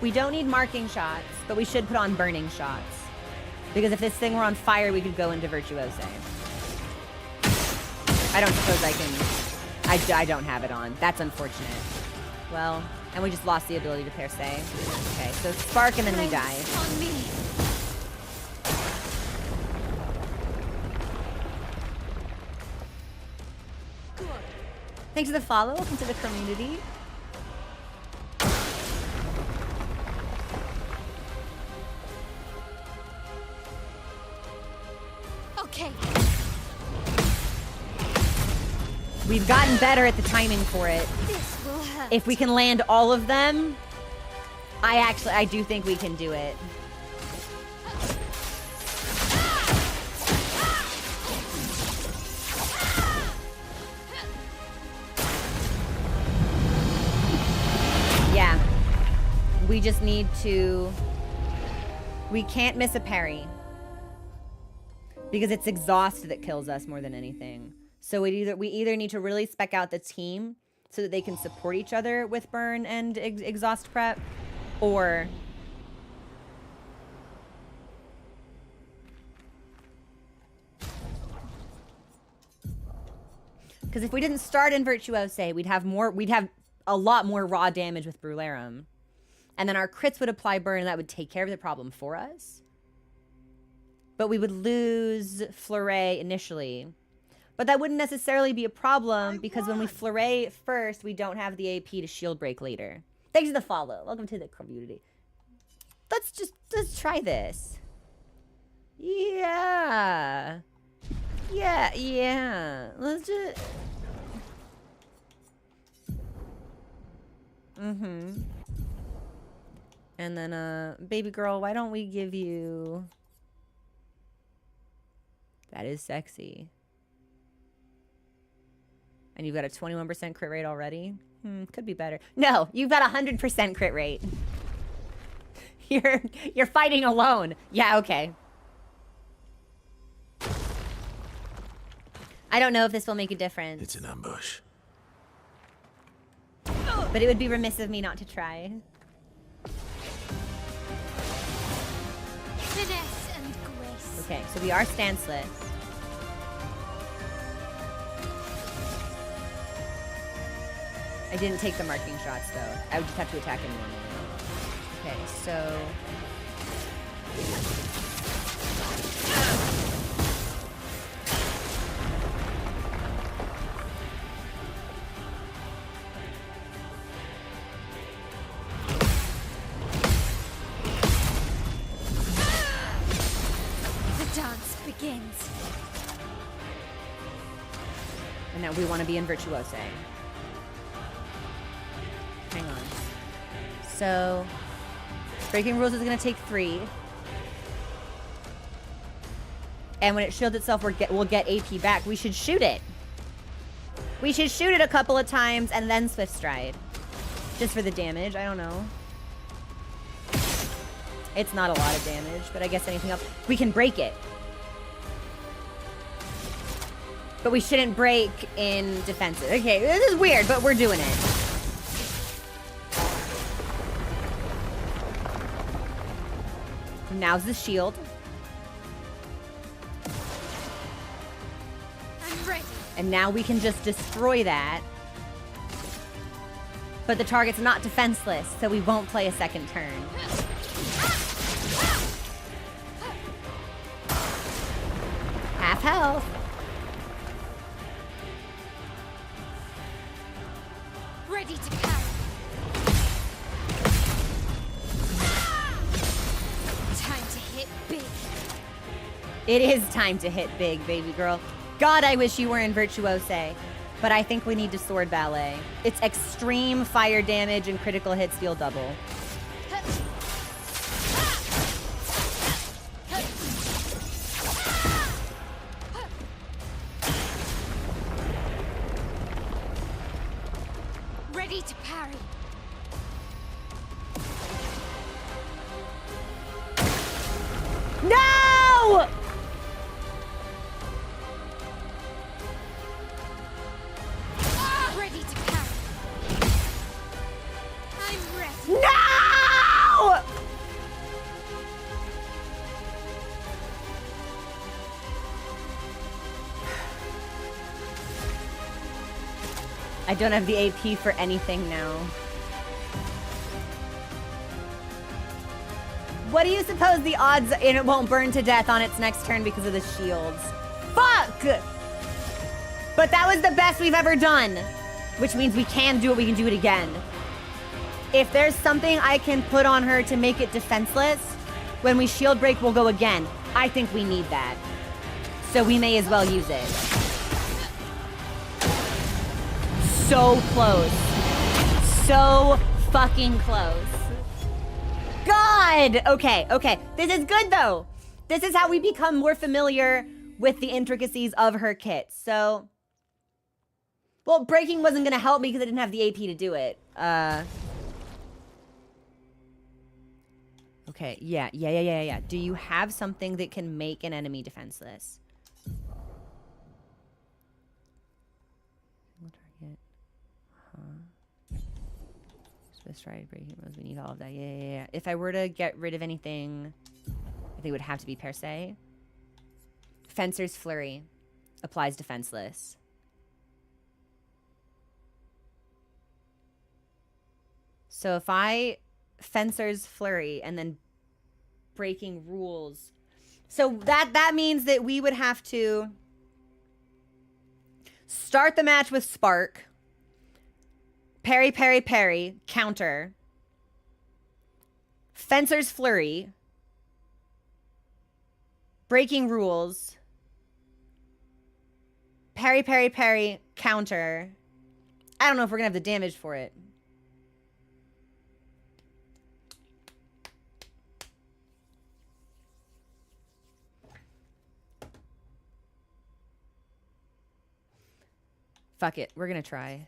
We don't need marking shots, but we should put on burning shots. Because if this thing were on fire, we could go into Virtuose. I don't suppose I can... I don't have it on. That's unfortunate. Well, and we just lost the ability to pair say. Okay, so spark and then we die. On me. Thanks for the follow. Welcome to the community. Okay. We've gotten better at the timing for it. This will hurt. If we can land all of them, I do think we can do it. Yeah. We just need to... We can't miss a parry. Because it's exhaust that kills us more than anything. So we either need to really spec out the team so that they can support each other with burn and exhaust prep, or... Because if we didn't start in Virtuose, we'd have a lot more raw damage with Brularum. And then our crits would apply burn, and that would take care of the problem for us. But we would lose Fleuret initially. But that wouldn't necessarily be a problem, because when we Fleuret first, we don't have the AP to shield break later. Thanks for the follow. Welcome to the community. Let's try this. Yeah. Yeah. Let's just... And then, baby girl, why don't we give you... That is sexy. And you've got a 21% crit rate already? Could be better. No, you've got a 100% crit rate. You're fighting alone. Yeah, okay. I don't know if this will make a difference. It's an ambush. But it would be remiss of me not to try. Finesse and grace. Okay, so we are stanceless. I didn't take the marking shots, though. I would just have to attack him normally. Okay, so... The dance begins. And now we want to be in Virtuose. Hang on. So, breaking rules is going to take 3. And when it shields itself, we'll get AP back. We should shoot it. We should shoot it a couple of times and then Swift Stride. Just for the damage. I don't know. It's not a lot of damage, but I guess anything else. We can break it. But we shouldn't break in defensive. Okay, this is weird, but we're doing it. Now's the shield. I'm ready. And now we can just destroy that. But the target's not defenseless, so we won't play a second turn. Half health. Ready to parry. Time to hit big. It is time to hit big, baby girl. God, I wish you were in Virtuose. But I think we need to Sword Ballet. It's extreme fire damage and critical hits deal double. Ready to parry. No! Ready to parry. I'm ready. No! I don't have the AP for anything now. What do you suppose the odds in it won't burn to death on its next turn because of the shields? Fuck! But that was the best we've ever done. Which means we can do it, we can do it again. If there's something I can put on her to make it defenseless, when we shield break, we'll go again. I think we need that. So we may as well use it. So close. So fucking close. God! Okay, okay. This is good, though. This is how we become more familiar with the intricacies of her kit. So... Well, breaking wasn't going to help me because I didn't have the AP to do it. Okay, yeah. Do you have something that can make an enemy defenseless? Single target. Swift stride, breaking moves, we need all of that. Yeah. If I were to get rid of anything, I think it would have to be per se. Fencer's Flurry applies defenseless. So if I Fencer's Flurry and then breaking rules. So that means that we would have to start the match with Spark. Parry, parry, parry. Counter. Fencer's Flurry. Breaking rules. Parry, parry, parry. Counter. I don't know if we're going to have the damage for it. Fuck it. We're going to try.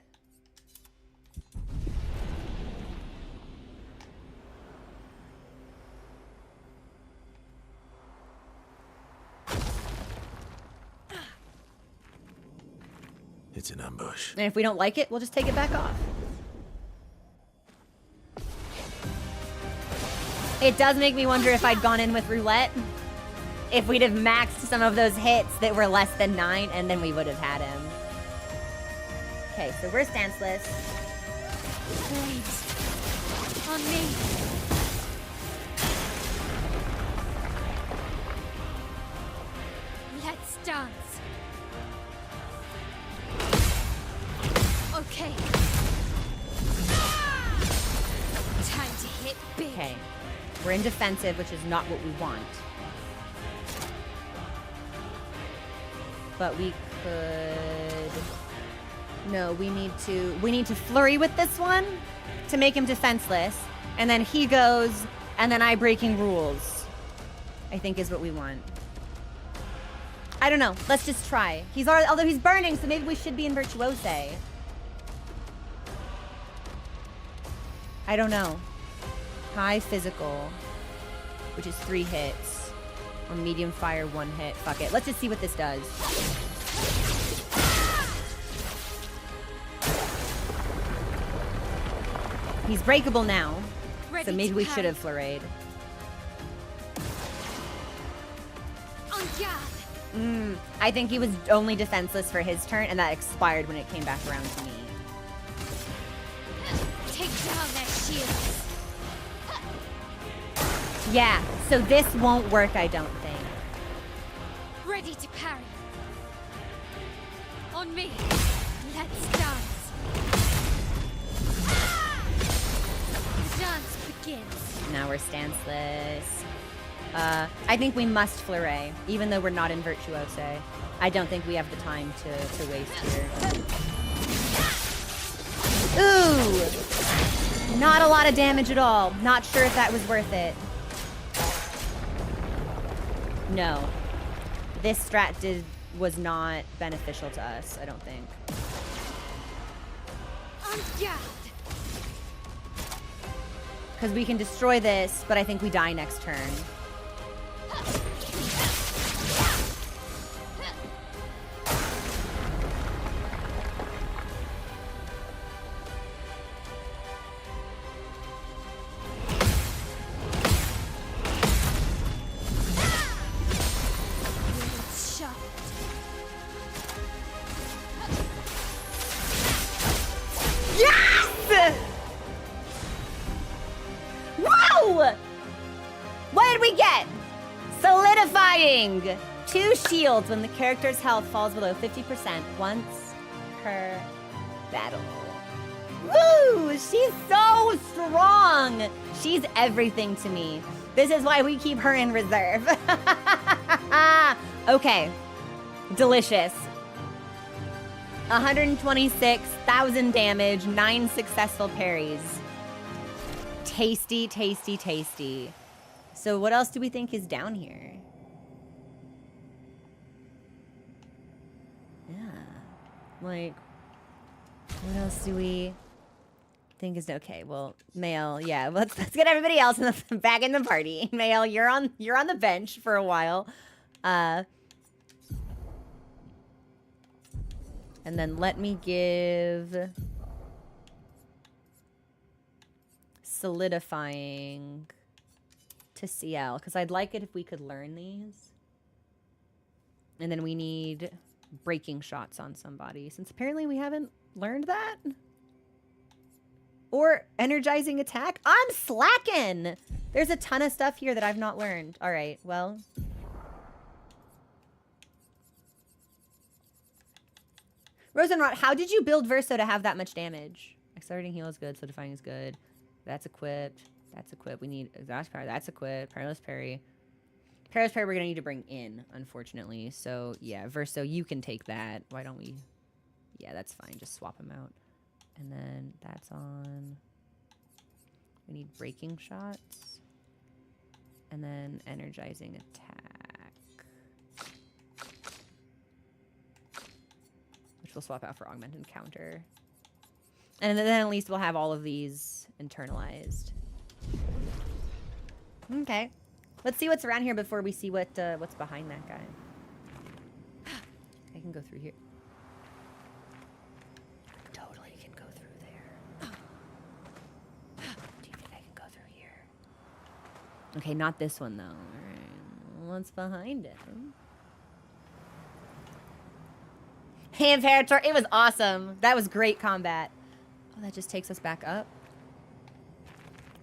It's an ambush. And if we don't like it, we'll just take it back off. It does make me wonder if I'd gone in with roulette. If we'd have maxed some of those hits that were less than 9, and then we would have had him. Okay, so we're stanceless. Flames. On me. Let's dance. Okay. Time to hit big. Okay. We're in defensive, which is not what we want. But we could... No, we need to flurry with this one to make him defenseless. And then he goes, and then I breaking rules. I think is what we want. I don't know. Let's just try. He's already, although he's burning, so maybe we should be in Virtuose. I don't know. High physical, which is 3 hits. Or medium fire, 1 hit. Fuck it. Let's just see what this does. He's breakable now. Ready So maybe to we pounce. should have flurried. On guard. I think he was only defenseless for his turn, and that expired when it came back around to me. Take down their shields. Yeah, so this won't work, I don't think. Ready to parry. On me. Let's dance. The dance begins. Now we're stanceless. I think we must flurry, even though we're not in Virtuose. I don't think we have the time to waste here. Ooh! Not a lot of damage at all. Not sure if that was worth it. No. This strat was not beneficial to us, I don't think. On guard. Because we can destroy this, but I think we die next turn. Shot. Yes! Whoa! What did we get? Solidifying! 2 shields when the character's health falls below 50% once per battle. Woo! She's so strong! She's everything to me. This is why we keep her in reserve. Okay. Delicious. 126,000 damage, 9 successful parries. Tasty, tasty, tasty. So what else do we think is down here? Yeah. Like, what else do we think is okay? Well, Mail, yeah. Let's get everybody else back in the party. Mail, you're on the bench for a while. And then let me give solidifying to CL, because I'd like it if we could learn these. And then we need breaking shots on somebody, since apparently we haven't learned that. Or energizing attack. I'm slacking! There's a ton of stuff here that I've not learned. All right, well. Rosenrot, how did you build Verso to have that much damage? Accelerating heal is good, solidifying is good. That's equipped. That's equipped. We need exhaust power. That's equipped. Perilous parry. Perilous parry we're going to need to bring in, unfortunately. So, yeah, Verso, you can take that. Why don't we... Yeah, that's fine. Just swap them out. And then that's on... We need breaking shots. And then energizing attack. Which we'll swap out for augmented counter. And then at least we'll have all of these internalized. Okay. Let's see what's around here before we see what's behind that guy. I can go through here. Totally can go through there. Do you think I can go through here? Okay, not this one though. Alright. What's behind it? Hey, Imperator, it was awesome. That was great combat. Oh, that just takes us back up.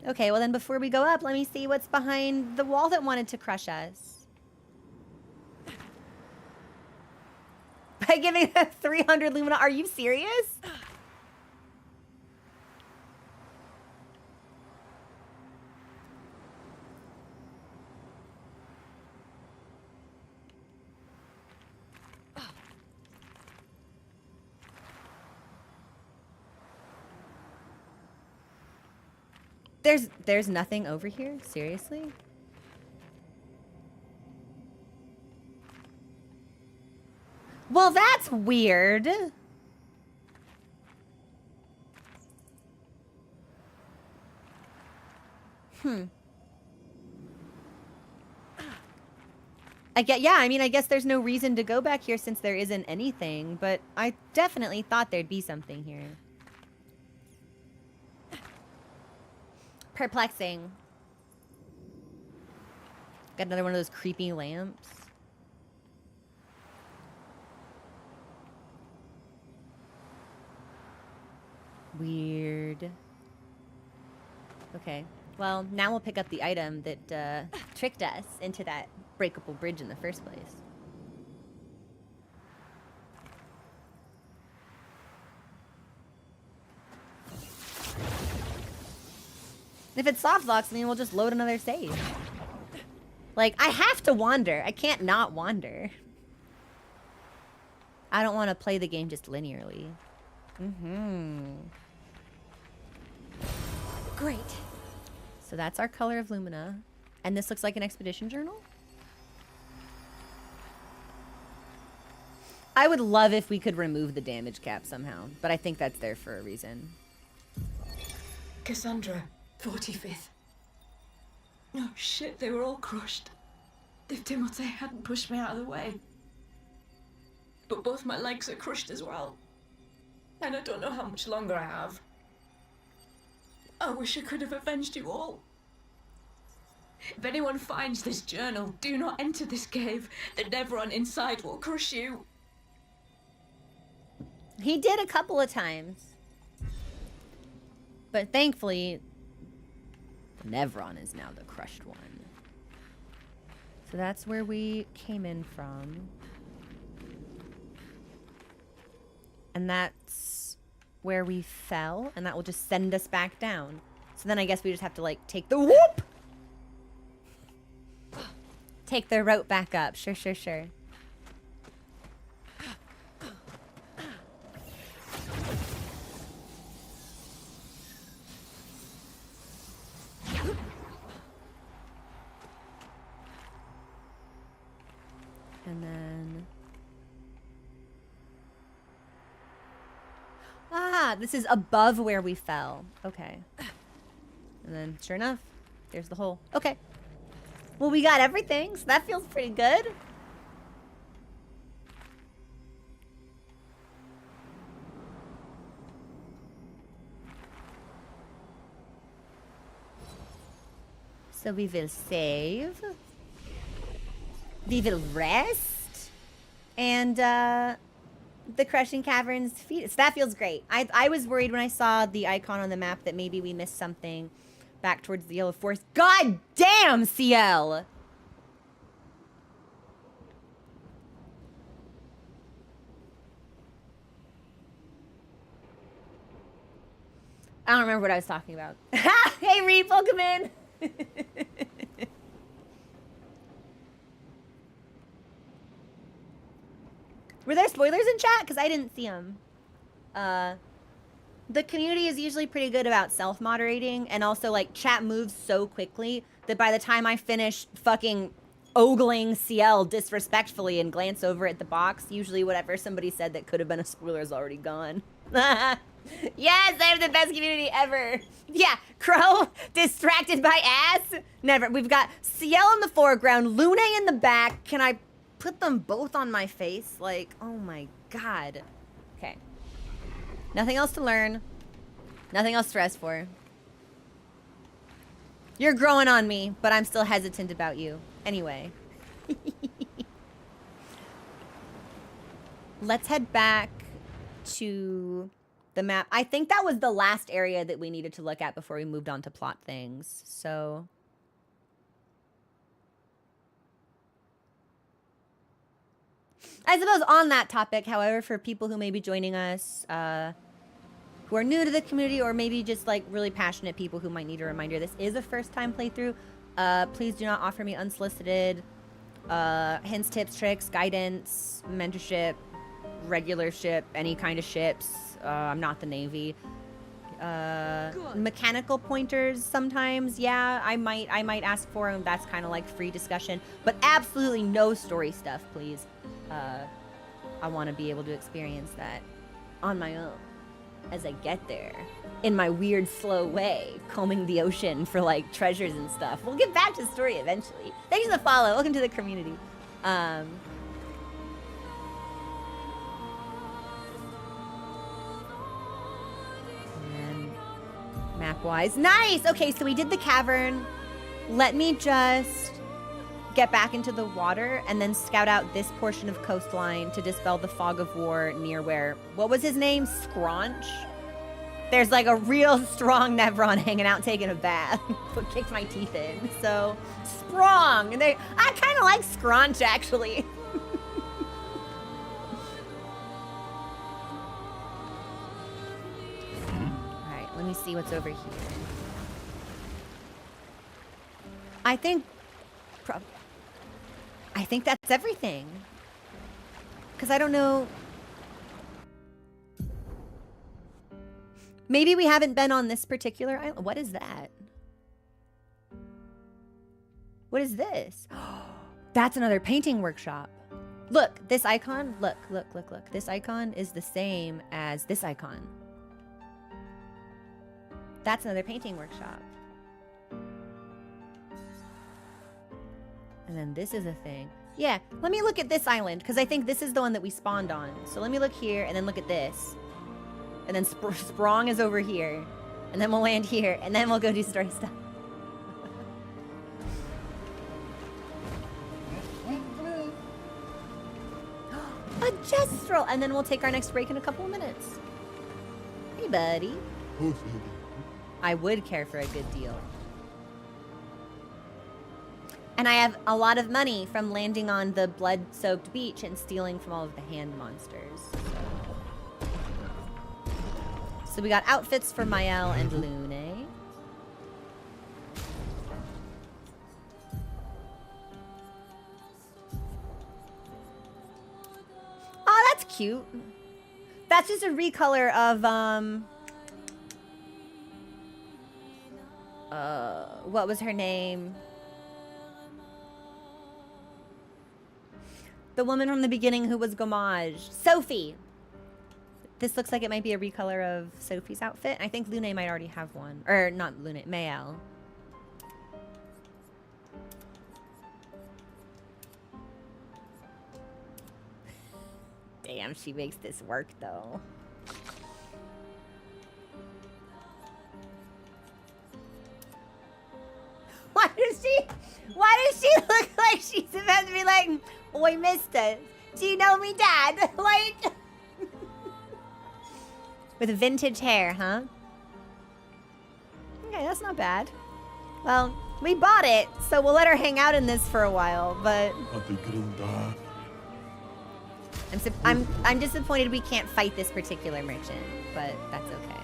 Okay, well then before we go up, let me see what's behind the wall that wanted to crush us. By giving us 300 lumina, are you serious? There's nothing over here? Seriously? Well, that's weird. I mean, I guess there's no reason to go back here since there isn't anything, but I definitely thought thered be something here. Perplexing. Got another one of those creepy lamps. Weird. Okay. Well, now we'll pick up the item that tricked us into that breakable bridge in the first place. If it soft locks, I mean, we'll just load another save. Like, I have to wander. I can't not wander. I don't want to play the game just linearly. Great. So that's our color of Lumina. And this looks like an expedition journal? I would love if we could remove the damage cap somehow, but I think that's there for a reason. Cassandra, 45th. Oh shit, they were all crushed. If Timothy hadn't pushed me out of the way. But both my legs are crushed as well. And I don't know how much longer I have. I wish I could have avenged you all. If anyone finds this journal, do not enter this cave. The Nevron inside will crush you. He did a couple of times. But thankfully, Nevron is now the crushed one. So that's where we came in from. And that's where we fell, and that will just send us back down. So then I guess we just have to, like, take the whoop! Take the rope back up. Sure, sure, sure. And then... Ah, this is above where we fell. Okay. And then, sure enough, there's the hole. Okay. Well, we got everything, so that feels pretty good. So we will save. We will rest. And, the Crushing Caverns feed. So that feels great. I was worried when I saw the icon on the map that maybe we missed something back towards the Yellow Forest. God damn, CL! I don't remember what I was talking about. Hey, Reed, welcome in! Were there spoilers in chat? Because I didn't see them. The community is usually pretty good about self-moderating, and also, like, chat moves so quickly that by the time I finish fucking ogling CL disrespectfully and glance over at the box, usually whatever somebody said that could have been a spoiler is already gone. Yes, I have the best community ever. Yeah, Crow, distracted by ass. Never. We've got CL in the foreground, Luna in the back. Can I put them both on my face? Like, oh my god. Okay. Nothing else to learn. Nothing else to rest for. You're growing on me, but I'm still hesitant about you. Anyway. Let's head back to The map. I think that was the last area that we needed to look at before we moved on to plot things. So... I suppose on that topic, however, for people who may be joining us, who are new to the community or maybe just like really passionate people who might need a reminder, this is a first time playthrough. Please do not offer me unsolicited hints, tips, tricks, guidance, mentorship, regular ship, any kind of ships. I'm not the Navy. Mechanical pointers sometimes, yeah, I might ask for them. That's kind of like free discussion, but absolutely no story stuff, please. I want to be able to experience that on my own as I get there in my weird, slow way, combing the ocean for like treasures and stuff. We'll get back to the story eventually. Thanks for the follow. Welcome to the community. And map-wise, nice. Okay, so we did the cavern. Let me just get back into the water and then scout out this portion of coastline to dispel the fog of war near where, what was his name? Scraunch? There's like a real strong Nevron hanging out taking a bath. What kicked my teeth in. So, Sprong. And I kind of like Scraunch actually. All right, let me see what's over here. I think that's everything. Because I don't know. Maybe we haven't been on this particular island. What is that? What is this? That's another painting workshop. Look, this icon. Look. This icon is the same as this icon. That's another painting workshop. And then this is a thing. Yeah, let me look at this island, because I think this is the one that we spawned on. So let me look here, and then look at this. And then Sprong is over here. And then we'll land here, and then we'll go do story stuff. A Jestrel! And then we'll take our next break in a couple of minutes. Hey, buddy. I would care for a good deal. And I have a lot of money from landing on the blood-soaked beach and stealing from all of the hand monsters. So we got outfits for Mael and Lune. Oh, that's cute. That's just a recolor of, what was her name? The woman from the beginning who was Gommage. Sophie! This looks like it might be a recolor of Sophie's outfit. I think Lune might already have one. Or, not Lune, Mael. Damn, she makes this work, though. Why does she look like she's about to be like, "Oi, mister, do you know me, Dad?" Like, with vintage hair, huh? Okay, that's not bad. Well, we bought it, so we'll let her hang out in this for a while, but I'm disappointed we can't fight this particular merchant, but that's okay.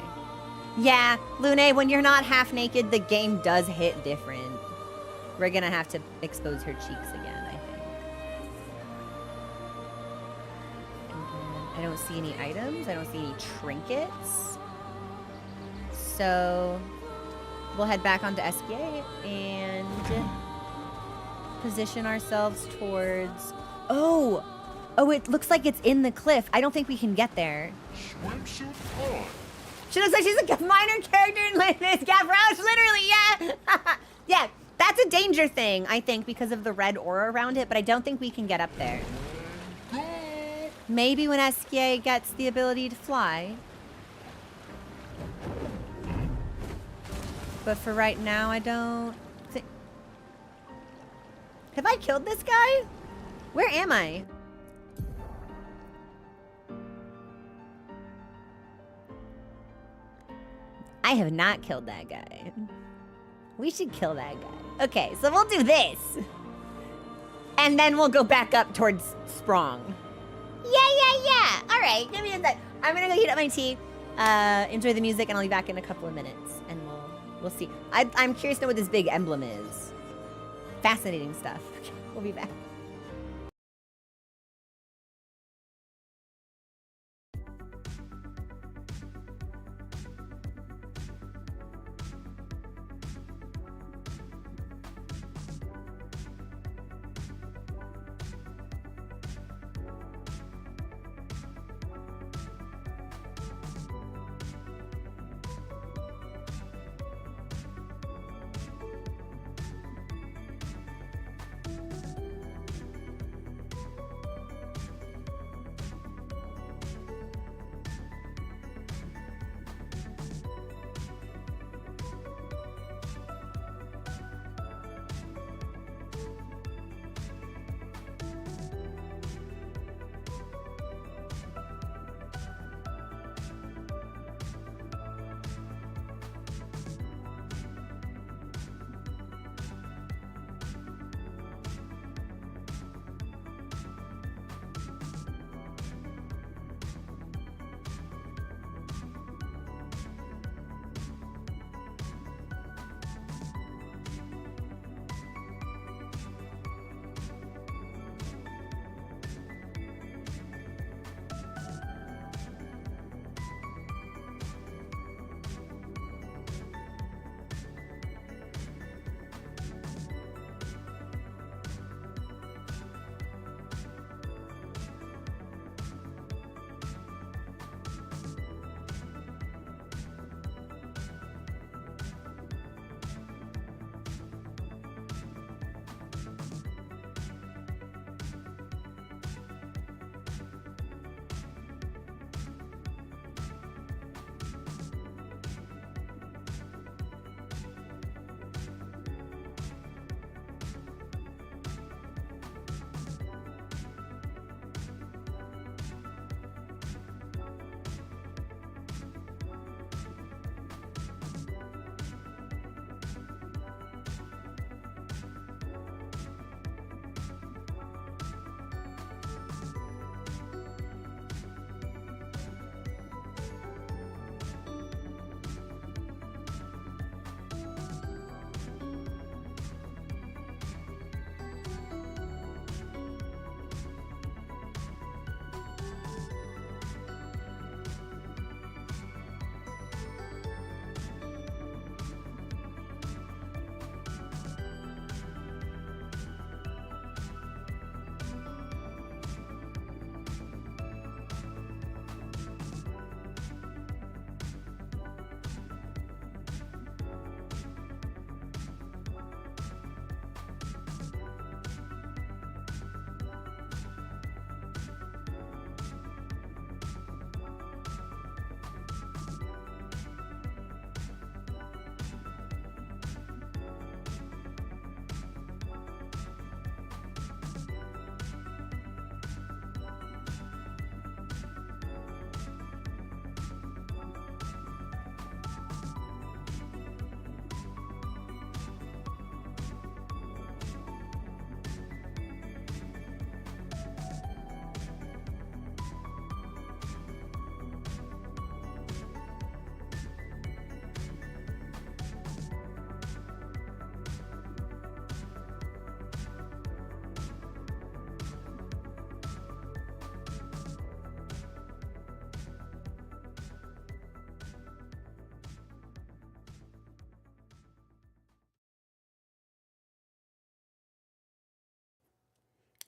Yeah, Lune, when you're not half naked, the game does hit different. We're gonna have to expose her cheeks again, I think. I don't see any items. I don't see any trinkets. So we'll head back onto SPA and position ourselves towards... Oh, it looks like it's in the cliff. I don't think we can get there. Swimsuit on. She looks like she's a minor character in this Gap Roush, literally, yeah. Yeah, that's a danger thing, I think, because of the red aura around it, but I don't think we can get up there. Maybe when SPA gets the ability to fly. But for right now, I don't think... Have I killed this guy? Where am I? I have not killed that guy. We should kill that guy. Okay, so we'll do this. And then we'll go back up towards Sprong. Yeah. All right, give me a sec. I'm gonna go heat up my tea, enjoy the music, and I'll be back in a couple of minutes, and we'll see. I'm curious to know what this big emblem is. Fascinating stuff. We'll be back.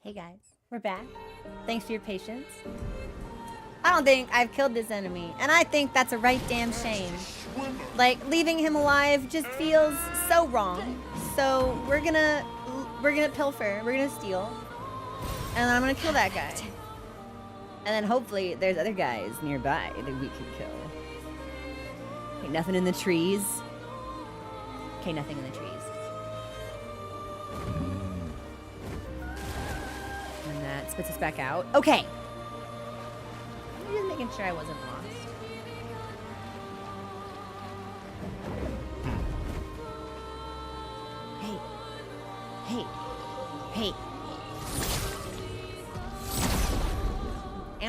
Hey guys, we're back. Thanks for your patience. I don't think I've killed this enemy, and I think that's a right damn shame. Like, leaving him alive just feels so wrong. So we're gonna pilfer, we're gonna steal, and then I'm gonna kill that guy. And then hopefully there's other guys nearby that we can kill. Okay, nothing in the trees. Okay, nothing in the trees. And that spits us back out. Okay. I'm just making sure I wasn't lost.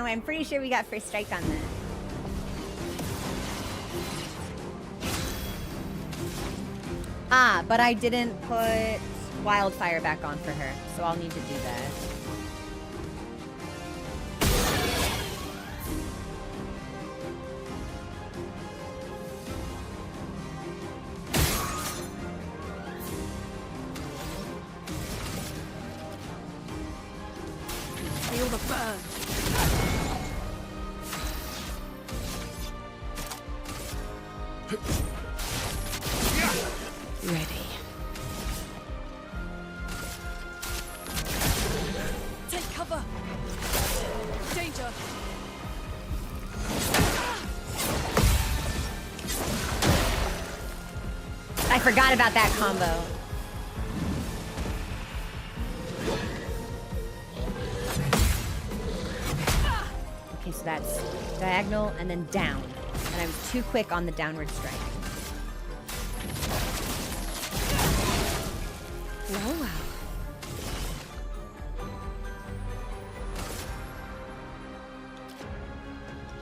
Oh, I'm pretty sure we got first strike on that. Ah, but I didn't put wildfire back on for her, so I'll need to do that. Feel the burn. Ready. Take cover. Danger. I forgot about that combo. Okay, so that's diagonal and then down. And I was too quick on the downward strike. Well, well.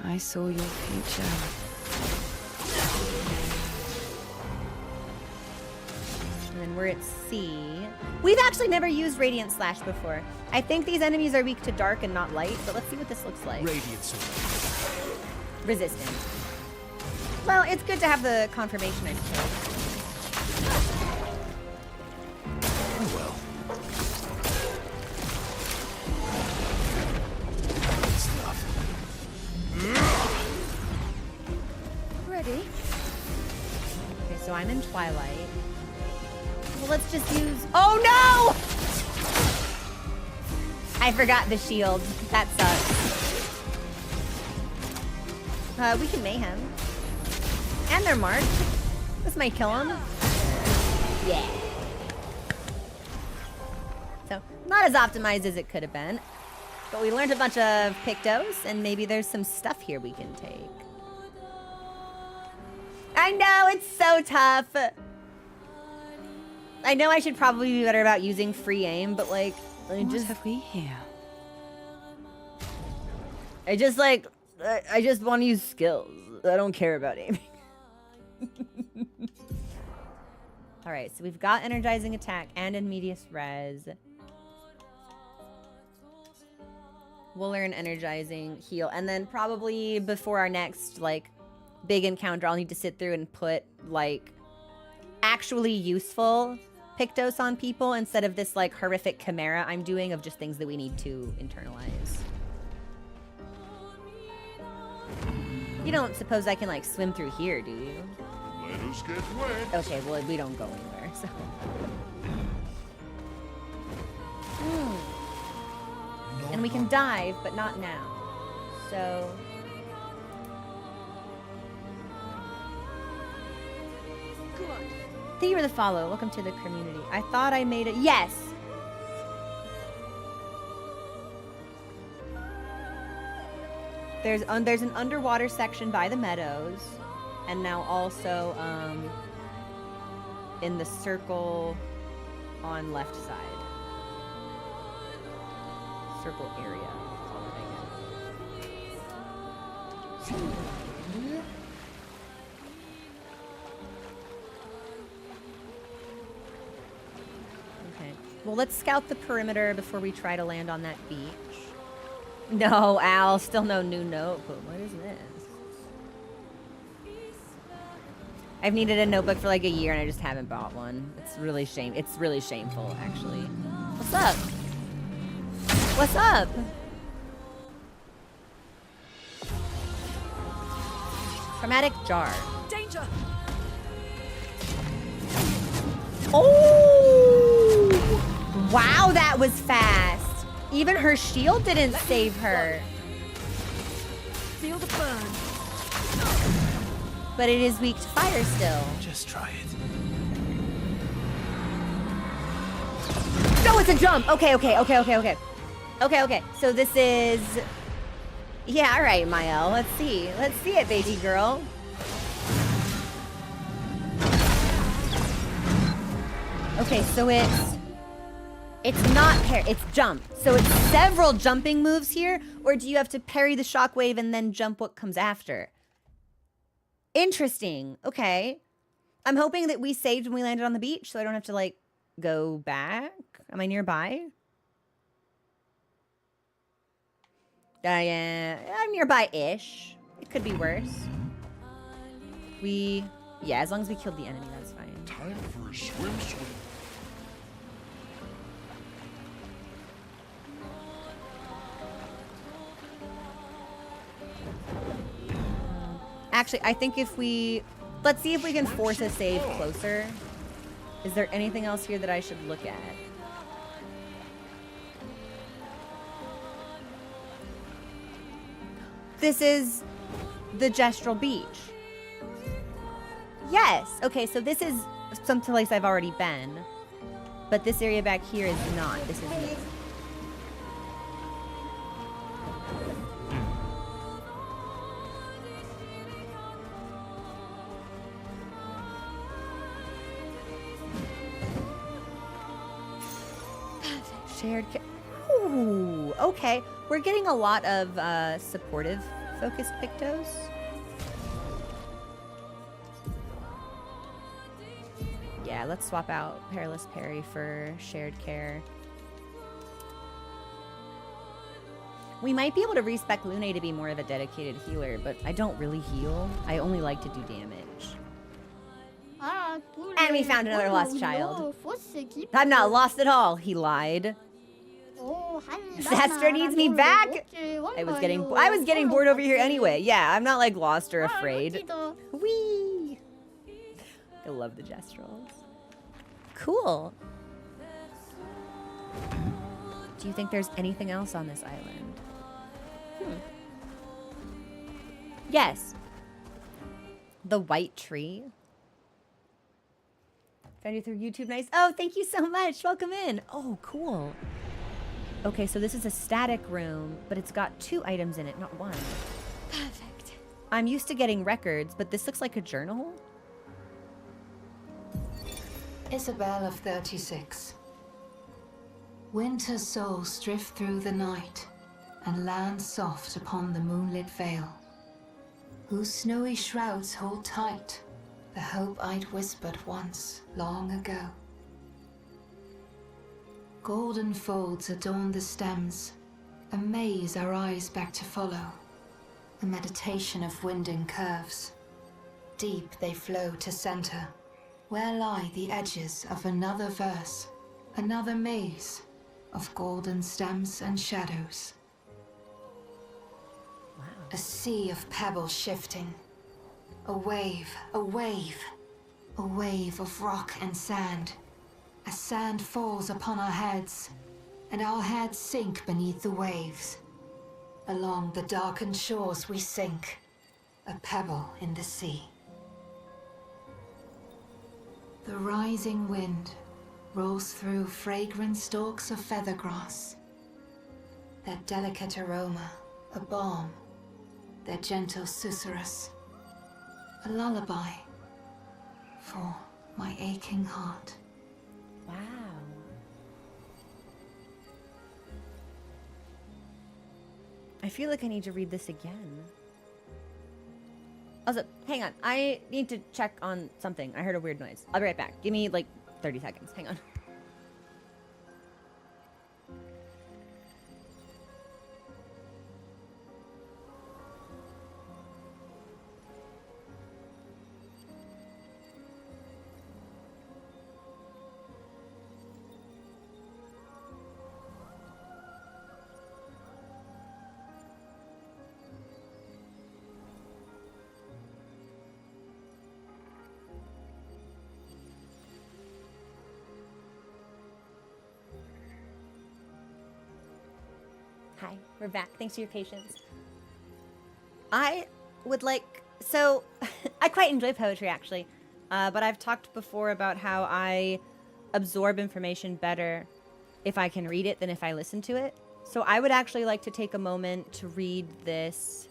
I saw your future. And then we're at C. We've actually never used Radiant Slash before. I think these enemies are weak to dark and not light, but let's see what this looks like. Radiant sword. Resistant. Well, it's good to have the confirmation, I suppose. Oh well. Stuff. Ready? Okay, so I'm in Twilight. Well, let's just use... Oh, no! I forgot the shield. That sucks. We can Mayhem. And they're marked. This might kill them. Yeah. So, not as optimized as it could have been. But we learned a bunch of Pictos, and maybe there's some stuff here we can take. I know, it's so tough. I know I should probably be better about using free aim, but like, I What just... have we here? I just like, I just want to use skills. I don't care about aiming. All right, so we've got energizing attack and in medias res. We'll learn energizing heal, and then probably before our next like big encounter, I'll need to sit through and put like actually useful Pictos on people instead of this like horrific chimera I'm doing of just things that we need to internalize. You don't suppose I can like swim through here, do you? Let us get wet. Okay, well we don't go anywhere, so. And we can dive, but not now. So. Thank you for the follow. Welcome to the community. I thought I made it. Yes. There's an underwater section by the meadows, and now also in the circle on left side. Circle area. Call it, I guess. Okay. Well, let's scout the perimeter before we try to land on that beach. No, Al, still no new notebook. What is this? I've needed a notebook for like a year and I just haven't bought one. It's really shameful, actually. What's up? What's up? Chromatic jar. Danger! Oh! Wow, that was fast. Even her shield didn't save her. Feel the burn. But it is weak to fire still. Just try it. No, it's a jump. Okay. So this is... Yeah, all right, Mael. Let's see. Let's see it, baby girl. Okay, so it's... It's not parry, it's jump. So it's several jumping moves here, or do you have to parry the shockwave and then jump what comes after? Interesting. Okay. I'm hoping that we saved when we landed on the beach, so I don't have to, like, go back. Am I nearby? Yeah, I'm nearby-ish. It could be worse. Yeah, as long as we killed the enemy, that's fine. Time for a swim. Actually, I think if we... Let's see if we can force a save closer. Is there anything else here that I should look at? This is the Gestural Beach. Yes. Okay, so this is some place I've already been. But this area back here is not. This is new. Shared Ooh, okay. We're getting a lot of supportive focused pictos. Yeah, let's swap out Perilous Parry for Shared Care. We might be able to respec Lune to be more of a dedicated healer, but I don't really heal. I only like to do damage. And we found another lost child. I'm not lost at all, he lied. Sastra needs me back. I was getting bored over here anyway. Yeah, I'm not like lost or afraid. Whee! I love the Gestrals. Cool. Do you think there's anything else on this island? Yes. The white tree. Found you through YouTube, nice. Oh, thank you so much. Welcome in. Oh, cool. Okay, so this is a static room, but it's got 2 items in it, not 1. Perfect. I'm used to getting records, but this looks like a journal. Isabel of 36. Winter souls drift through the night and land soft upon the moonlit vale, whose snowy shrouds hold tight the hope I'd whispered once, long ago. Golden folds adorn the stems, a maze our eyes back to follow, a meditation of winding curves. Deep they flow to center, where lie the edges of another verse, another maze of golden stems and shadows. Wow. A sea of pebbles shifting, a wave, a wave, a wave of rock and sand. As sand falls upon our heads, and our heads sink beneath the waves. Along the darkened shores we sink, a pebble in the sea. The rising wind rolls through fragrant stalks of feathergrass. Their delicate aroma, a balm, their gentle susurrus, a lullaby for my aching heart. Wow. I feel like I need to read this again. Also, hang on. I need to check on something. I heard a weird noise. I'll be right back. Give me like 30 seconds. Hang on. Hi, we're back. Thanks for your patience. I would like, so I quite enjoy poetry actually, but I've talked before about how I absorb information better if I can read it than if I listen to it. So I would actually like to take a moment to read this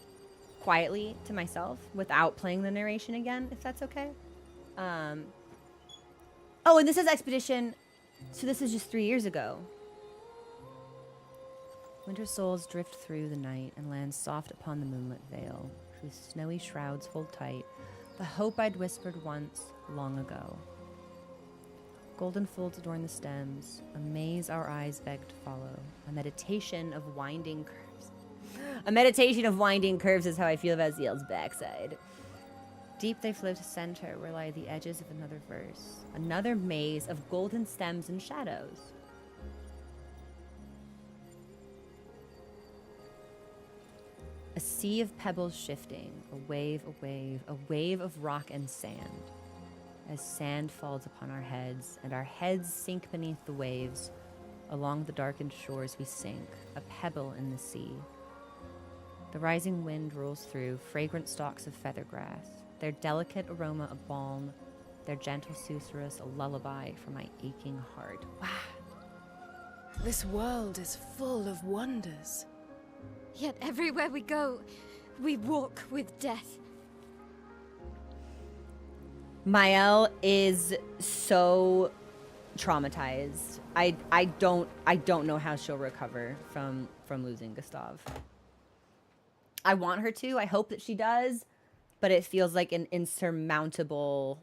quietly to myself without playing the narration again, if that's okay. Oh, and this is Expedition, so this is just 3 years ago. Winter souls drift through the night and land soft upon the moonlit vale, whose snowy shrouds hold tight the hope I'd whispered once, long ago. Golden folds adorn the stems, a maze our eyes beg to follow, a meditation of winding curves. A meditation of winding curves is how I feel about Zeal's backside. Deep they flow to center, where lie the edges of another verse, another maze of golden stems and shadows. A sea of pebbles shifting, a wave, a wave, a wave of rock and sand. As sand falls upon our heads, and our heads sink beneath the waves, along the darkened shores we sink, a pebble in the sea. The rising wind rolls through fragrant stalks of feathergrass, their delicate aroma a balm, their gentle susurrus a lullaby for my aching heart. Wow. This world is full of wonders. Yet everywhere we go, we walk with death. Mael is so traumatized. I don't know how she'll recover from losing Gustav. I want her to. I hope that she does, but it feels like an insurmountable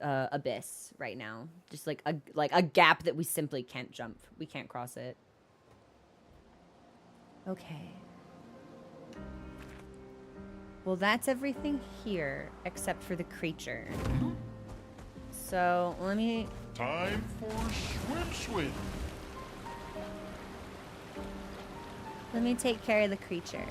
abyss right now. Just like a gap that we simply can't jump. We can't cross it. Okay. Well, that's everything here except for the creature. So let me. Time for swim. Let me take care of the creature.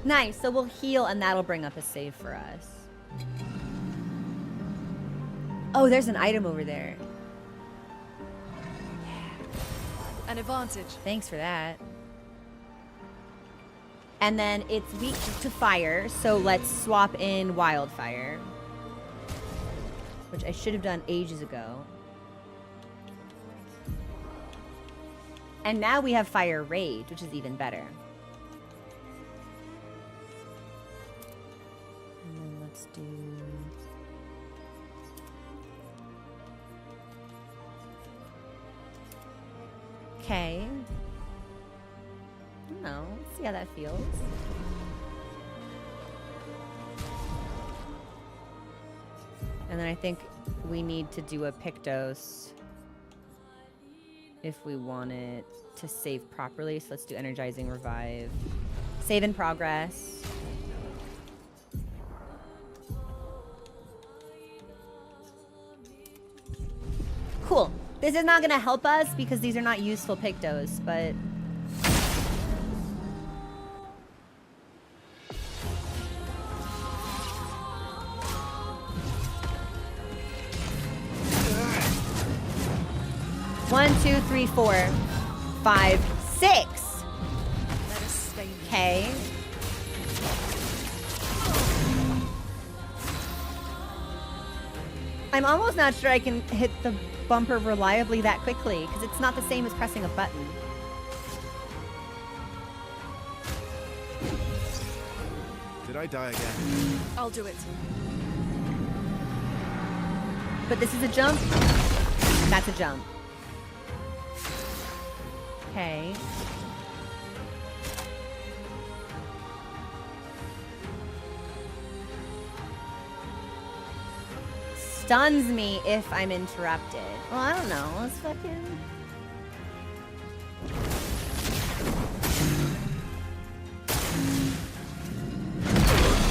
Nice, so we'll heal and that'll bring up a save for us. Oh, there's an item over there. An advantage. Thanks for that. And then it's weak to fire, so let's swap in wildfire. Which I should have done ages ago. And now we have fire rage, which is even better. And then let's do... Okay. I don't know. Let's see how that feels. And then I think we need to do a Pictos if we want it to save properly. So let's do Energizing Revive. Save in progress. Cool. This is not going to help us because these are not useful Pictos, but... One, two, three, four, 5, 6. Okay. I'm almost not sure I can hit the bumper reliably that quickly because it's not the same as pressing a button. Did I die again? I'll do it. But this is a jump. That's a jump. Okay. Stuns me if I'm interrupted. Well, I don't know. Let's fucking...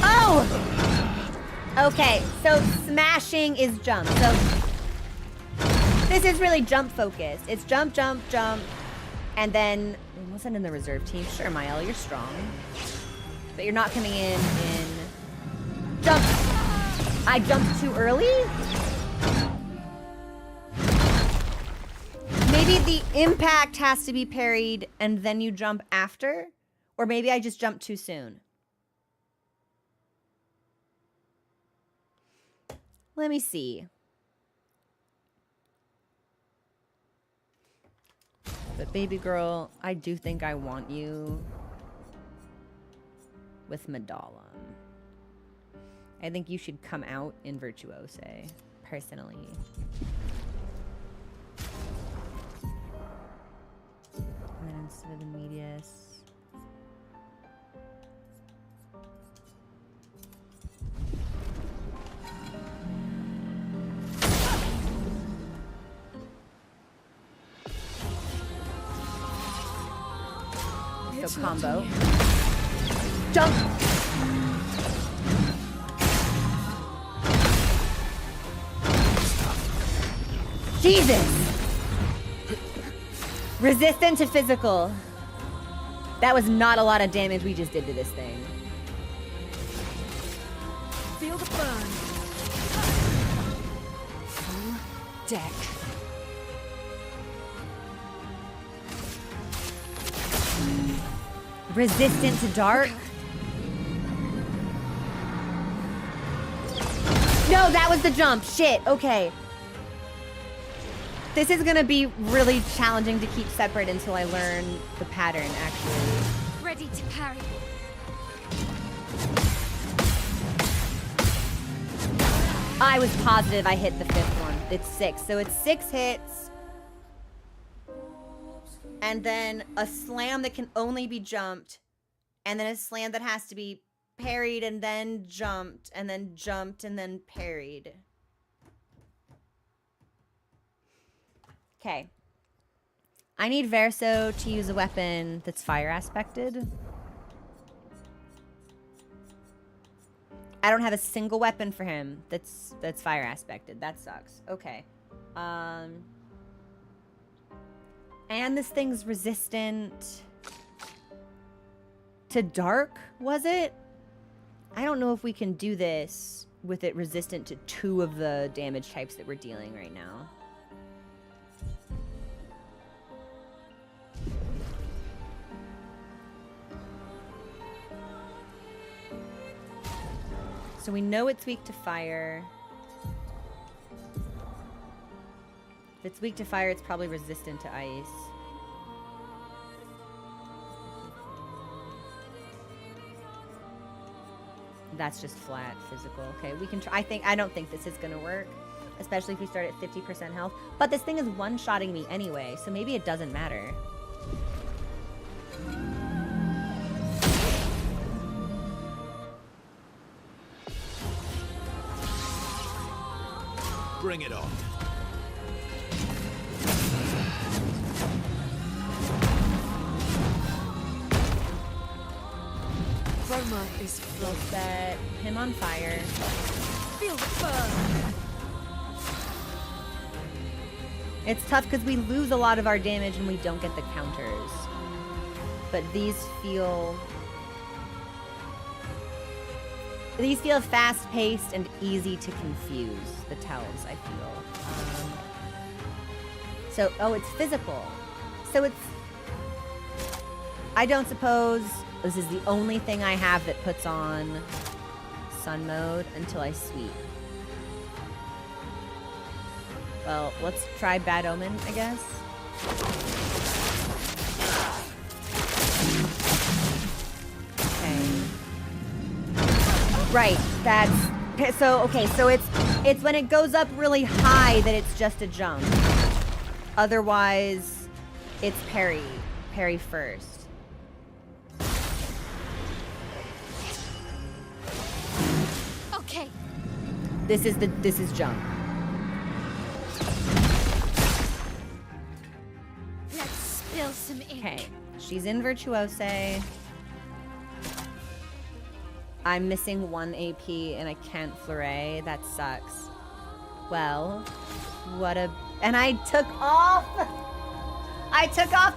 Oh! Okay, so smashing is jump. So this is really jump focused. It's jump, jump, jump. And then we'll send in the reserve team. Sure, Mael, you're strong. But you're not coming in jump. I jumped too early? Maybe the impact has to be parried and then you jump after? Or maybe I just jumped too soon. Let me see. But baby girl, I do think I want you with Medallum. I think you should come out in Virtuose, personally. And then instead of the medius. So combo. Jump! Jesus! Resistant to physical. That was not a lot of damage we just did to this thing. Feel the burn. Full deck. Resistant to dark? No, that was the jump. Shit, okay. This is gonna be really challenging to keep separate until I learn the pattern, actually. Ready to parry. I was positive I hit the 5th one. It's 6, so it's 6 hits. And then a slam that can only be jumped. And then a slam that has to be parried and then jumped. And then jumped and then parried. Okay. I need Verso to use a weapon that's fire aspected. I don't have a single weapon for him that's fire aspected. That sucks. Okay. And this thing's resistant to dark, was it? I don't know if we can do this with it resistant to 2 of the damage types that we're dealing right now. So we know it's weak to fire. If it's weak to fire, it's probably resistant to ice. That's just flat physical. Okay, we can try. I don't think this is gonna work, especially if we start at 50% health. But this thing is one-shotting me anyway, so maybe it doesn't matter. Bring it on. Chroma is We'll set him on fire. Feel the burn. It's tough because we lose a lot of our damage and we don't get the counters. But these feel fast-paced and easy to confuse, the tells, I feel. Oh, it's physical. So it's... I don't suppose this is the only thing I have that puts on sun mode until I sweep. Well, let's try Bad Omen, I guess. Okay. Right, that's... So, okay, so it's when it goes up really high that it's just a jump. Otherwise, it's parry. Parry first. Okay. This is jump. Let's spill some ink. Okay, she's in Virtuose. I'm missing 1 AP and I can't flurry. That sucks. Well, what a... And I took off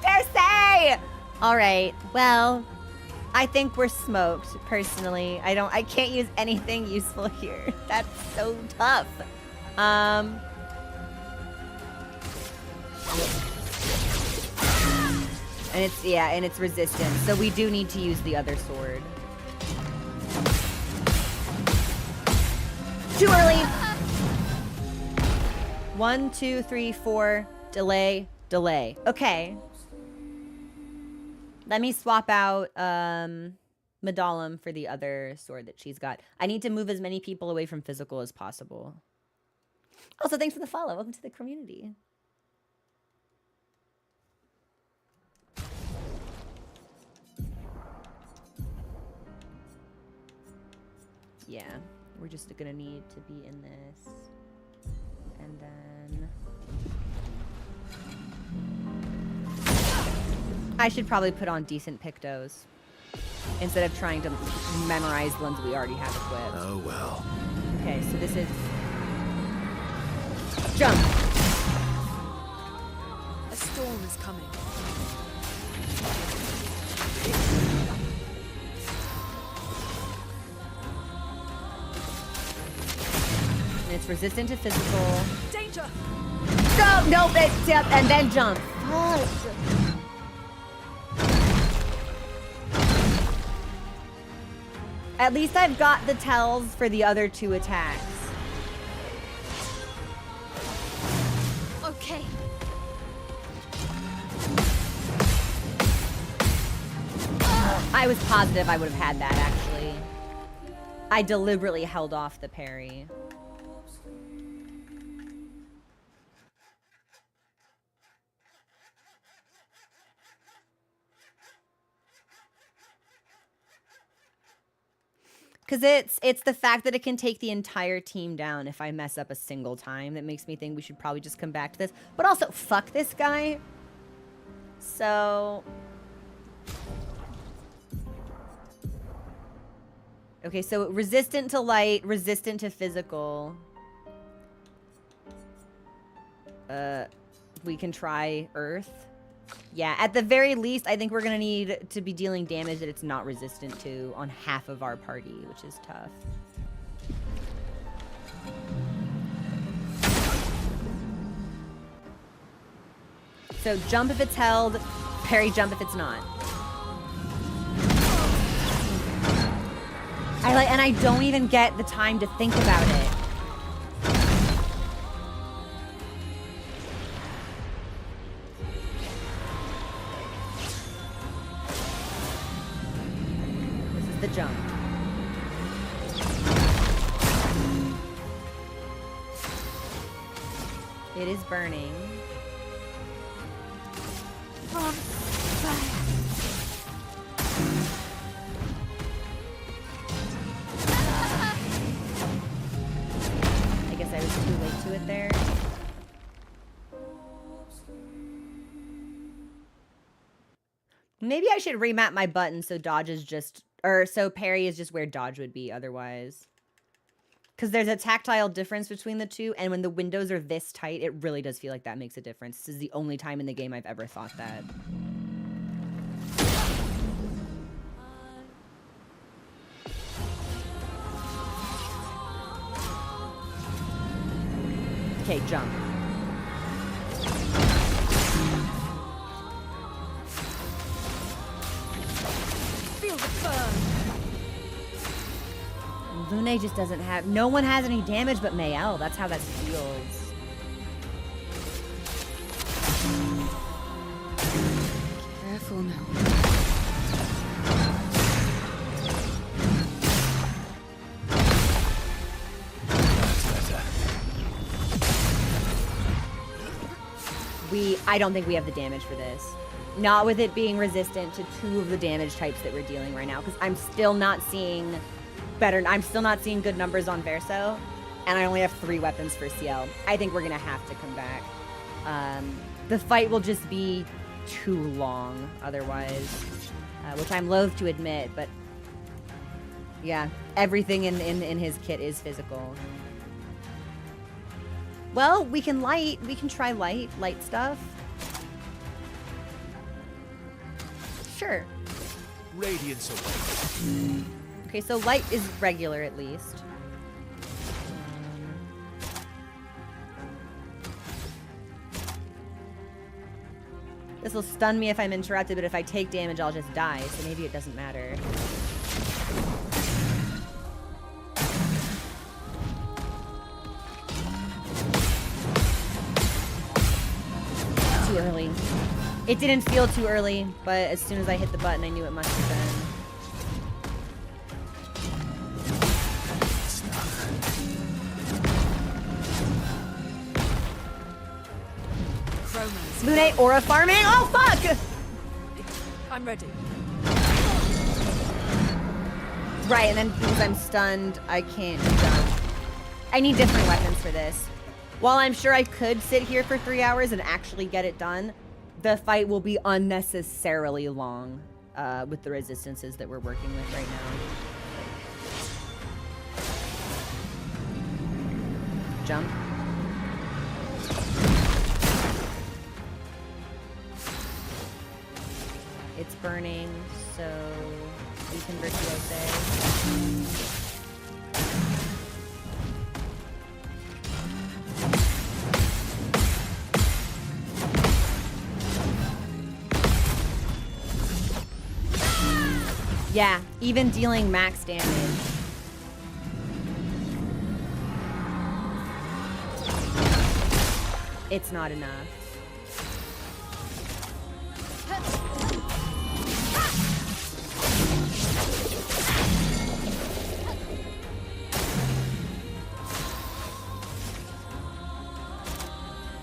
Perse! All right, well, I think we're smoked, personally. I can't use anything useful here. That's so tough. And it's resistant. So we do need to use the other sword. Too early. 1, 2, 3, 4. Delay. Okay. Let me swap out Medallum for the other sword that she's got. I need to move as many people away from physical as possible. Also, thanks for the follow. Welcome to the community. Yeah, we're just gonna need to be in this. And then... I should probably put on decent pictos instead of trying to memorize the ones we already have equipped. Oh well. Okay, so this is... Jump! A storm is coming. And it's resistant to physical. Danger! No, nope, it's, yep, and then jump. At least I've got the tells for the other two attacks. Okay. I was positive I would have had that, actually. I deliberately held off the parry. Because it's the fact that it can take the entire team down if I mess up a single time that makes me think we should probably just come back to this. But also, fuck this guy. So... Okay, so resistant to light, resistant to physical. We can try earth. Yeah, at the very least, I think we're gonna need to be dealing damage that it's not resistant to on half of our party, which is tough. So jump if it's held, parry jump if it's not. And I don't even get the time to think about it. This is the jump. It is burning. I guess I was too late to it there. Maybe I should remap my button so dodge is just, or so parry is just where dodge would be otherwise. Because there's a tactile difference between the two, and when the windows are this tight, it really does feel like that makes a difference. This is the only time in the game I've ever thought that. Okay, jump. Feel the burn! Lune just doesn't have... No one has any damage but Mayel. That's how that feels. Careful now. I don't think we have the damage for this. Not with it being resistant to 2 of the damage types that we're dealing right now, because I'm still not seeing I'm still not seeing good numbers on Verso, and I only have 3 weapons for CL. I think we're gonna have to come back. The fight will just be too long otherwise, which I'm loath to admit, but yeah, everything in his kit is physical. Well, we can try light stuff. Sure. Radiance away. Okay, so light is regular at least. This will stun me if I'm interrupted, but if I take damage, I'll just die, so maybe it doesn't matter. Too early. It didn't feel too early, but as soon as I hit the button, I knew it must have been. chromas. Lune aura farming. Oh fuck! I'm ready. Right, and then because I'm stunned, I can't jump. I need different weapons for this. While I'm sure I could sit here for 3 hours and actually get it done, the fight will be unnecessarily long with the resistances that we're working with right now. Jump. It's burning, so we can virtuose. Yeah, even dealing max damage. It's not enough.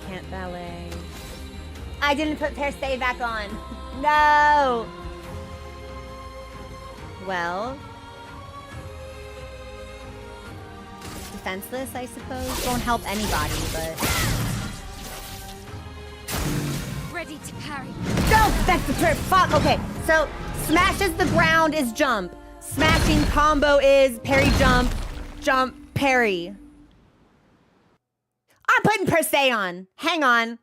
Can't ballet. I didn't put per se back on. No! Well, defenseless, I suppose. Won't help anybody, but Ready to parry. go! That's the turn. Fuck. Okay, so smashes the ground is jump. Smashing combo is parry, jump, jump, parry. I'm putting per se on. Hang on.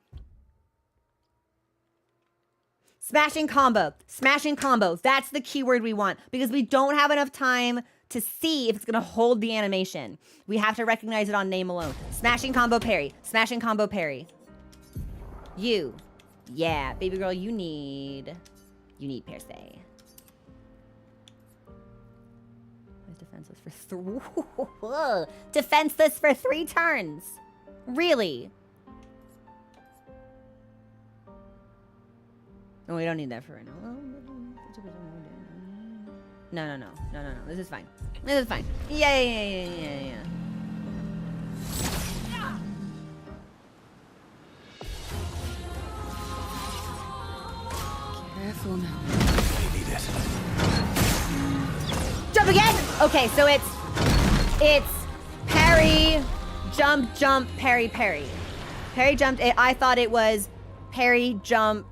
Smashing combo. Smashing combo. That's the keyword we want because we don't have enough time to see if it's going to hold the animation. We have to recognize it on name alone. Smashing combo parry. Smashing combo parry. You. Yeah, baby girl, you need per se. Defenseless for defenseless for 3 turns. Really? No, we don't need that for right now. No. This is fine. This is fine. Yeah. Careful now. I need it. Jump again! Okay, so it's parry, jump, jump, parry, parry. Parry, jump. I thought it was parry, jump,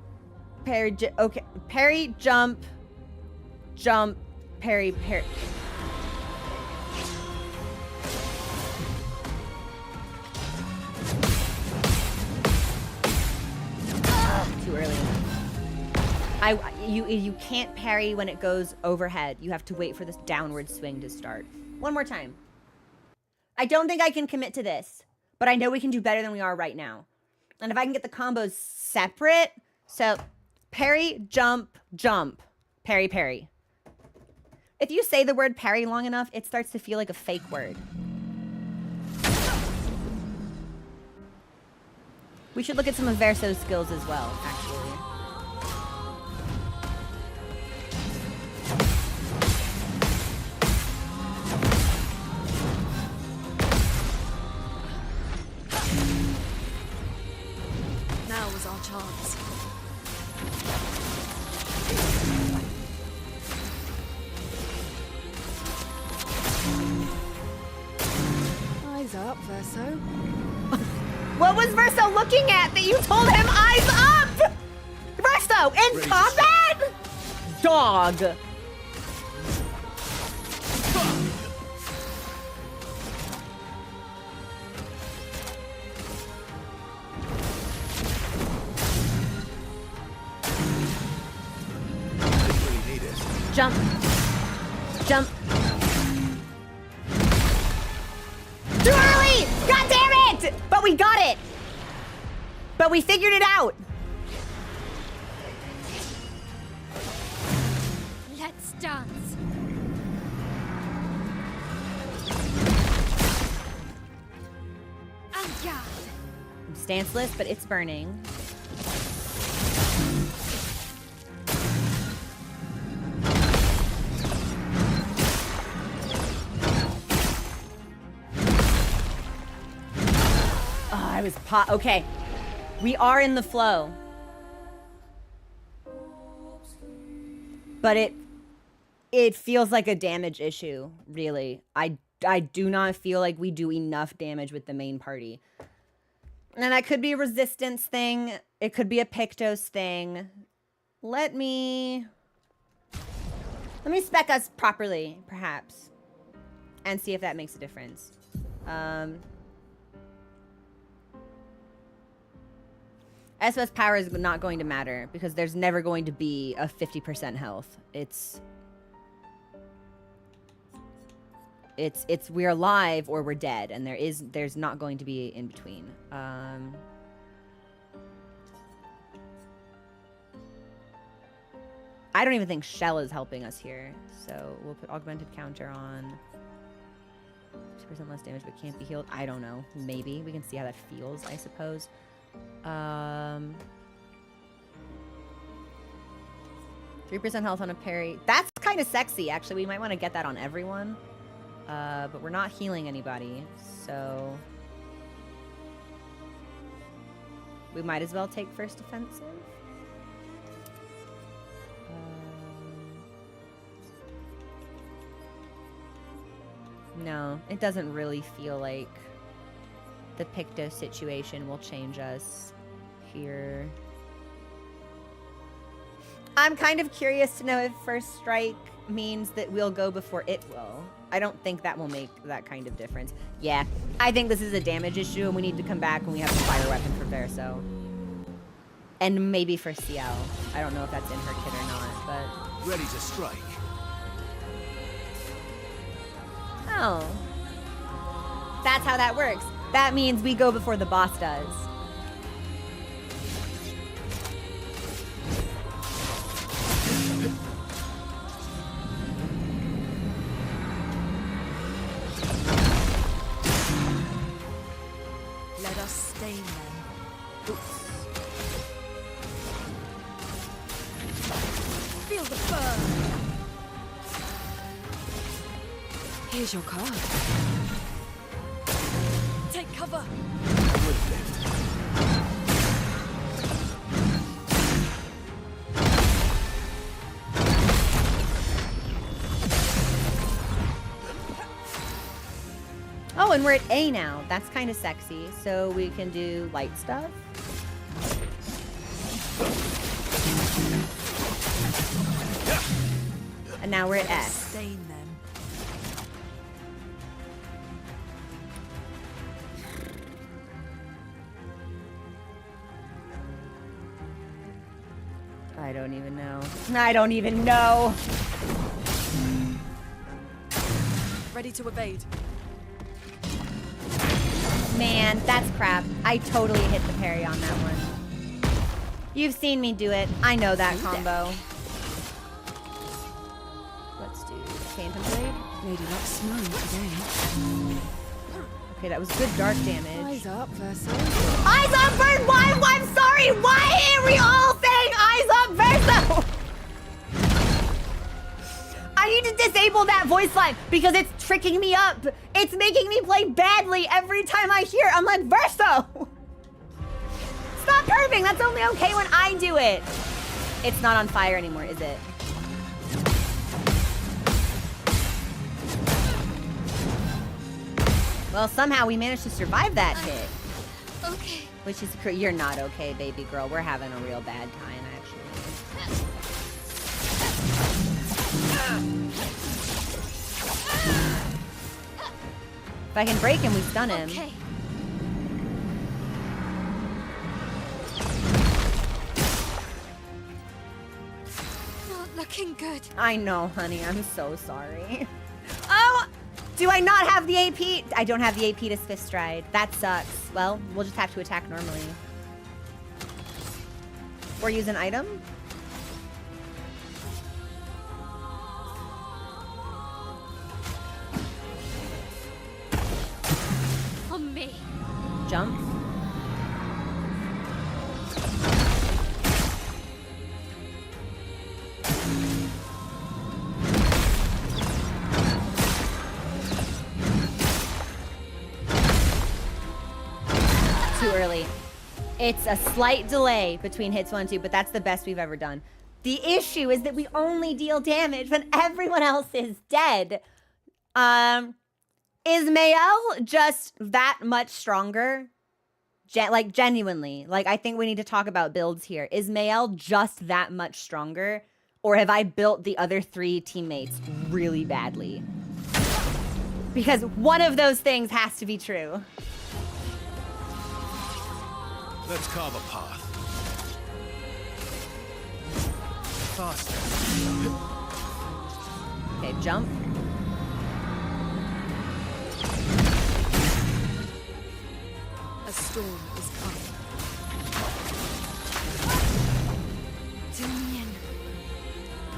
parry, okay. Parry, jump, jump, parry, parry. Too early. You can't parry when it goes overhead. You have to wait for this downward swing to start. One more time. I don't think I can commit to this, but I know we can do better than we are right now. And if I can get the combos separate, so parry, jump, jump, parry, parry. If you say the word parry long enough, it starts to feel like a fake word. We should look at some of Verso's skills as well, actually. Now was our chance. Eyes up, Verso. What was Verso looking at that you told him eyes up? Verso, in combat? Dog. Jump. Jump. Too early! God damn it! But we got it! But we figured it out! Let's dance. En garde. I'm stanceless, but it's burning. I was okay. We are in the flow. But it feels like a damage issue, really. I do not feel like we do enough damage with the main party. And that could be a resistance thing. It could be a Pictos thing. Let me spec us properly, perhaps. And see if that makes a difference. SOS power is not going to matter because there's never going to be a 50% health. It's we're alive or we're dead, and there's not going to be in between. I don't even think Shell is helping us here, so we'll put augmented counter on. 2% less damage but can't be healed. I don't know. Maybe we can see how that feels, I suppose. 3% health on a parry. That's kind of sexy, actually. We might want to get that on everyone. But we're not healing anybody, so we might as well take first offensive. No, it doesn't really feel like the Picto situation will change us here. I'm kind of curious to know if first strike means that we'll go before it will. I don't think that will make that kind of difference. Yeah, I think this is a damage issue and we need to come back when we have a fire weapon for Verso. And maybe for CL. I don't know if that's in her kit or not, but... Ready to strike. Oh. That's how that works. That means we go before the boss does. Let us stain them. Oops. Feel the burn. Here's your card. Take cover. Oh, and we're at A now. That's kind of sexy. So we can do light stuff. And now we're at S. Stain them. I don't even know. I don't even know. Ready to evade. Man, that's crap. I totally hit the parry on that one. You've seen me do it. I know that combo. Let's do Phantom Blade. Lady Luck's smiling today. Okay, that was good dark damage. Eyes up, Verso. Eyes up, Bird! Why? I'm sorry! Why are we all saying eyes up, Verso? I need to disable that voice line because it's tricking me up. It's making me play badly every time I hear it. I'm like, Verso! Stop perving! That's only okay when I do it. It's not on fire anymore, is it? Well, somehow we managed to survive that hit. Okay. Which is, you're not okay, baby girl. We're having a real bad time, actually. If I can break him, we stun him. Okay. Not looking good. I know, honey. I'm so sorry. Oh! Do I not have the AP? I don't have the AP to Fifth Stride. That sucks. Well, we'll just have to attack normally. Or use an item? On me. Jump. Too early. It's a slight delay between hits 1 and 2, but that's the best we've ever done. The issue is that we only deal damage when everyone else is dead. Is Mayel just that much stronger? Like, genuinely. Like, I think we need to talk about builds here. Is Mayel just that much stronger? Or have I built the other 3 teammates really badly? Because one of those things has to be true. Let's carve a path. Faster. Okay, jump. A storm is coming.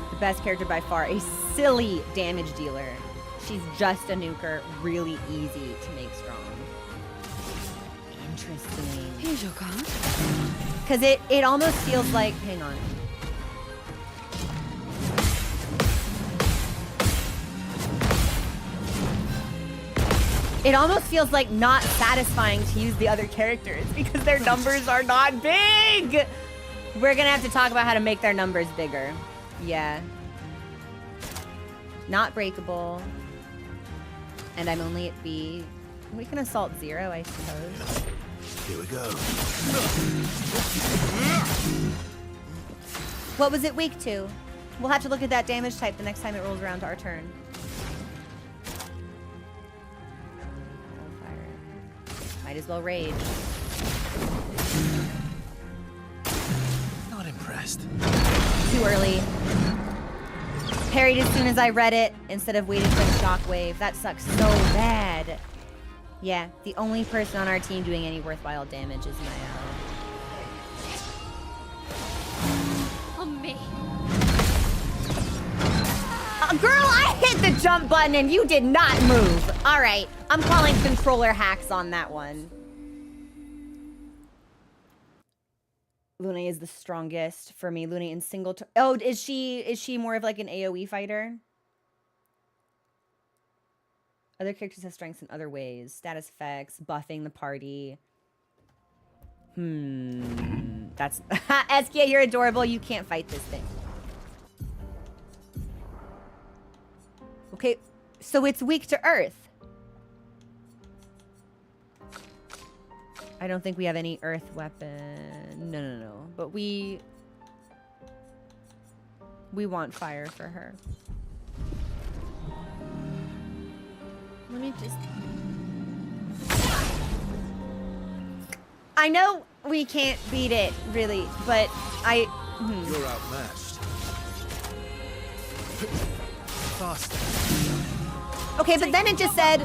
The best character by far, a silly damage dealer. She's just a nuker, really easy to make strong. Interesting. Here's your card. Because it almost feels like, hang on. It almost feels like not satisfying to use the other characters because their numbers are not big. We're gonna have to talk about how to make their numbers bigger. Yeah. Not breakable. And I'm only at B. We can assault 0, I suppose. Here we go. What was it weak to? We'll have to look at that damage type the next time it rolls around to our turn. Might as well rage. Not impressed. Too early. Parried as soon as I read it instead of waiting for the shockwave. That sucks so bad. Yeah, the only person on our team doing any worthwhile damage is Mayel. On me. Girl, I hit the jump button and you did not move. All right, I'm calling controller hacks on that one. Luna is the strongest for me. Luna in single. Oh, is she more of like an AoE fighter? Other characters have strengths in other ways. Status effects, buffing the party. That's Eskia, you're adorable. You can't fight this thing. Okay, so it's weak to earth. I don't think we have any earth weapon. No. But we want fire for her. Let me just... I know we can't beat it, really, but You're outmatched. Faster. Okay, but then it just said...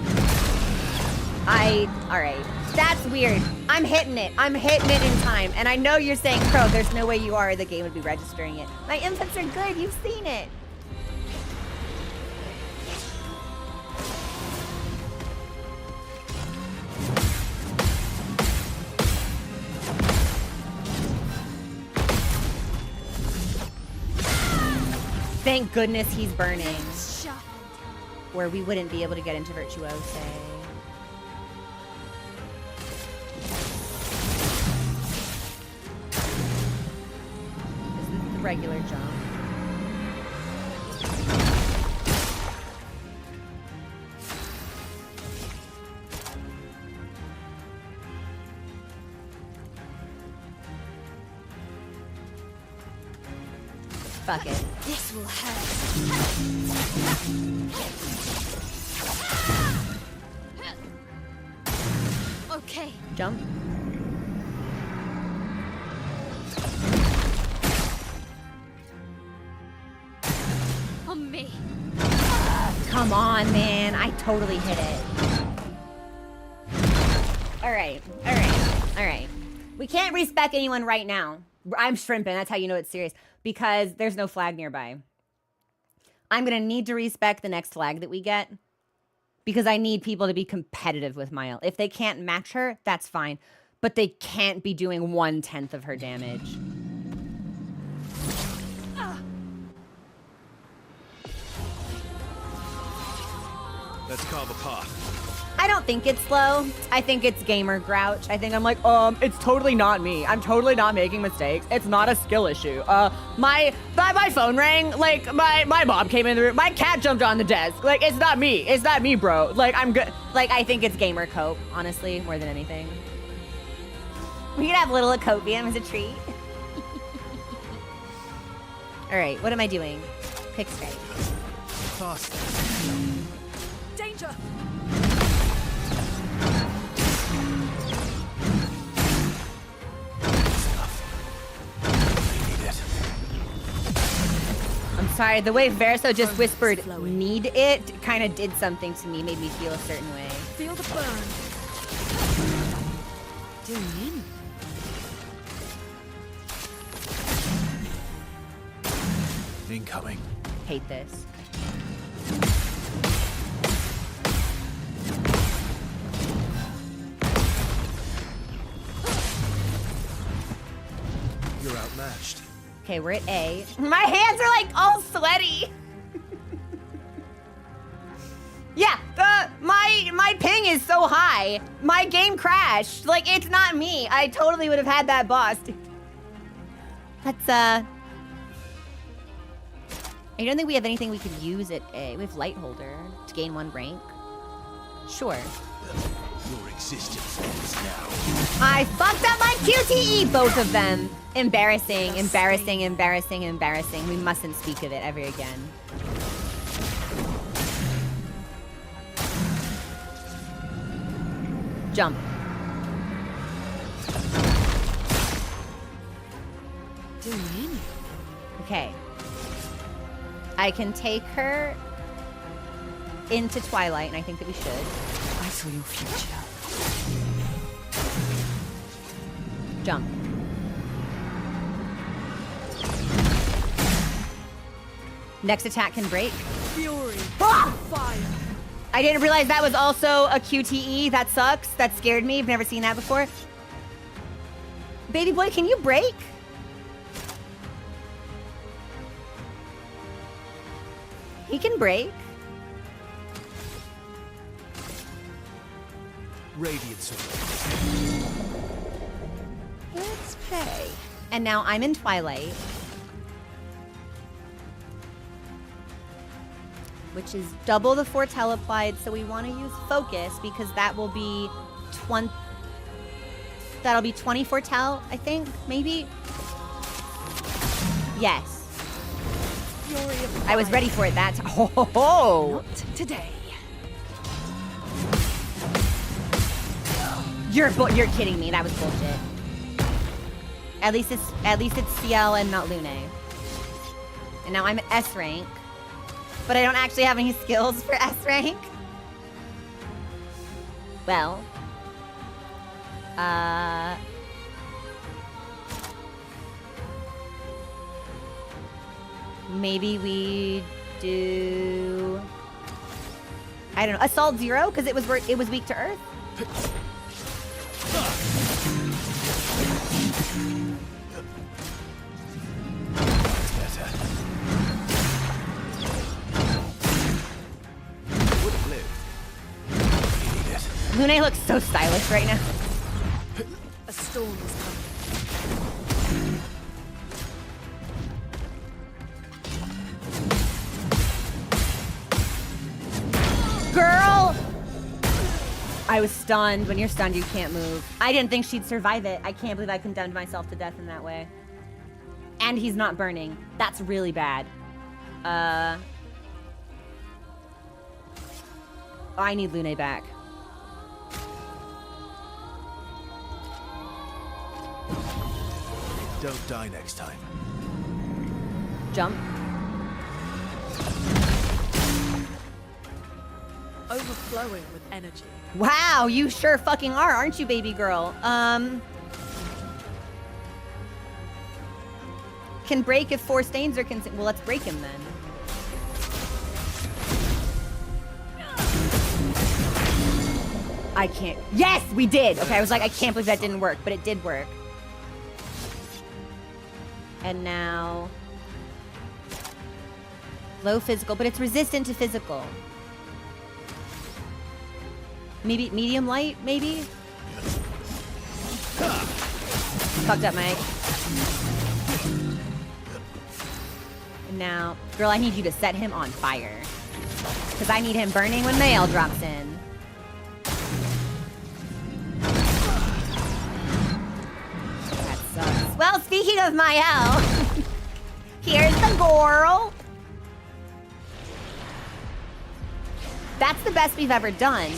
Alright. That's weird. I'm hitting it. I'm hitting it in time. And I know you're saying, Crow, there's no way you are, or the game would be registering it. My inputs are good. You've seen it. Thank goodness he's burning. Where we wouldn't be able to get into Virtuose. This is the regular jump. Fuck it. This will hurt. Okay. Jump. On me. Come on, man. I totally hit it. All right. We can't respec anyone right now. I'm shrimping. That's how you know it's serious. Because there's no flag nearby. I'm going to need to respec the next flag that we get. Because I need people to be competitive with Mayel. If they can't match her, that's fine. But they can't be doing 1/10 of her damage. Let's carve a path. I don't think it's slow. I think it's gamer grouch. I think I'm like, it's totally not me. I'm totally not making mistakes. It's not a skill issue. My phone rang. Like, my mom came in the room. My cat jumped on the desk. Like, it's not me. It's not me, bro. Like, I'm good. Like, I think it's gamer cope, honestly, more than anything. We could have little Acopium as a treat. All right, what am I doing? Pick strike. Faster. Danger! I'm sorry, the way Verso just whispered, need it, kind of did something to me, made me feel a certain way. Feel the burn. Doing in. Incoming. Hate this. You're outmatched. Okay, we're at A. My hands are like all sweaty. Yeah, my ping is so high. My game crashed. Like, it's not me. I totally would have had that boss. Let's, I don't think we have anything we could use at A. We have Light Holder to gain 1 rank. Sure. Your existence ends now. I fucked up my QTE, both of them. Embarrassing, embarrassing, embarrassing, embarrassing. We mustn't speak of it ever again. Jump. Doing in. Okay. I can take her into Twilight, and I think that we should. I saw your future. Jump. Next attack can break. Fury. Ah! Fire. I didn't realize that was also a QTE. That sucks. That scared me. I've never seen that before. Baby boy, can you break? He can break. Radiance. Let's pay. And now I'm in Twilight. Which is double the foretell applied, so we want to use focus because that will be 20. That'll be 20 foretell, I think, maybe. Yes. Fury of I was fire. ready for it that time. Oh, Not today. you're kidding me. That was bullshit. At least it's CL and not Lune. And now I'm at S rank. But I don't actually have any skills for S rank. Well. Maybe we do... I don't know. Assault 0? Because it was weak to Earth? That's better. Would have lived. You need it. Lune looks so stylish right now. A storm is coming. Girl! I was stunned. When you're stunned, you can't move. I didn't think she'd survive it. I can't believe I condemned myself to death in that way. And he's not burning. That's really bad. Oh, I need Lune back. Don't die next time. Jump. Overflowing with energy. Wow, you sure fucking are, aren't you, baby girl? Can break if 4 stains are consumed. Well, let's break him then. I can't. Yes, we did. Okay, I was like, I can't believe that didn't work, but it did work. And now... low physical, but it's resistant to physical. Maybe medium light, maybe? Fucked up, Mike. And now, girl, I need you to set him on fire. Because I need him burning when Mael drops in. That sucks. Well, speaking of Mael, here's the girl. That's the best we've ever done.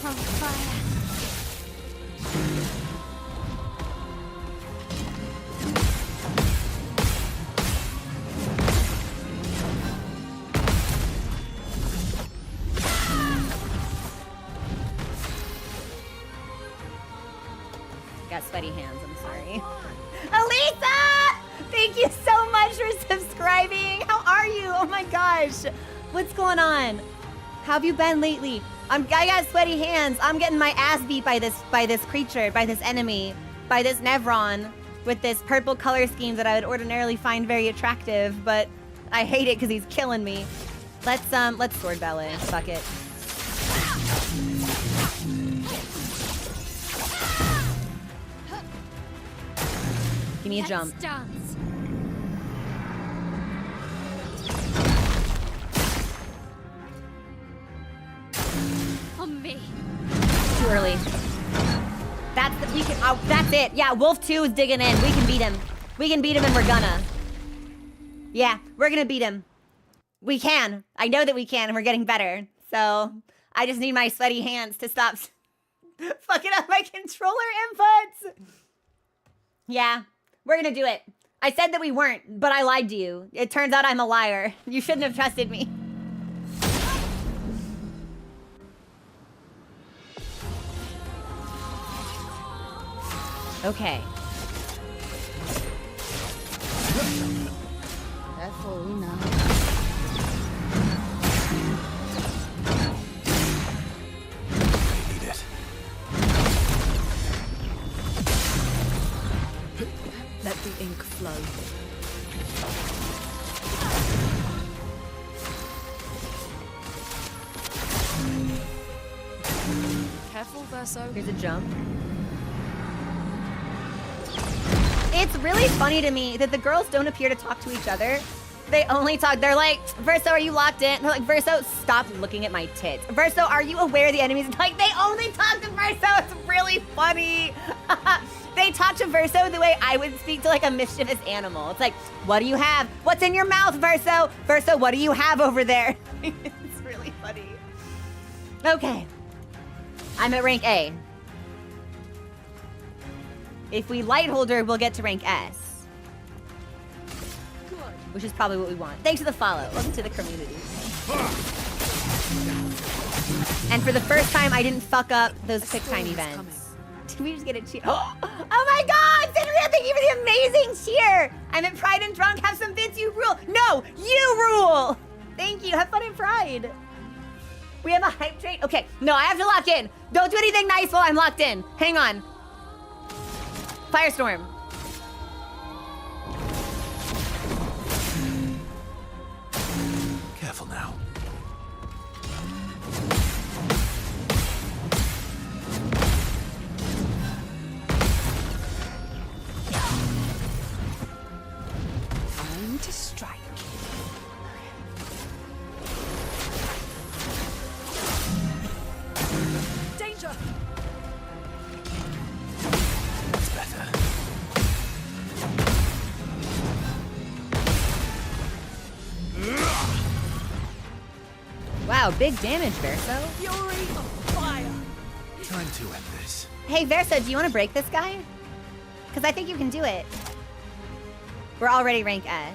On fire. Got sweaty hands, I'm sorry. Alisa! Thank you so much for subscribing. How are you? Oh my gosh. What's going on? How have you been lately? I got sweaty hands. I'm getting my ass beat by this creature, by this enemy, by this Nevron with this purple color scheme that I would ordinarily find very attractive, but I hate it because he's killing me. Let's sword ballet. Fuck it. Give me a jump. Let's dance. On me. Too early. That's it. Yeah, Wolf 2 is digging in. We can beat him. We can beat him and we're gonna. Yeah, we're gonna beat him. We can. I know that we can and we're getting better. So I just need my sweaty hands to stop fucking up my controller inputs. Yeah, we're gonna do it. I said that we weren't, but I lied to you. It turns out I'm a liar. You shouldn't have trusted me. Okay. Careful now. Need it. Let the ink flow. Careful, Verso. Here's a jump. It's really funny to me that the girls don't appear to talk to each other. They only talk. They're like, Verso, are you locked in? They're like, Verso, stop looking at my tits. Verso, are you aware the enemies? Like, they only talk to Verso. It's really funny. They talk to Verso the way I would speak to like a mischievous animal. It's like, what do you have? What's in your mouth, Verso? Verso, what do you have over there? It's really funny. Okay. I'm at rank A. If we light holder, we'll get to rank S. Which is probably what we want. Thanks for the follow. Welcome to the community. And for the first time, I didn't fuck up those quick time events. Did we just get a cheer? Oh my god! Cinderia, thank you for the amazing cheer! I'm at Pride and Drunk. Have some bits, you rule. No, you rule! Thank you. Have fun in Pride. We have a hype train. Okay, no, I have to lock in. Don't do anything nice while I'm locked in. Hang on. Firestorm. Careful now. Time to strike. Danger! That's better. Wow, big damage, Verso. Fury of fire! Time to end this. Hey, Verso, do you want to break this guy? Because I think you can do it. We're already rank S.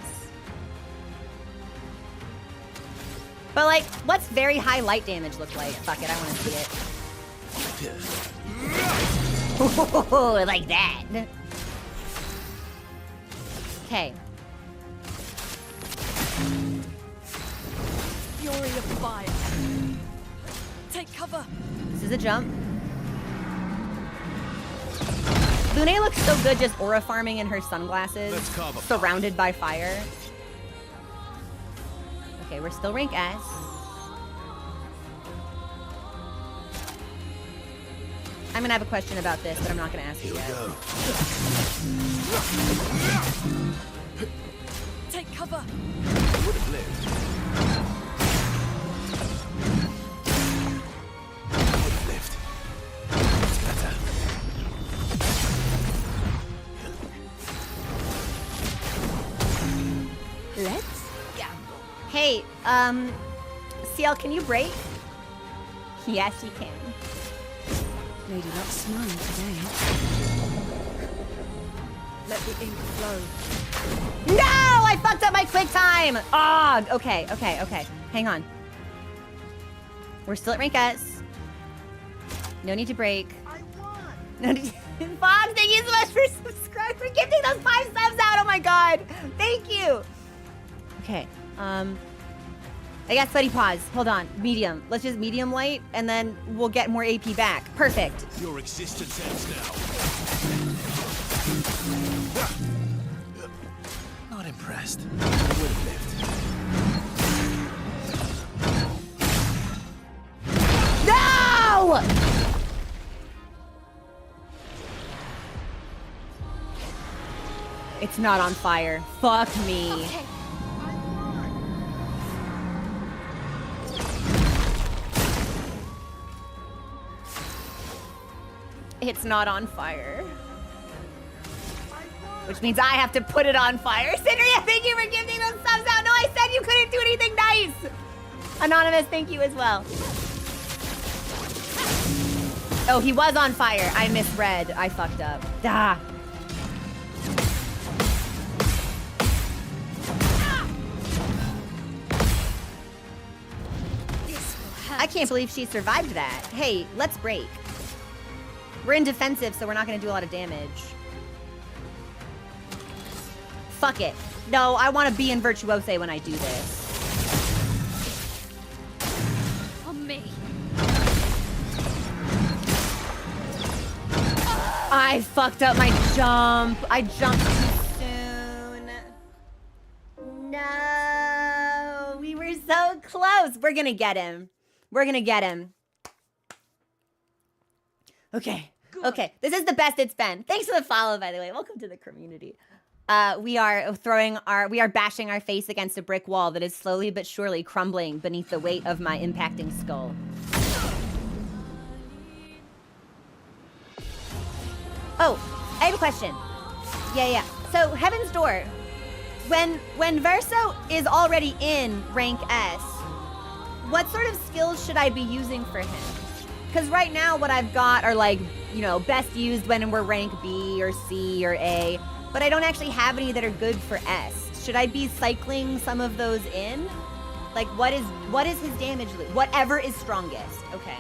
But, like, what's very high light damage look like? Fuck it, I want to see it. Ooh, like that. Okay. fury of fire. Take cover. This is a jump. Lune looks so good just aura farming in her sunglasses, Let's cover. surrounded by fire. Okay, we're still rank S. I'm gonna have a question about this, but I'm not gonna ask it Here we yet. go. Take cover. Would have lived. Would have lived. It's better. Let's gamble. Hey, CL, can you break? Yes, you can. Lady Luck smiling today. Let the ink flow. No! I fucked up my quick time! Ah, okay. Hang on. We're still at rank S. No need to break. I won! No need to... Fox, thank you so much for subscribing, for gifting those 5 subs out! Oh my god! Thank you! Okay, I got sweaty paws. Hold on. Medium. Let's just medium light, and then we'll get more AP back. Perfect. Your existence ends now. Not impressed. Would have lived. No! It's not on fire. Fuck me. Okay. It's not on fire. Which means I have to put it on fire. Cindria, thank you for giving those subs out. No, I said you couldn't do anything nice. Anonymous, thank you as well. Oh, he was on fire. I misread. I fucked up. Ah. This will hurt. I can't believe she survived that. Hey, let's break. We're in defensive, so we're not going to do a lot of damage. Fuck it. No, I want to be in Virtuose when I do this. On me. I fucked up my jump. I jumped too soon. No. We were so close. We're going to get him. We're going to get him. Okay. Okay. This is the best it's been. Thanks for the follow, by the way. Welcome to the community. We are bashing our face against a brick wall that is slowly but surely crumbling beneath the weight of my impacting skull. Oh, I have a question. Yeah. So Heaven's Door, when Verso is already in rank S, what sort of skills should I be using for him? Because right now what I've got are like, you know, best used when we're rank B or C or A, but I don't actually have any that are good for S. Should I be cycling some of those in? Like what is his damage loop? Whatever is strongest, okay.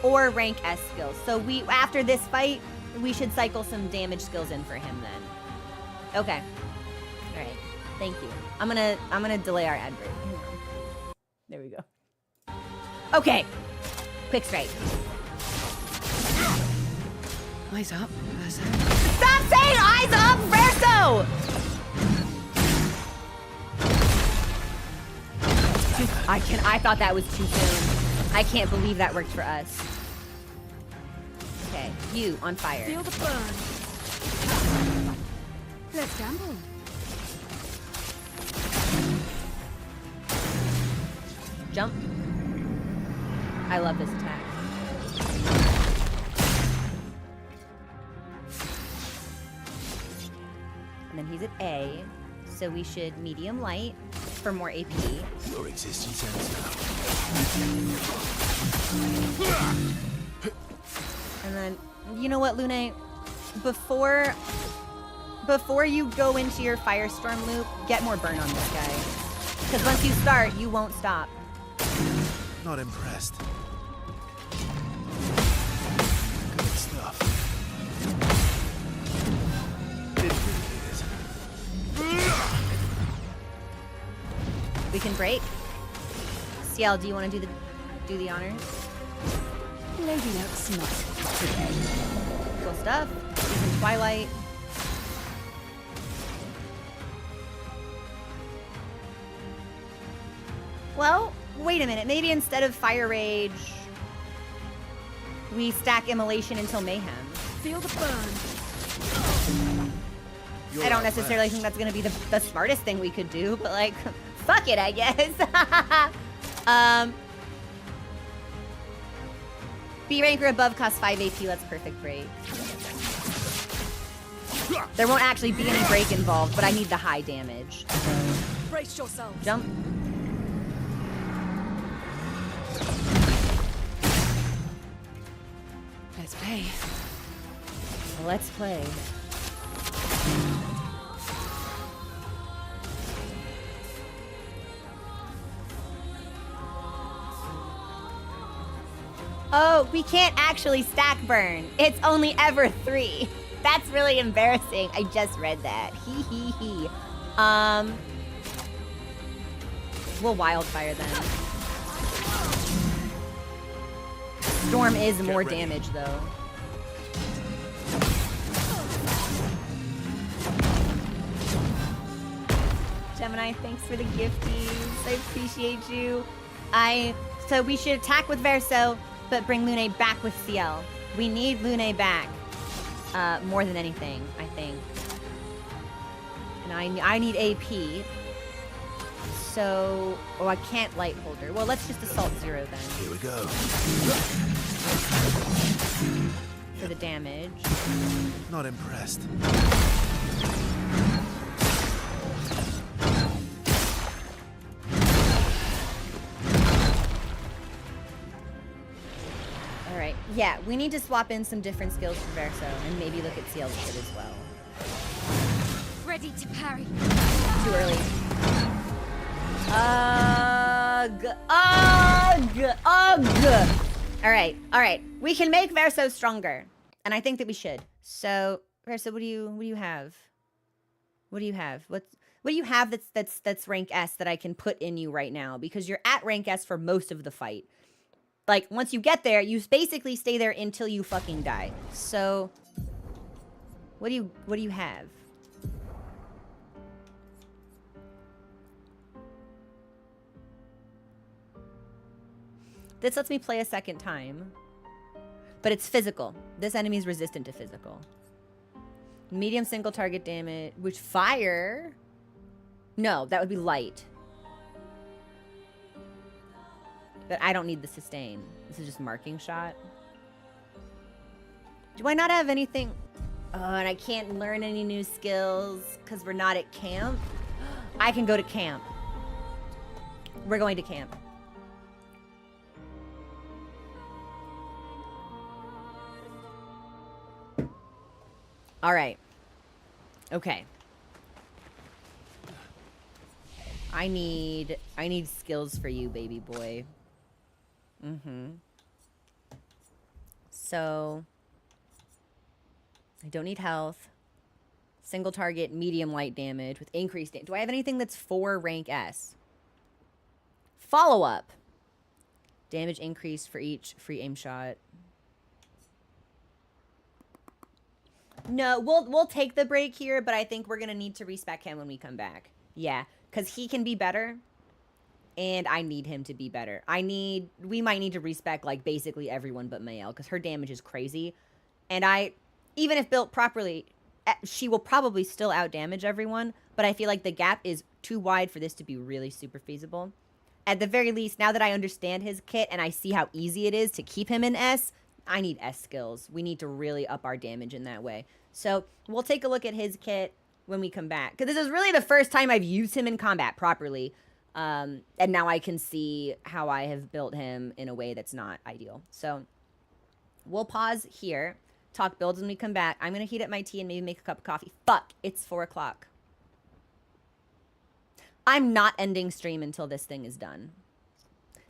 Or rank S skills. So after this fight, we should cycle some damage skills in for him then. Okay. All right. Thank you. I'm gonna delay our ad break. Hang on. There we go. Okay. Quick strike. Eyes up, Verso. Stop saying eyes up, Verso! I thought that was too soon. I can't believe that worked for us. Okay, you on fire. Feel the burn. Let's gamble. Jump. I love this attack. And then he's at A, so we should medium light for more AP. Your existence ends now. And then, you know what, Lune? Before you go into your firestorm loop, get more burn on this guy. Because once you start, you won't stop. Not impressed. Good stuff. Didn't really need it. We can break. CL, do you want to do the honors? Lady Luck smart. Okay. Cool stuff. Using Twilight. Well, wait a minute. Maybe instead of Fire Rage, we stack Immolation until Mayhem. Feel the burn. I don't necessarily think that's going to be the smartest thing we could do, but like, fuck it, I guess. B rank or above costs 5 AP. Let's perfect break. There won't actually be any break involved, but I need the high damage. Brace yourself. Jump. Let's play. Let's play. Oh, we can't actually stack burn. It's only ever 3. That's really embarrassing. I just read that. Hee hee hee. We'll wildfire then. Storm is more damage though. Gemini, thanks for the gifties. I appreciate you. So we should attack with Verso, but bring Lune back with CL. We need Lune back. More than anything, I think. And I need AP. So, oh, I can't light holder. Well, let's just assault 0 then. Here we go. For the damage. Not impressed. All right. Yeah, we need to swap in some different skills for Verso and maybe look at CL's kit as well. Ready to parry. Too early. Ugh. Ugh. Ugh. All right. We can make Verso stronger, and I think that we should. So, Verso, what do you have? What do you have? What do you have that's rank S that I can put in you right now? Because you're at rank S for most of the fight. Like, once you get there, you basically stay there until you fucking die. So, what do you have? This lets me play a second time. But it's physical. This enemy is resistant to physical. Medium single target damage, which fire? No, that would be light. But I don't need the sustain. This is just marking shot. Do I not have anything? Oh, and I can't learn any new skills because we're not at camp. I can go to camp. We're going to camp. All right. Okay. I need skills for you, baby boy. So, I don't need health. Single target, medium light damage with increased damage. Do I have anything that's 4 rank S? Follow up. Damage increased for each free aim shot. No, we'll take the break here, but I think we're gonna need to respec him when we come back. Yeah, because he can be better. And I need him to be better. We might need to respec like basically everyone but Mayel because her damage is crazy. And even if built properly, she will probably still outdamage everyone. But I feel like the gap is too wide for this to be really super feasible. At the very least, now that I understand his kit and I see how easy it is to keep him in S, I need S skills. We need to really up our damage in that way. So we'll take a look at his kit when we come back. Because this is really the first time I've used him in combat properly. And now I can see how I have built him in a way that's not ideal. So we'll pause here, talk builds when we come back. I'm going to heat up my tea and maybe make a cup of coffee. Fuck, it's 4 o'clock. I'm not ending stream until this thing is done.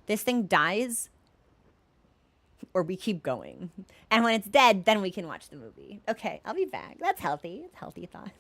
This thing dies, or we keep going. And when it's dead, then we can watch the movie. Okay, I'll be back. That's healthy. It's healthy thoughts.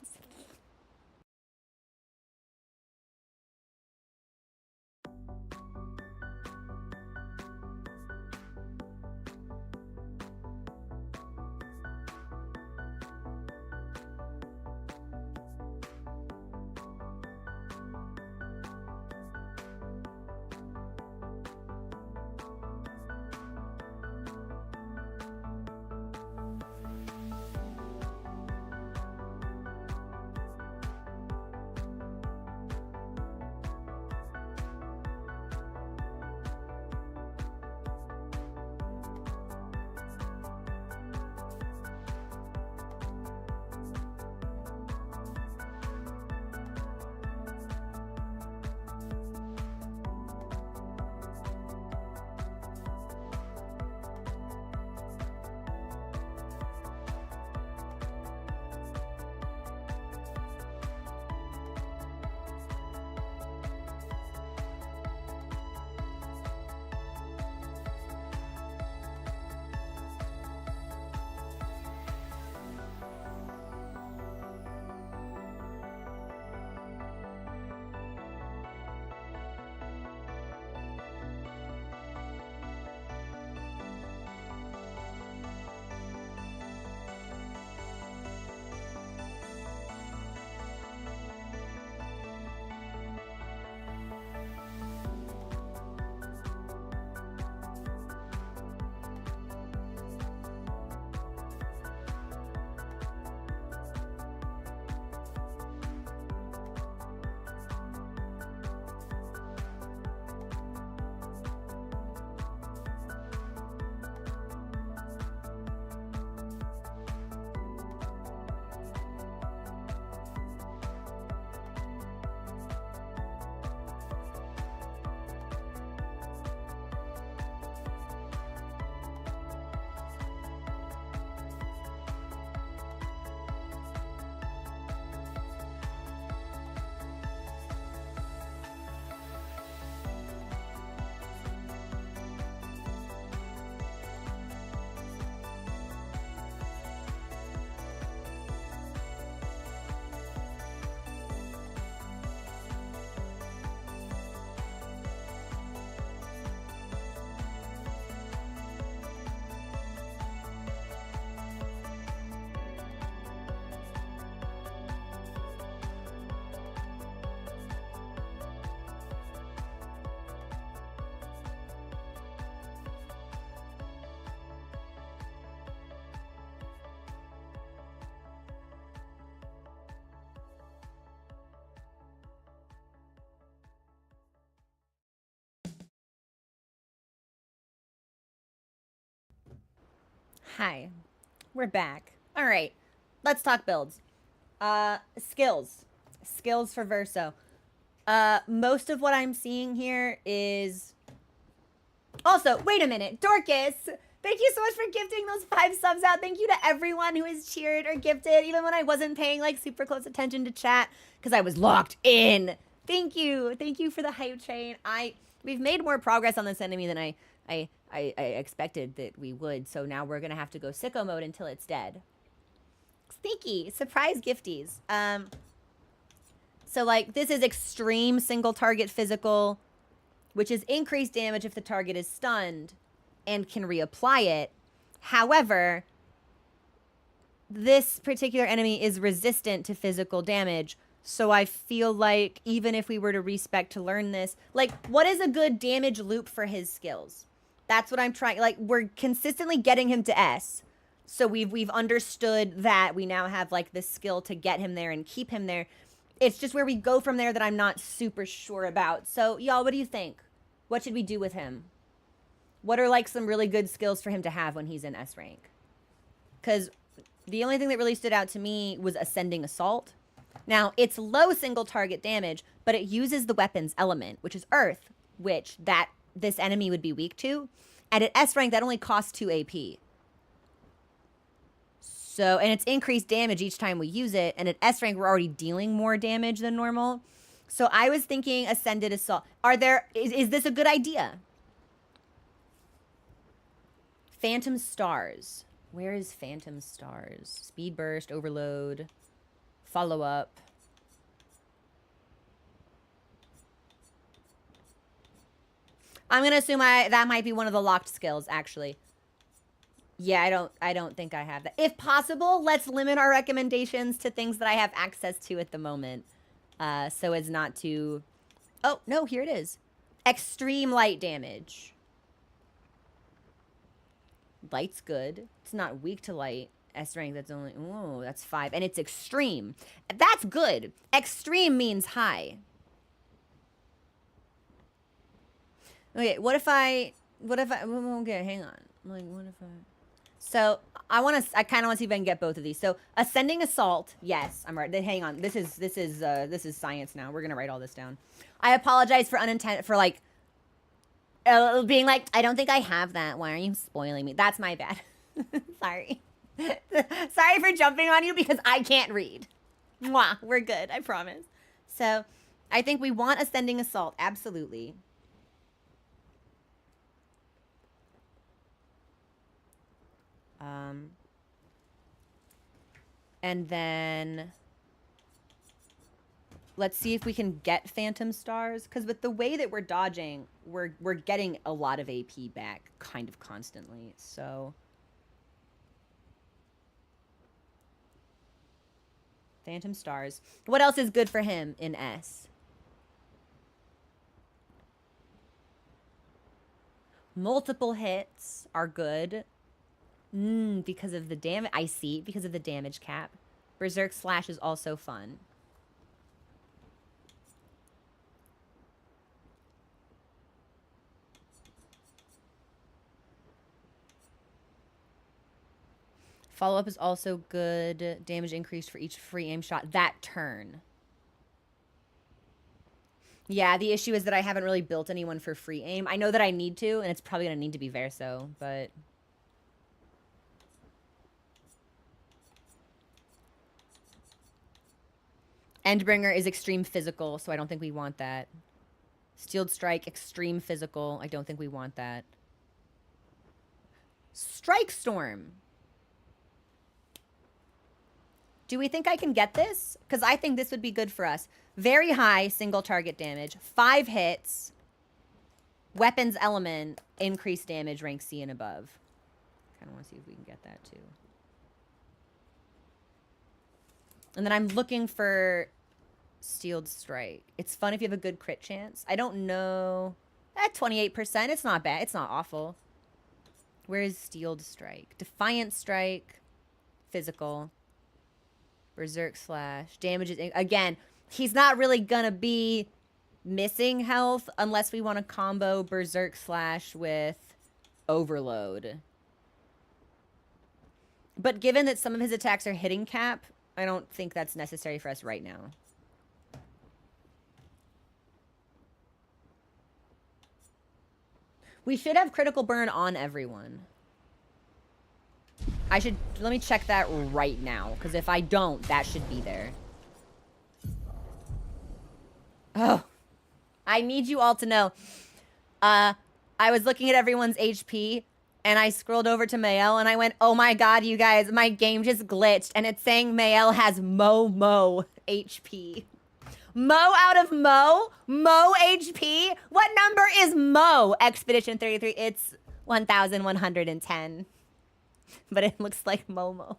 Hi. We're back. All right. Let's talk builds. Skills. Skills for Verso. Most of what I'm seeing here is... Also, wait a minute. Dorcas! Thank you so much for gifting those 5 subs out. Thank you to everyone who has cheered or gifted, even when I wasn't paying, like, super close attention to chat, because I was locked in. Thank you. Thank you for the hype train. We've made more progress on this enemy than I expected that we would, so now we're gonna have to go sicko mode until it's dead. Sneaky. Surprise gifties. So, like, this is extreme single target physical, which is increased damage if the target is stunned and can reapply it. However, this particular enemy is resistant to physical damage, so I feel like even if we were to respec to learn this, like, what is a good damage loop for his skills? That's what I'm trying, like, we're consistently getting him to S. So we've understood that we now have, like, this skill to get him there and keep him there. It's just where we go from there that I'm not super sure about. So, y'all, what do you think? What should we do with him? What are, like, some really good skills for him to have when he's in S rank? Because the only thing that really stood out to me was Ascending Assault. Now, it's low single target damage, but it uses the weapon's element, which is Earth, which this enemy would be weak to. And at S rank, that only costs 2 AP. So, and it's increased damage each time we use it. And at S rank, we're already dealing more damage than normal. So I was thinking Ascended Assault. Is this a good idea? Phantom Stars. Where is Phantom Stars? Speed Burst, Overload, Follow Up. I'm going to assume that might be one of the locked skills, actually. Yeah, I don't think I have that. If possible, let's limit our recommendations to things that I have access to at the moment. So as not to... Oh, no, here it is. Extreme light damage. Light's good. It's not weak to light. S rank, that's only... Oh, that's 5. And it's extreme. That's good. Extreme means high. Okay, what if I... Okay, hang on. Like, what if I... So, I kind of want to see if I can get both of these. So, Ascending Assault, yes, I'm right. Hang on, this is science now. We're gonna write all this down. I apologize for like, being like, I don't think I have that. Why are you spoiling me? That's my bad. Sorry. Sorry for jumping on you because I can't read. Mwah, we're good, I promise. So, I think we want Ascending Assault, absolutely. And then let's see if we can get Phantom Stars, because with the way that we're dodging, we're getting a lot of AP back kind of constantly. So Phantom Stars. What else is good for him in S? Multiple hits are good. Because of the damage. I see. Because of the damage cap. Berserk Slash is also fun. Follow-up is also good. Damage increased for each free aim shot that turn. Yeah, the issue is that I haven't really built anyone for free aim. I know that I need to, and it's probably going to need to be Verso, but... Endbringer is extreme physical, so I don't think we want that. Steeled Strike, extreme physical. I don't think we want that. Strike Storm. Do we think I can get this? Because I think this would be good for us. Very high single target damage. 5 hits. Weapons element. Increased damage, rank C and above. Kind of want to see if we can get that too. And then I'm looking for Steeled Strike. It's fun if you have a good crit chance. I don't know. At 28%, it's not bad. It's not awful. Where is Steeled Strike? Defiant Strike. Physical. Berserk Slash. Damage is... Again, he's not really gonna be missing health unless we want to combo Berserk Slash with Overload. But given that some of his attacks are hitting cap, I don't think that's necessary for us right now. We should have critical burn on everyone. Let me check that right now, because if I don't, that should be there. Oh, I need you all to know. I was looking at everyone's HP, and I scrolled over to Mael, and I went, oh my god, you guys, my game just glitched, and it's saying Mael has Mo HP. Mo out of Mo? Mo HP? What number is Mo? Expedition 33. It's 1,110. But it looks like Momo.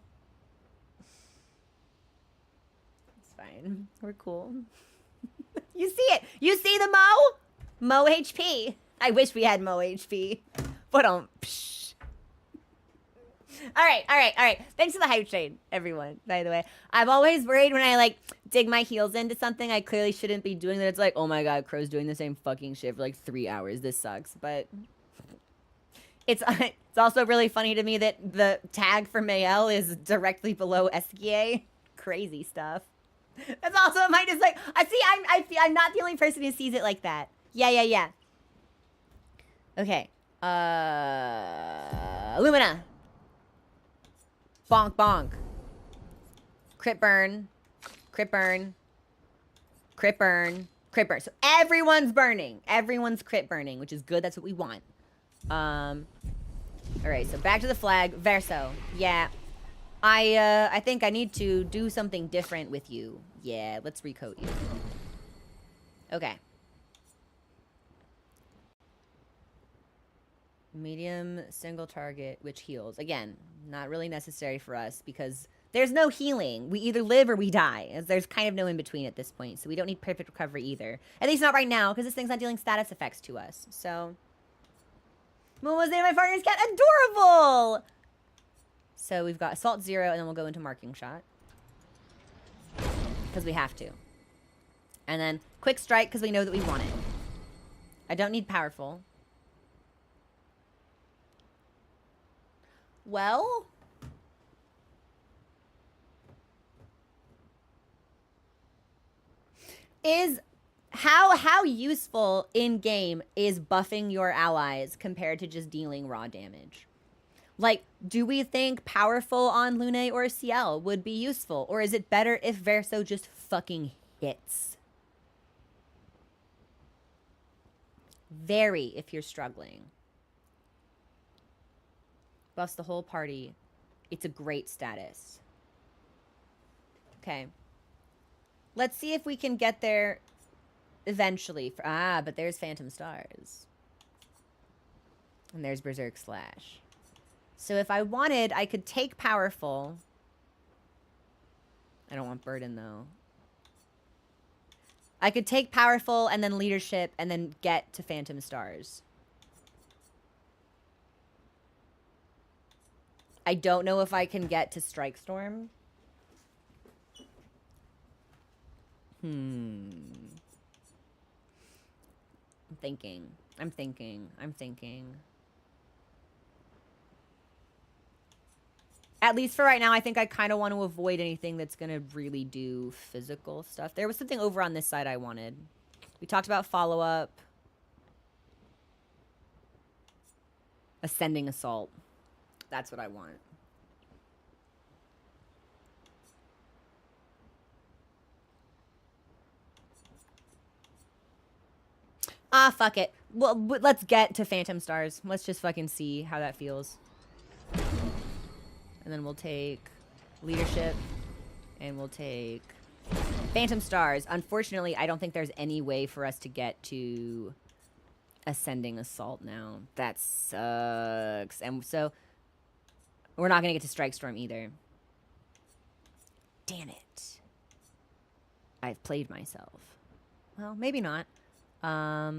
It's fine. We're cool. You see it. You see the Mo? Mo HP. I wish we had Mo HP. But psh. All right. Thanks for the hype train, everyone, by the way. I'm always worried when I, like, dig my heels into something I clearly shouldn't be doing, that it's like, oh my god, Crow's doing the same fucking shit for, like, 3 hours. This sucks. But it's also really funny to me that the tag for Mael is directly below Esquier. Crazy stuff. That's also mine is like, I'm not the only person who sees it like that. Yeah. Okay. Lumina. Bonk, bonk. Crit burn. Crit burn. Crit burn. Crit burn. So everyone's burning. Everyone's crit burning, which is good. That's what we want. Alright, so back to the flag. Verso. Yeah. I think I need to do something different with you. Yeah, let's recoat you. Okay. Medium single target, which heals. Again, not really necessary for us because there's no healing. We either live or we die. As there's kind of no in between at this point, so we don't need perfect recovery either. At least not right now, because this thing's not dealing status effects to us. So, Momo's name, my partner's cat, adorable. So we've got assault 0, and then we'll go into marking shot because we have to, and then quick strike because we know that we want it. I don't need powerful. Well, how useful in game is buffing your allies compared to just dealing raw damage? Like, do we think powerful on Lune or Ciel would be useful, or is it better if Verso just fucking hits? Very, if you're struggling. Buffs the whole party. It's a great status. Okay. Let's see if we can get there eventually. But there's Phantom Stars. And there's Berserk Slash. So if I wanted, I could take Powerful. I don't want Burden, though. I could take Powerful and then Leadership and then get to Phantom Stars. I don't know if I can get to Strike Storm. I'm thinking. At least for right now, I think I kind of want to avoid anything that's going to really do physical stuff. There was something over on this side I wanted. We talked about follow-up. Ascending Assault. That's what I want. Fuck it. Well, let's get to Phantom Stars. Let's just fucking see how that feels. And then we'll take Leadership. And we'll take Phantom Stars. Unfortunately, I don't think there's any way for us to get to Ascending Assault now. That sucks. And so we're not going to get to Strike Storm either. Damn it. I've played myself. Well, maybe not. I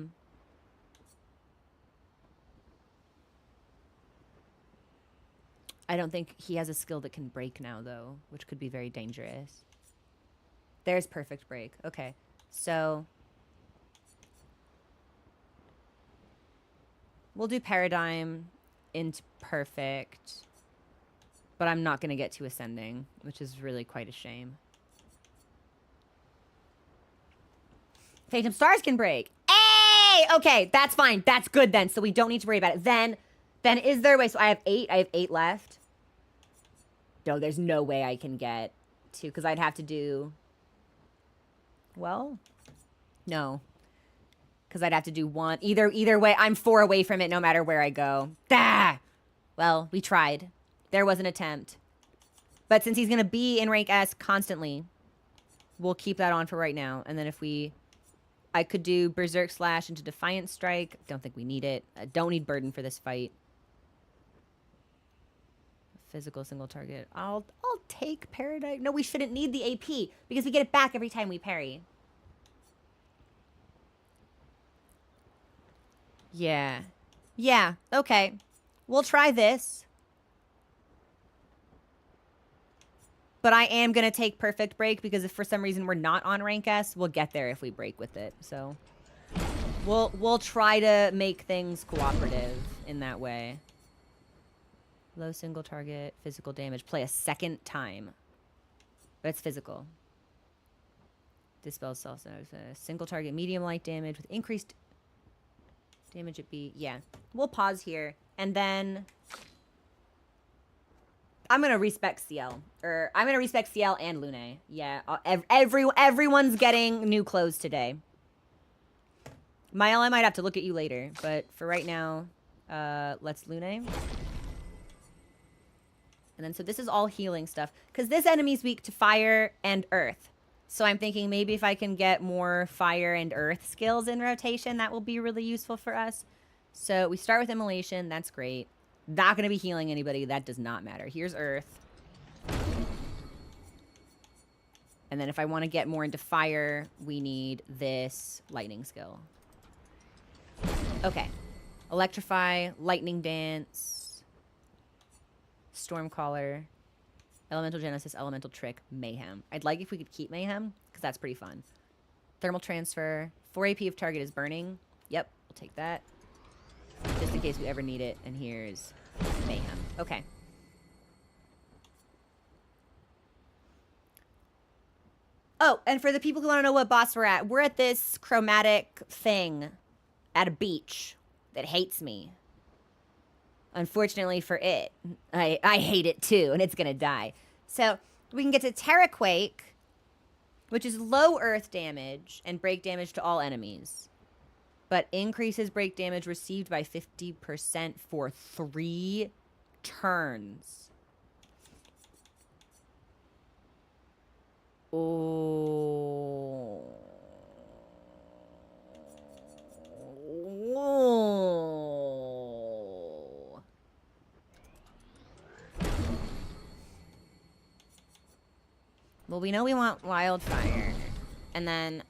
don't think he has a skill that can break now, though, which could be very dangerous. There's Perfect Break. Okay, so we'll do Paradigm into Perfect. But I'm not going to get to ascending, which is really quite a shame. Phantom Stars can break. Hey! Okay, that's fine. That's good then. So we don't need to worry about it. Then is there a way? So I have 8. I have 8 left. No, there's no way I can get to, because I'd have to do... Well, no. Because I'd have to do 1. Either way, I'm 4 away from it no matter where I go. Ah! Well, we tried. There was an attempt. But since he's going to be in rank S constantly, we'll keep that on for right now. And then if we... I could do Berserk Slash into Defiant Strike. Don't think we need it. I don't need Burden for this fight. Physical single target. I'll take Paradise. No, we shouldn't need the AP because we get it back every time we parry. Yeah. Yeah, okay. We'll try this. But I am going to take Perfect Break because if for some reason we're not on rank S, we'll get there if we break with it. So we'll try to make things cooperative in that way. Low single target, physical damage. Play a second time. But it's physical. Dispels self single target, medium light damage with increased damage at B. Yeah. We'll pause here. And then I'm going to respec CL. Or I'm going to respec CL and Lune. Yeah. Everyone's getting new clothes today. Mile, I might have to look at you later. But for right now, let's Lune. And then, so this is all healing stuff. Because this enemy's weak to fire and earth. So I'm thinking maybe if I can get more fire and earth skills in rotation, that will be really useful for us. So we start with Immolation. That's great. Not going to be healing anybody. That does not matter. Here's earth. And then if I want to get more into fire, we need this lightning skill. Okay. Electrify, lightning dance, Stormcaller, elemental genesis, elemental trick, mayhem. I'd like if we could keep mayhem because that's pretty fun. Thermal transfer, 4 AP if target is burning. Yep, we'll take that. Just in case we ever need it. And here's mayhem. Okay. Oh, and for the people who want to know what boss we're at this chromatic thing at a beach that hates me. Unfortunately for it, I hate it too, and it's gonna die. So we can get to Terraquake, which is low earth damage and break damage to all enemies, but increases break damage received by 50% for 3 turns. Oh. Oh. Well, we know we want Wildfire. And then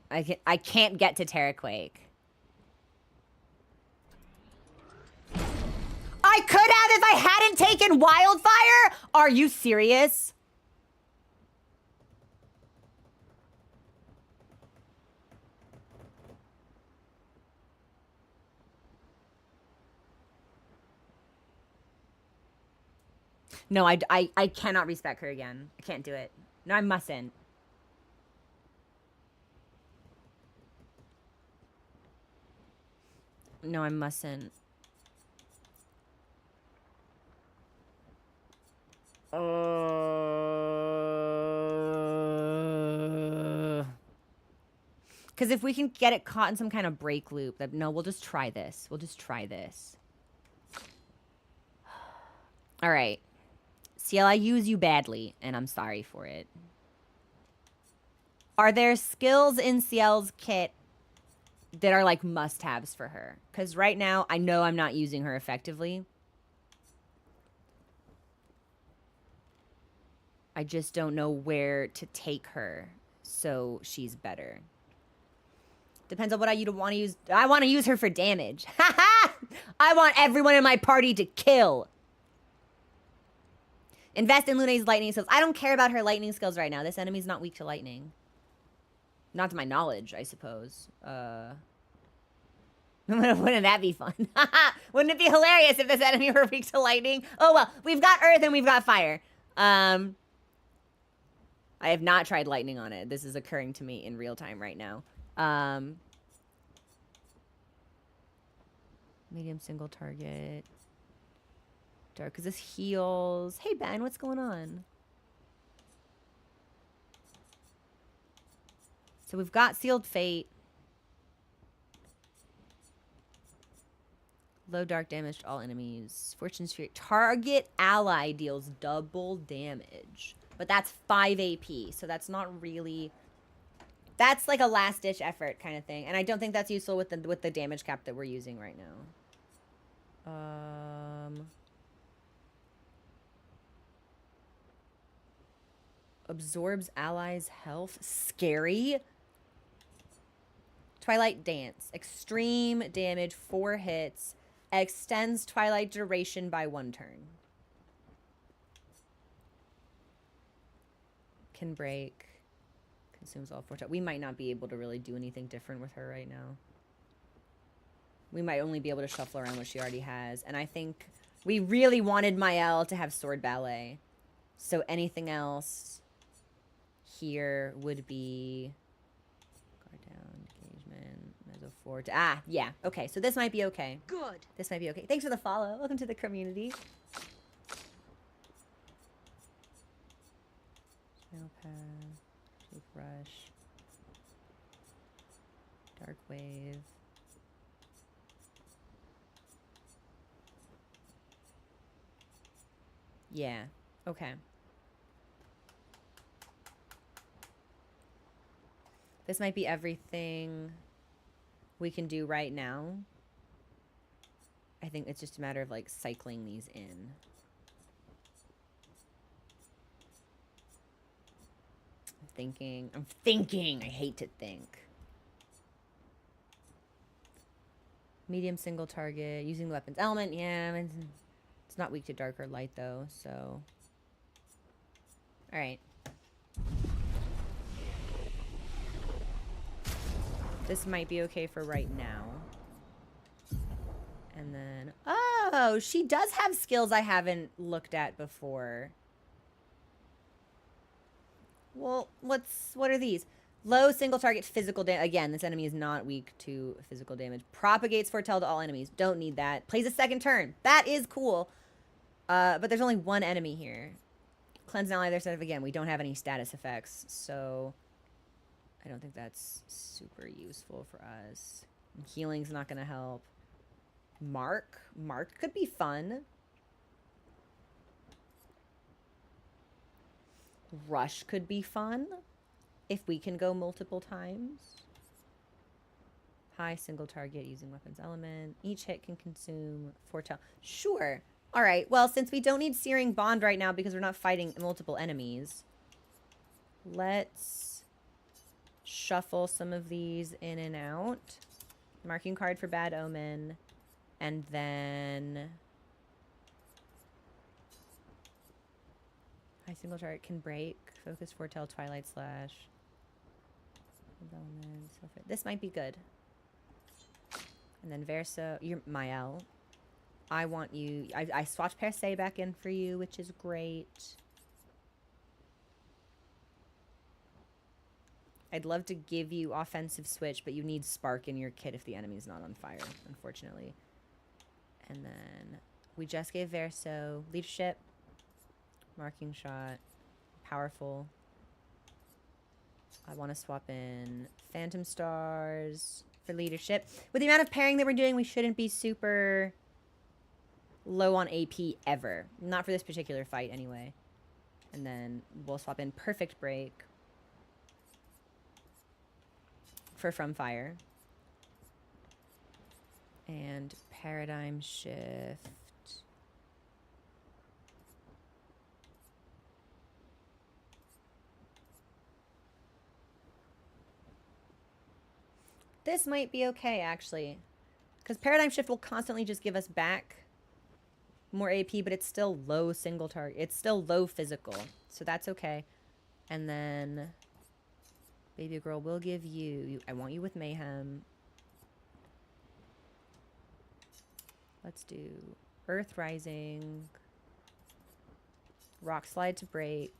I can't get to Terraquake. I could have if I hadn't taken Wildfire? Are you serious? No, I cannot respec her again. I can't do it. No, I mustn't. No, I mustn't. Because if we can get it caught in some kind of break loop, that no, we'll just try this. We'll just try this. All right. CL, I use you badly, and I'm sorry for it. Are there skills in CL's kit that are like must-haves for her? Because right now, I know I'm not using her effectively. I just don't know where to take her so she's better. Depends on what I want to use. I want to use her for damage. I want everyone in my party to kill. Invest in Lune's lightning skills. I don't care about her lightning skills right now. This enemy's not weak to lightning. Not to my knowledge, I suppose. Wouldn't that be fun? Wouldn't it be hilarious if this enemy were weak to lightning? Oh well, we've got earth and we've got fire. I have not tried lightning on it. This is occurring to me in real time right now. Medium single target. Dark, because this heals. Hey Ben, what's going on? So we've got Sealed Fate. Low dark damage to all enemies. Fortune Sphere. Target ally deals double damage. But that's 5 AP, so that's not really... That's like a last-ditch effort kind of thing. And I don't think that's useful with the damage cap that we're using right now. Absorbs allies' health. Scary. Twilight Dance. Extreme damage, 4 hits. Extends Twilight duration by 1 turn. Can break. Consumes all 4 times. We might not be able to really do anything different with her right now. We might only be able to shuffle around what she already has. And I think we really wanted Mael to have Sword Ballet. So anything else here would be... Guard down, engagement, Mezzo Fort. Ah, yeah. Okay, so this might be okay. Good. This might be okay. Thanks for the follow. Welcome to the community. Snail Path, Shape Rush, Dark Wave. Yeah, okay. This might be everything we can do right now. I think it's just a matter of like cycling these in. I'm thinking. I hate to think. Medium single target, using the weapon's element. Yeah, it's not weak to dark or light though, so. All right. This might be okay for right now. And then, oh, she does have skills I haven't looked at before. Well, what are these? Low single target physical damage. Again, this enemy is not weak to physical damage. Propagates foretell to all enemies. Don't need that. Plays a second turn. That is cool. But there's only one enemy here. Cleanse an ally their set of, again, we don't have any status effects, so I don't think that's super useful for us. Healing's not gonna help. Mark could be fun. Rush could be fun if we can go multiple times. High single target using weapons element. Each hit can consume foretell. Sure. All right. Well, since we don't need Searing Bond right now because we're not fighting multiple enemies, let's shuffle some of these in and out. Marking card for Bad Omen. And then high single target can break. Focus foretell Twilight Slash. This might be good. And then Verso, you're Mael. I want you. I swapped Perse back in for you, which is great. I'd love to give you offensive switch, but you need spark in your kit if the enemy's not on fire, unfortunately. And then we just gave Verso leadership, marking shot, powerful. I want to swap in Phantom Stars for leadership. With the amount of pairing that we're doing, we shouldn't be super low on AP ever. Not for this particular fight, anyway. And then we'll swap in Perfect Break for From Fire. And Paradigm Shift. This might be okay, actually. Because Paradigm Shift will constantly just give us back more AP, but it's still low single target. It's still low physical. So that's okay. And then Baby Girl will give you... I want you with Mayhem. Let's do Earth Rising. Rock Slide to break.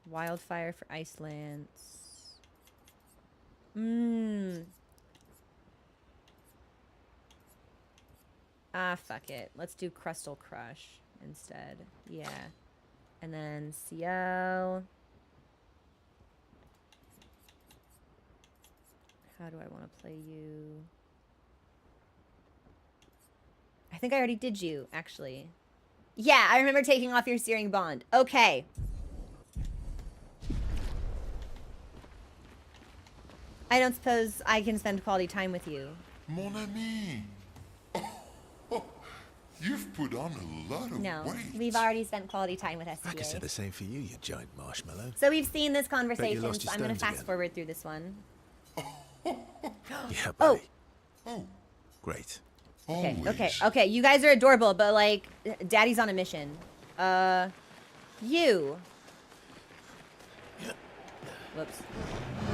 Wildfire for Ice Lance. Ah, fuck it. Let's do Crustal Crush instead. Yeah. And then CL. How do I want to play you? I think I already did you, actually. Yeah, I remember taking off your Searing Bond. Okay. I don't suppose I can spend quality time with you. Mon ami. You've put on a lot of No, weight. we've already spent quality time with I could say STA. the same for you, you giant marshmallow. So we've seen this conversation, lost so your I'm going to stones fast again. forward through this one. Yeah, buddy. Oh, Great. Okay, always. okay. You guys are adorable, but like, Daddy's on a mission. You. Whoops.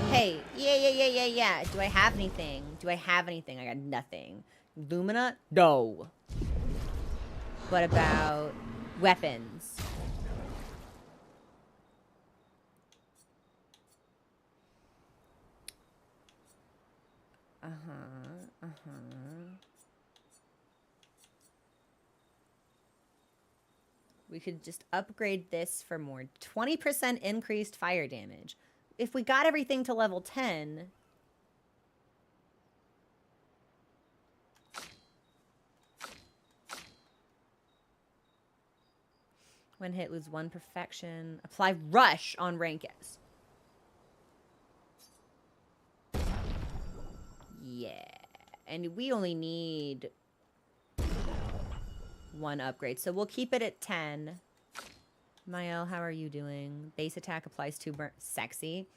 Hey, yeah. Do I have anything? I got nothing. Lumina? No. What about weapons? We could just upgrade this for more. 20% increased fire damage. If we got everything to level 10... When hit, lose 1 perfection. Apply rush on rank S. Yeah. And we only need 1 upgrade. So we'll keep it at 10. Mael, how are you doing? Base attack applies 2 burn. Sexy.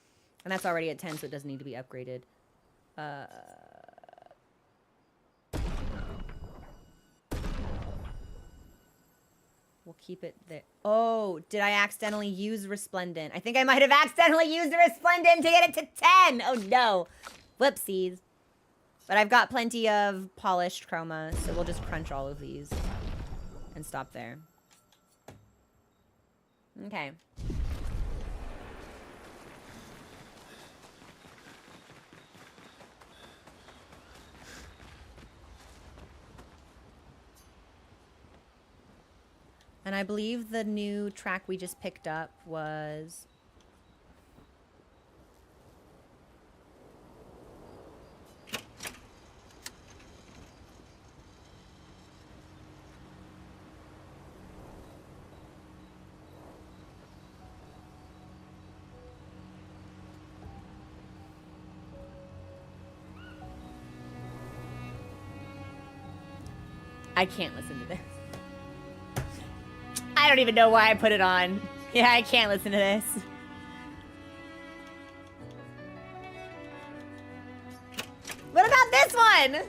And that's already at 10, so it doesn't need to be upgraded. We'll keep it there. Oh, did I accidentally use Resplendent? I think I might have accidentally used the Resplendent to get it to 10. Oh, no. Whoopsies. But I've got plenty of polished chroma, so we'll just crunch all of these and stop there. Okay. And I believe the new track we just picked up was... I can't listen to this. I don't even know why I put it on. Yeah, I can't listen to this. What about this one?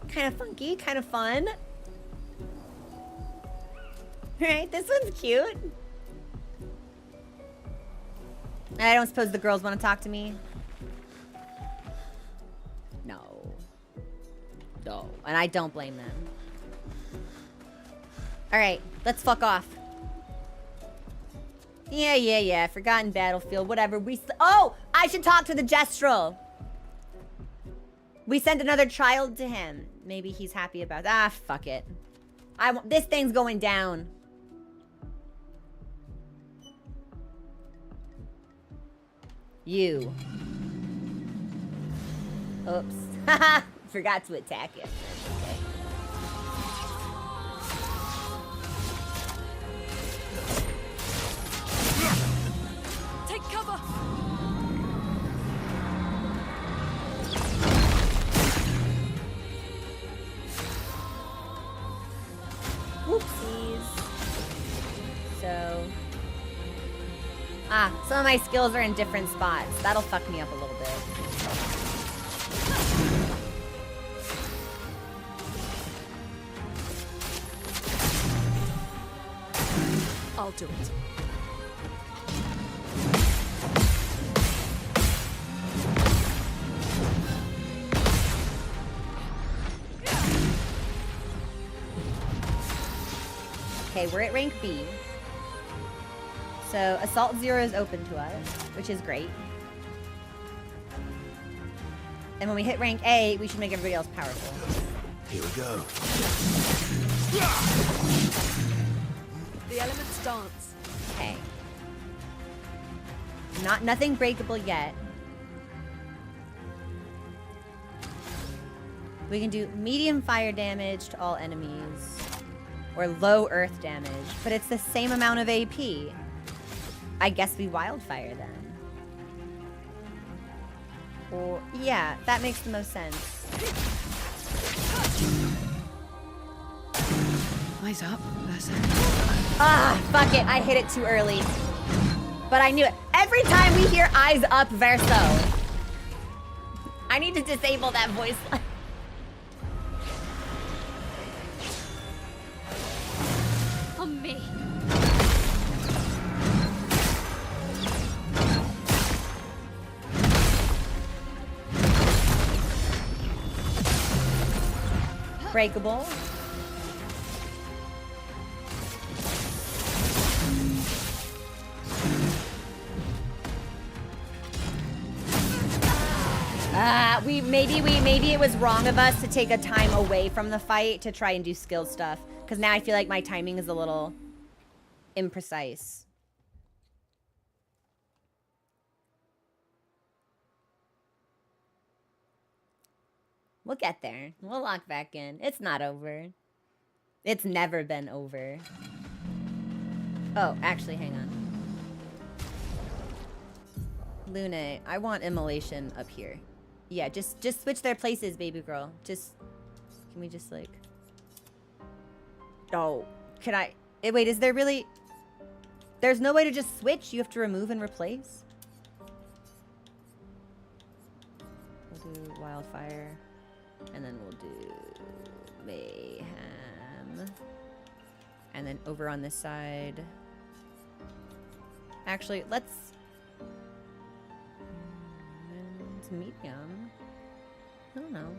Kind of funky, kind of fun. Right, this one's cute. I don't suppose the girls want to talk to me? No. No. And I don't blame them. Alright, let's fuck off. Yeah. Forgotten battlefield, whatever. Oh! I should talk to the Gestrel. We sent another child to him. Maybe he's happy about that. Ah, fuck it. This thing's going down. You. Oops. Haha. Forgot to attack it. Okay. Take cover! Whoopsies. So... some of my skills are in different spots. That'll fuck me up a little bit. I'll do it. Okay, we're at rank B. So Assault 0 is open to us, which is great. And when we hit rank A, we should make everybody else powerful. Here we go. The elements dance. Okay. Nothing breakable yet. We can do medium fire damage to all enemies. Or low earth damage. But it's the same amount of AP. I guess we wildfire then. Or, yeah, that makes the most sense. Eyes up, Berserk. Ah, fuck it. I hit it too early. But I knew it. Every time we hear eyes up, verso. I need to disable that voice line. On me. Breakable. Maybe it was wrong of us to take a time away from the fight to try and do skill stuff. Because now I feel like my timing is a little imprecise. We'll get there. We'll lock back in. It's not over. It's never been over. Oh, actually, hang on. Luna, I want immolation up here. Yeah, just switch their places, baby girl. Can we just like... Oh, can I... Wait, is there really... There's no way to just switch? You have to remove and replace? We'll do wildfire. And then we'll do mayhem. And then over on this side... Actually, let's... It's medium. I don't know.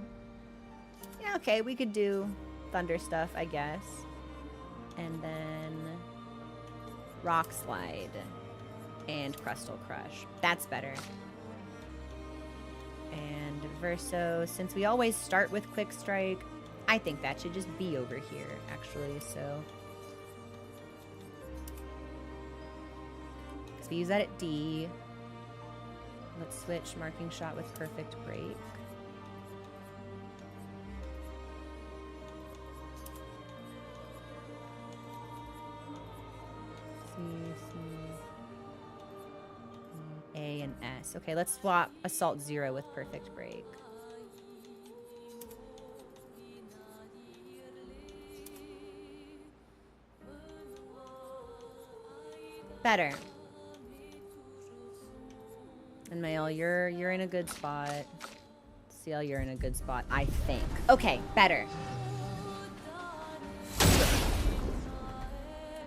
Yeah, okay, we could do thunder stuff, I guess. And then rock slide and crustal crush. That's better. And verso, since we always start with quick strike, I think that should just be over here, actually, so. Because we use that at D. Let's switch marking shot with perfect break. A and S. Okay, let's swap Assault 0 with perfect break. Better. And Mael, you're in a good spot. CL, you're in a good spot, I think. Okay, better.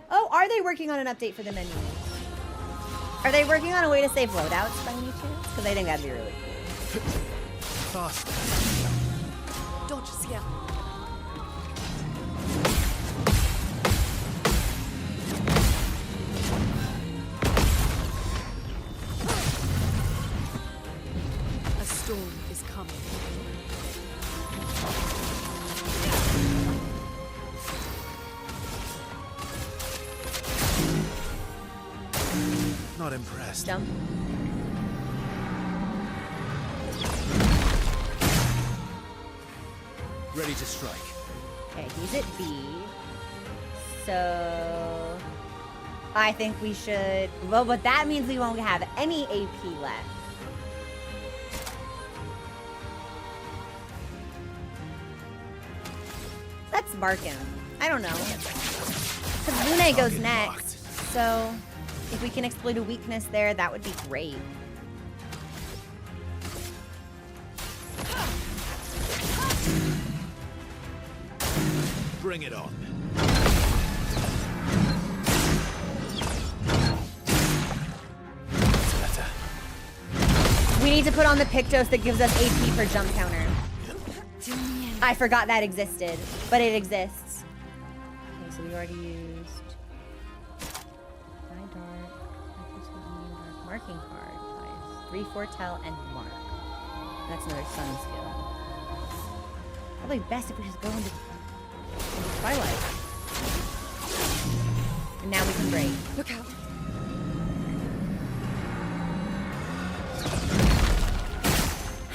Oh, are they working on an update for the menu? Are they working on a way to save loadouts by any chance? Because I think that'd be really cool. Fast. Dodge, CL. A storm is coming. Not impressed. Jump. Ready to strike. Okay, he's at B. So I think we should... Well, but that means we won't have any AP left. Let's mark him. I don't know. Because Lune goes next. So if we can exploit a weakness there, that would be great. Bring it on. We need to put on the Pictos that gives us AP for jump counter. I forgot that existed, but it exists. Okay, so we already used my dark, marking card twice. 3 foretell and mark. That's another sun skill. Probably best if we just go into Twilight. And now we can break. Look out.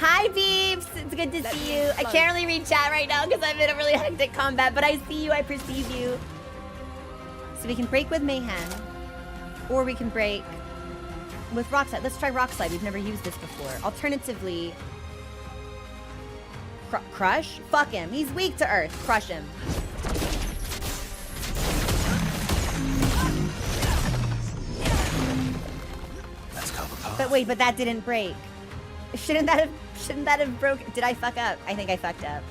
Hi, Beeps! It's good to see you. I can't really read chat right now because I'm in a really hectic combat, but I see you, I perceive you. So we can break with Mayhem, or we can break with Rock Slide. Let's try Rock Slide. We've never used this before. Alternatively, Crush? Fuck him. He's weak to Earth. Crush him. That's Cobblepot. But wait, but that didn't break. Shouldn't that have broken? Did I fuck up? I think I fucked up.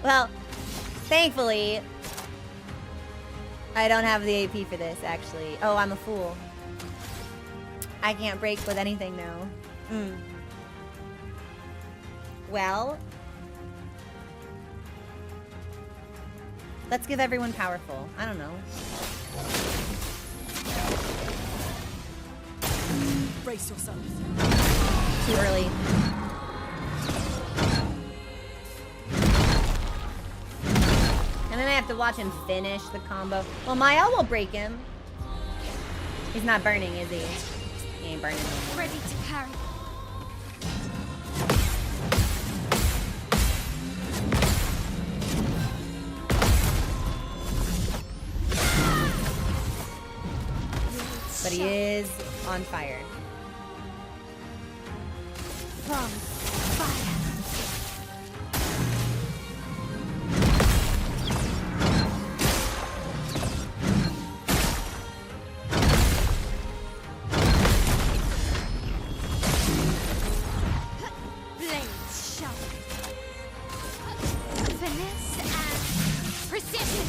Well, thankfully, I don't have the AP for this, actually. Oh, I'm a fool. I can't break with anything now. Well, let's give everyone powerful. I don't know. Brace yourself. Too early. And then I have to watch him finish the combo. Well, Mael will break him. He's not burning, is he? He ain't burning. Ready to parry. But he is on fire. From fire. Blades sharp. Finesse and precision.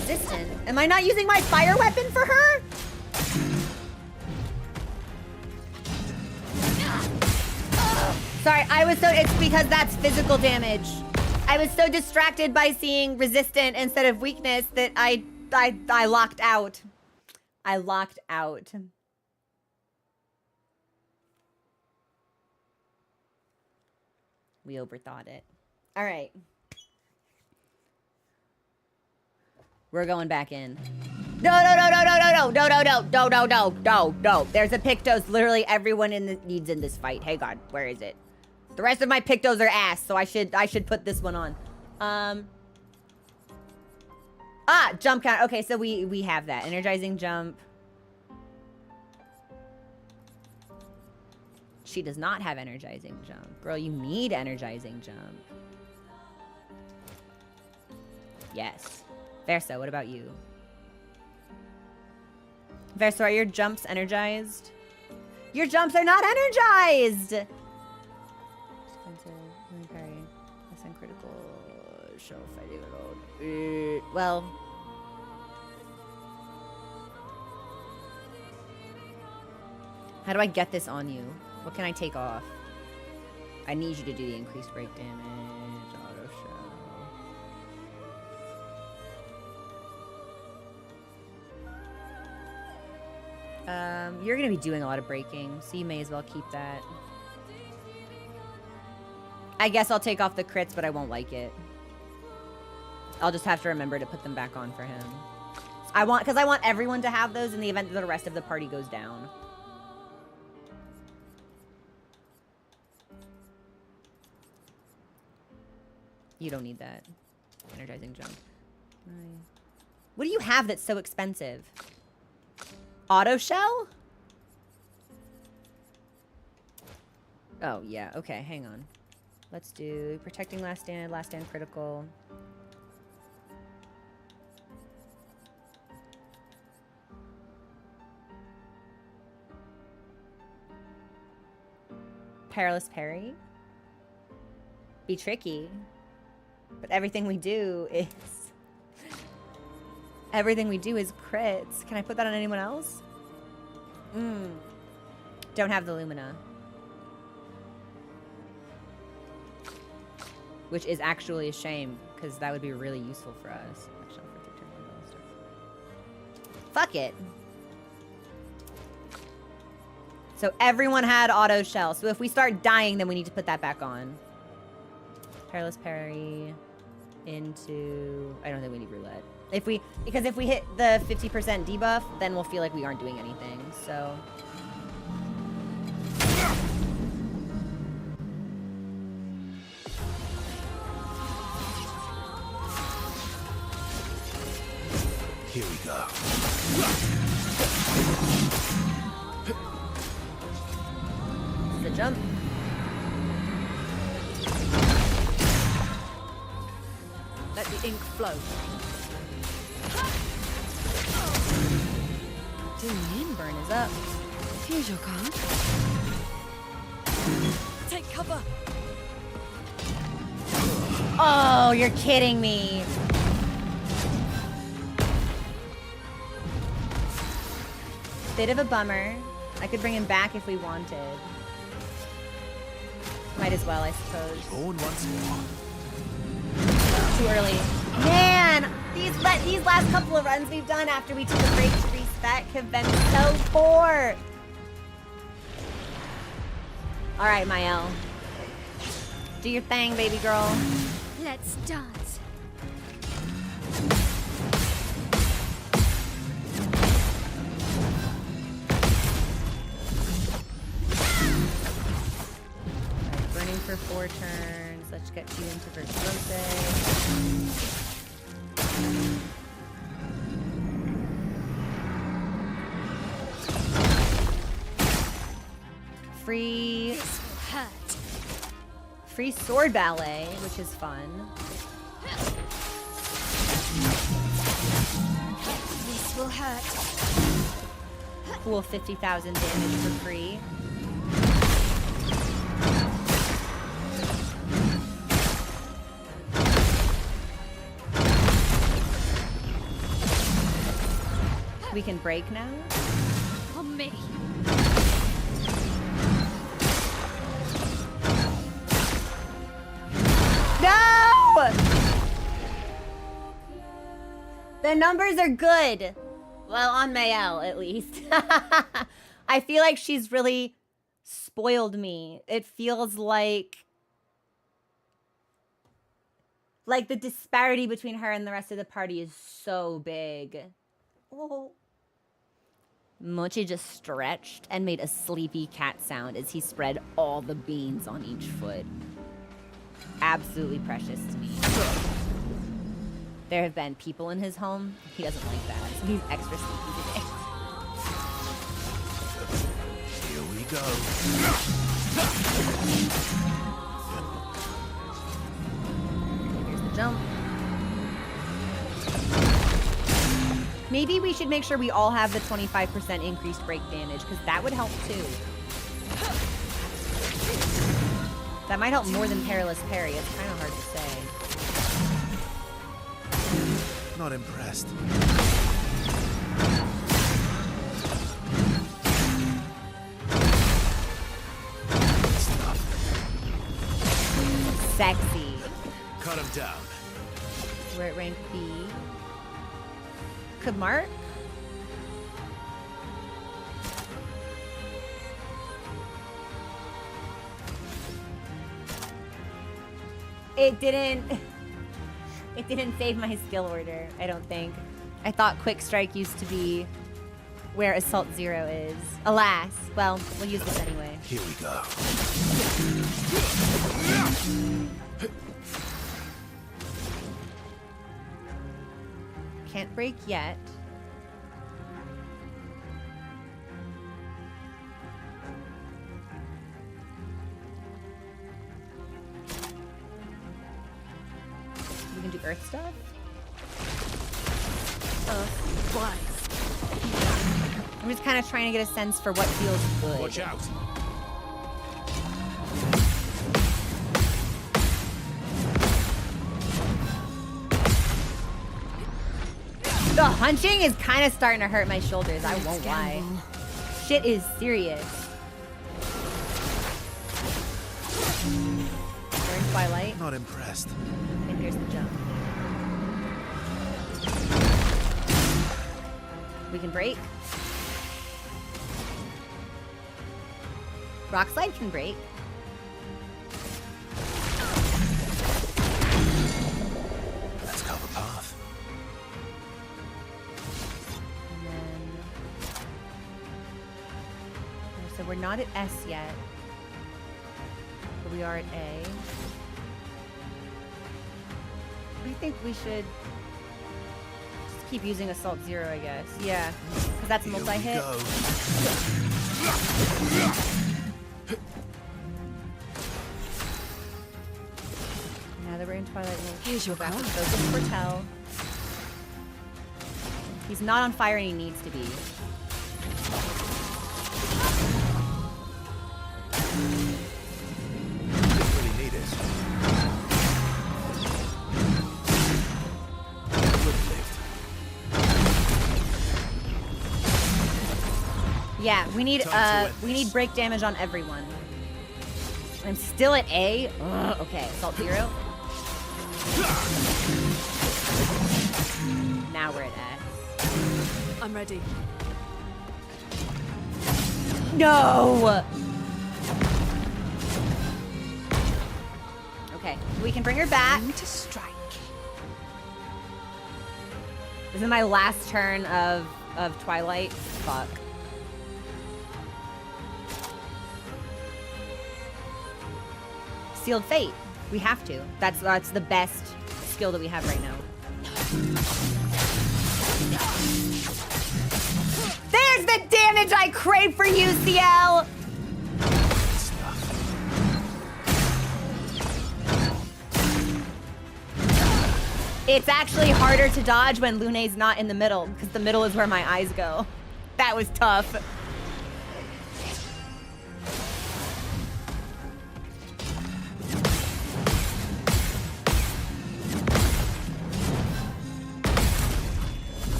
Resistant. Am I not using my fire weapon for her? Sorry, it's because that's physical damage. I was so distracted by seeing resistant instead of weakness that I locked out. I locked out. We overthought it. All right. We're going back in. No. There's a Pictos literally everyone needs in this fight. Hey God, where is it? The rest of my Pictos are ass, so I should put this one on. Jump count. Okay, so we have that. Energizing jump. She does not have energizing jump. Girl, you need energizing jump. Yes. Verso, what about you? Verso, are your jumps energized? Your jumps are not energized! Less than critical. Show fighting load. Well. How do I get this on you? What can I take off? I need you to do the increased break damage. Auto show. You're gonna be doing a lot of breaking, so you may as well keep that. I guess I'll take off the crits, but I won't like it. I'll just have to remember to put them back on for him. Because I want everyone to have those in the event that the rest of the party goes down. You don't need that. Energizing jump. What do you have that's so expensive? Auto shell? Oh, yeah. Okay, hang on. Let's do protecting last stand critical. Perilous parry. Be tricky. But everything we do is crits. Can I put that on anyone else? Don't have the Lumina. Which is actually a shame, because that would be really useful for us. Fuck it. So everyone had auto shell. So if we start dying, then we need to put that back on. Perilous parry into... I don't think we need roulette. Because if we hit the 50% debuff, then we'll feel like we aren't doing anything. So... Here we go. The jump. Let the ink flow. Burn is up. Here's your card. Take cover. Oh, you're kidding me. Bit of a bummer. I could bring him back if we wanted. Might as well, I suppose. Born once more. Too early. Man, these last couple of runs we've done after we took a break to respec have been so poor. All right, Mael. Do your thing, baby girl. Let's dance. Burning for 4 turns. Let's get you into Virtuoso. Free... This will hurt. Free sword ballet, which is fun. This will hurt. Cool 50,000 damage for free. We can break now. On me. No! The numbers are good. Well, on Mael, at least. I feel like she's really spoiled me. It feels like the disparity between her and the rest of the party is so big. Oh. Mochi just stretched and made a sleepy cat sound as he spread all the beans on each foot. Absolutely precious to me. There have been people in his home. He doesn't like that, so he's extra sleepy today. Here we go. Here's the jump. Maybe we should make sure we all have the 25% increased break damage, because that would help too. That might help more than Perilous Parry. It's kind of hard to say. Not impressed. Sexy. Cut him down. We're at rank B. Could Mark? It didn't save my skill order, I don't think. I thought Quick Strike used to be where Assault 0 is. Alas. Well, we'll use this anyway. Here we go. Can't break yet. We can do Earth stuff? I'm just kind of trying to get a sense for what feels good. Watch out. The hunching is kind of starting to hurt my shoulders, I won't lie. Shit is serious. We're in Twilight. Not impressed. And here's the jump. We can break. Rock slide can break. Let's go the path. And then... So we're not at S yet. But we are at A. I think we should just keep using Assault Zero, I guess. Yeah, because that's Here we multi-hit. go. Now that we're in Twilight, we'll Here's your go back to card. focus for Tell. He's not on fire and he needs to be. Really need it. Good lift. Yeah, we need Time to end we need this. break damage on everyone. I'm still at A. Ugh, okay, Assault Zero. Now we're at S. I'm ready. No! Okay, we can bring her back. Time to strike. This is my last turn of Twilight. Fuck. Sealed Fate. We have to. That's the best skill that we have right now. There's the damage I crave for you, CL! It's actually harder to dodge when Lune's not in the middle, because the middle is where my eyes go. That was tough.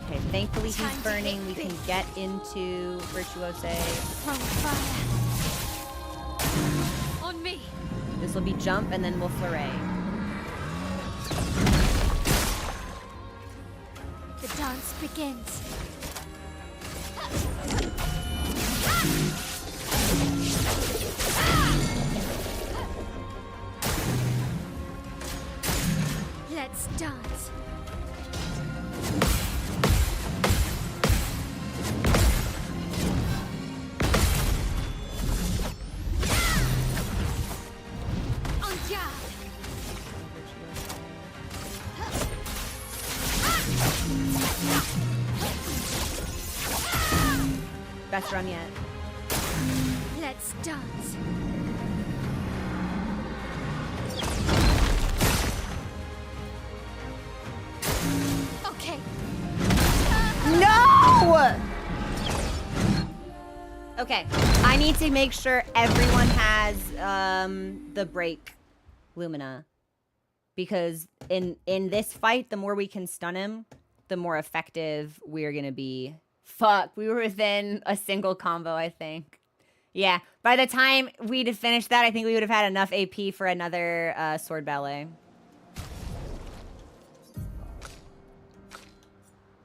Okay, thankfully he's Time to burning. hit We can big. get into Virtuose. On fire. On me. This will be jump, and then we'll flurry. The dance begins. Let's dance. En garde. Best run yet. Let's dance. Okay. No! Okay, I need to make sure everyone has the break Lumina. Because in this fight, the more we can stun him, the more effective we're gonna be. Fuck, we were within a single combo, I think. Yeah, by the time we'd have finished that, I think we would have had enough AP for another sword ballet.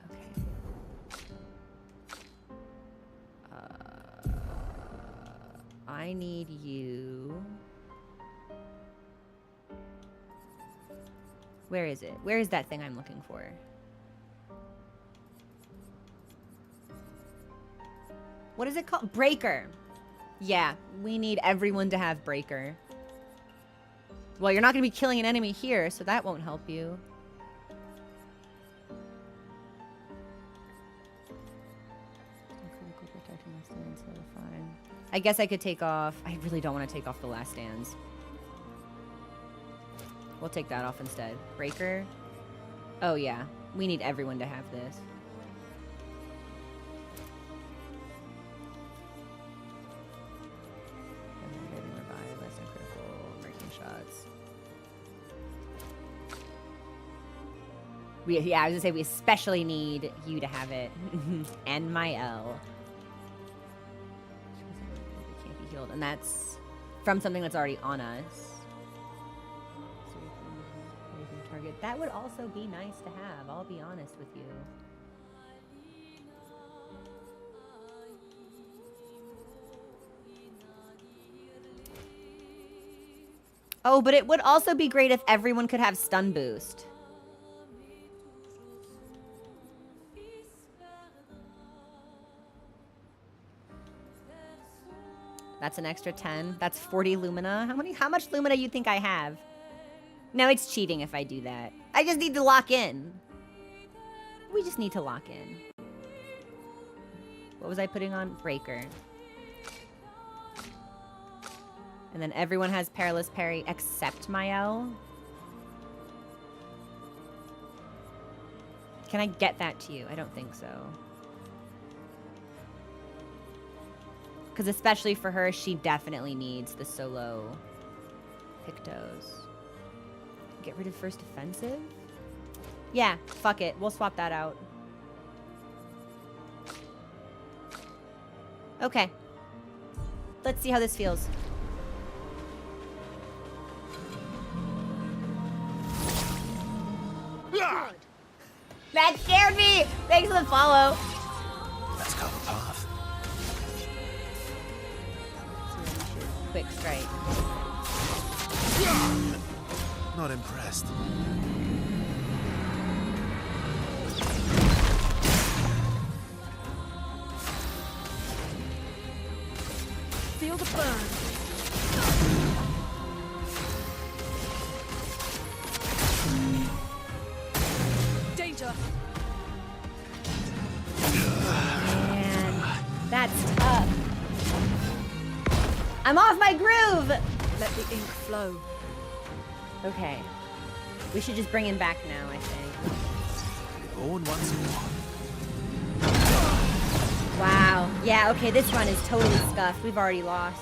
Okay. I need you. Where is it? Where is that thing I'm looking for? What is it called? Breaker. Yeah, we need everyone to have Breaker. Well, you're not going to be killing an enemy here, so that won't help you. I guess I could take off. I really don't want to take off the last stands. We'll take that off instead. Breaker. Oh yeah, we need everyone to have this. And then getting revive, less than critical, breaking shots. Yeah, I was gonna say we especially need you to have it. And my L. We can't be healed, and that's from something that's already on us. Target. That would also be nice to have, I'll be honest with you. Oh, but it would also be great if everyone could have stun boost. That's an extra 10. That's 40 Lumina. How much Lumina you think I have? No, it's cheating if I do that. I just need to lock in. We just need to lock in. What was I putting on? Breaker. And then everyone has Perilous Parry except Mael. Can I get that to you? I don't think so. Because especially for her, she definitely needs the solo Pictos. Get rid of first offensive? Yeah, fuck it. We'll swap that out. Okay. Let's see how this feels. That scared me! Thanks for the follow. Let's carve a path. Quick strike. Not impressed. Feel the burn. Danger. Man, that's tough. I'm off my groove! Let the ink flow. Okay. We should just bring him back now, I think. Born once more. Wow. Yeah, okay, this run is totally scuffed. We've already lost.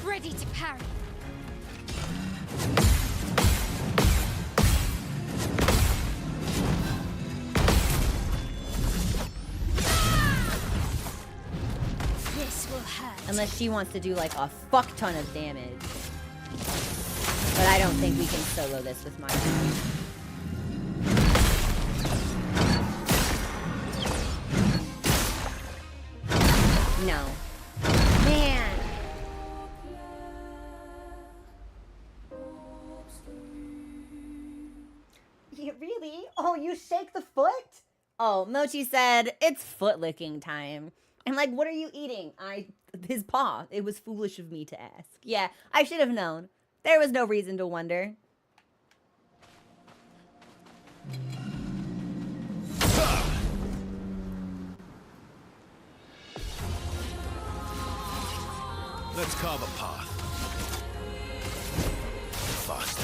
Ready to parry. This will hurt. Unless she wants to do like a fuck ton of damage. But I don't think we can solo this with my No. Man. Yeah, really? Oh, you shake the foot? Oh, Mochi said, it's foot licking time. I'm like, what are you eating? His paw. It was foolish of me to ask. Yeah, I should have known. There was no reason to wonder. Let's carve a path. Faster.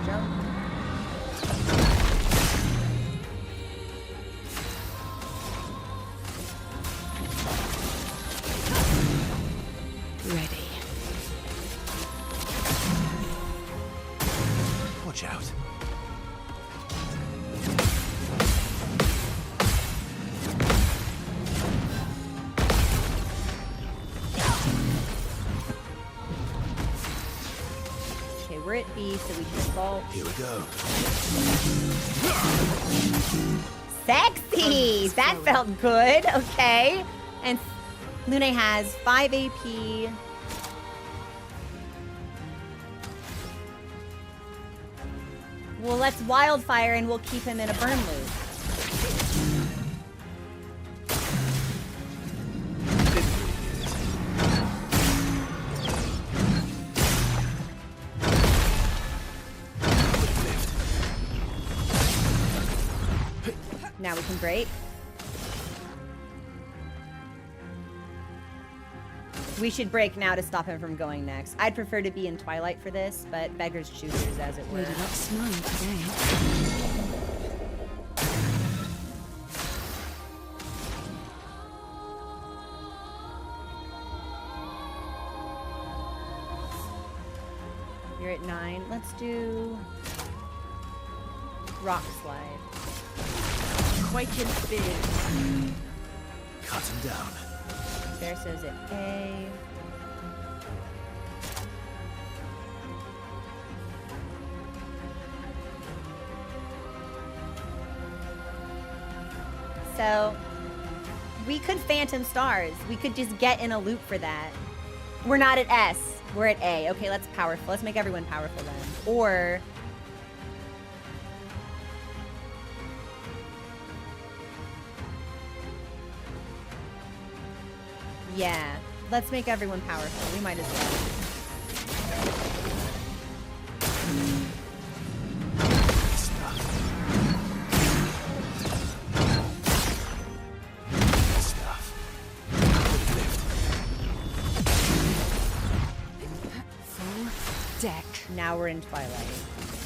Jump. Ready. Watch out. Okay, we're at B, so we can assault. Here we go. Sexy! That felt good. Okay. And Lune has 5 AP. Well, let's wildfire and we'll keep him in a burn loop. Now we can break. We should break now to stop him from going next. I'd prefer to be in Twilight for this, but beggars choosers, as it were. We did not smile today. You're at 9. Let's do rock slide. Quake and fear. Cut him down. Verso's at A. So we could Phantom Stars. We could just get in a loop for that. We're not at S. We're at A. Okay, let's powerful. Let's make everyone powerful then. Or yeah, let's make everyone powerful. We might as well. Full deck. Now we're in Twilight.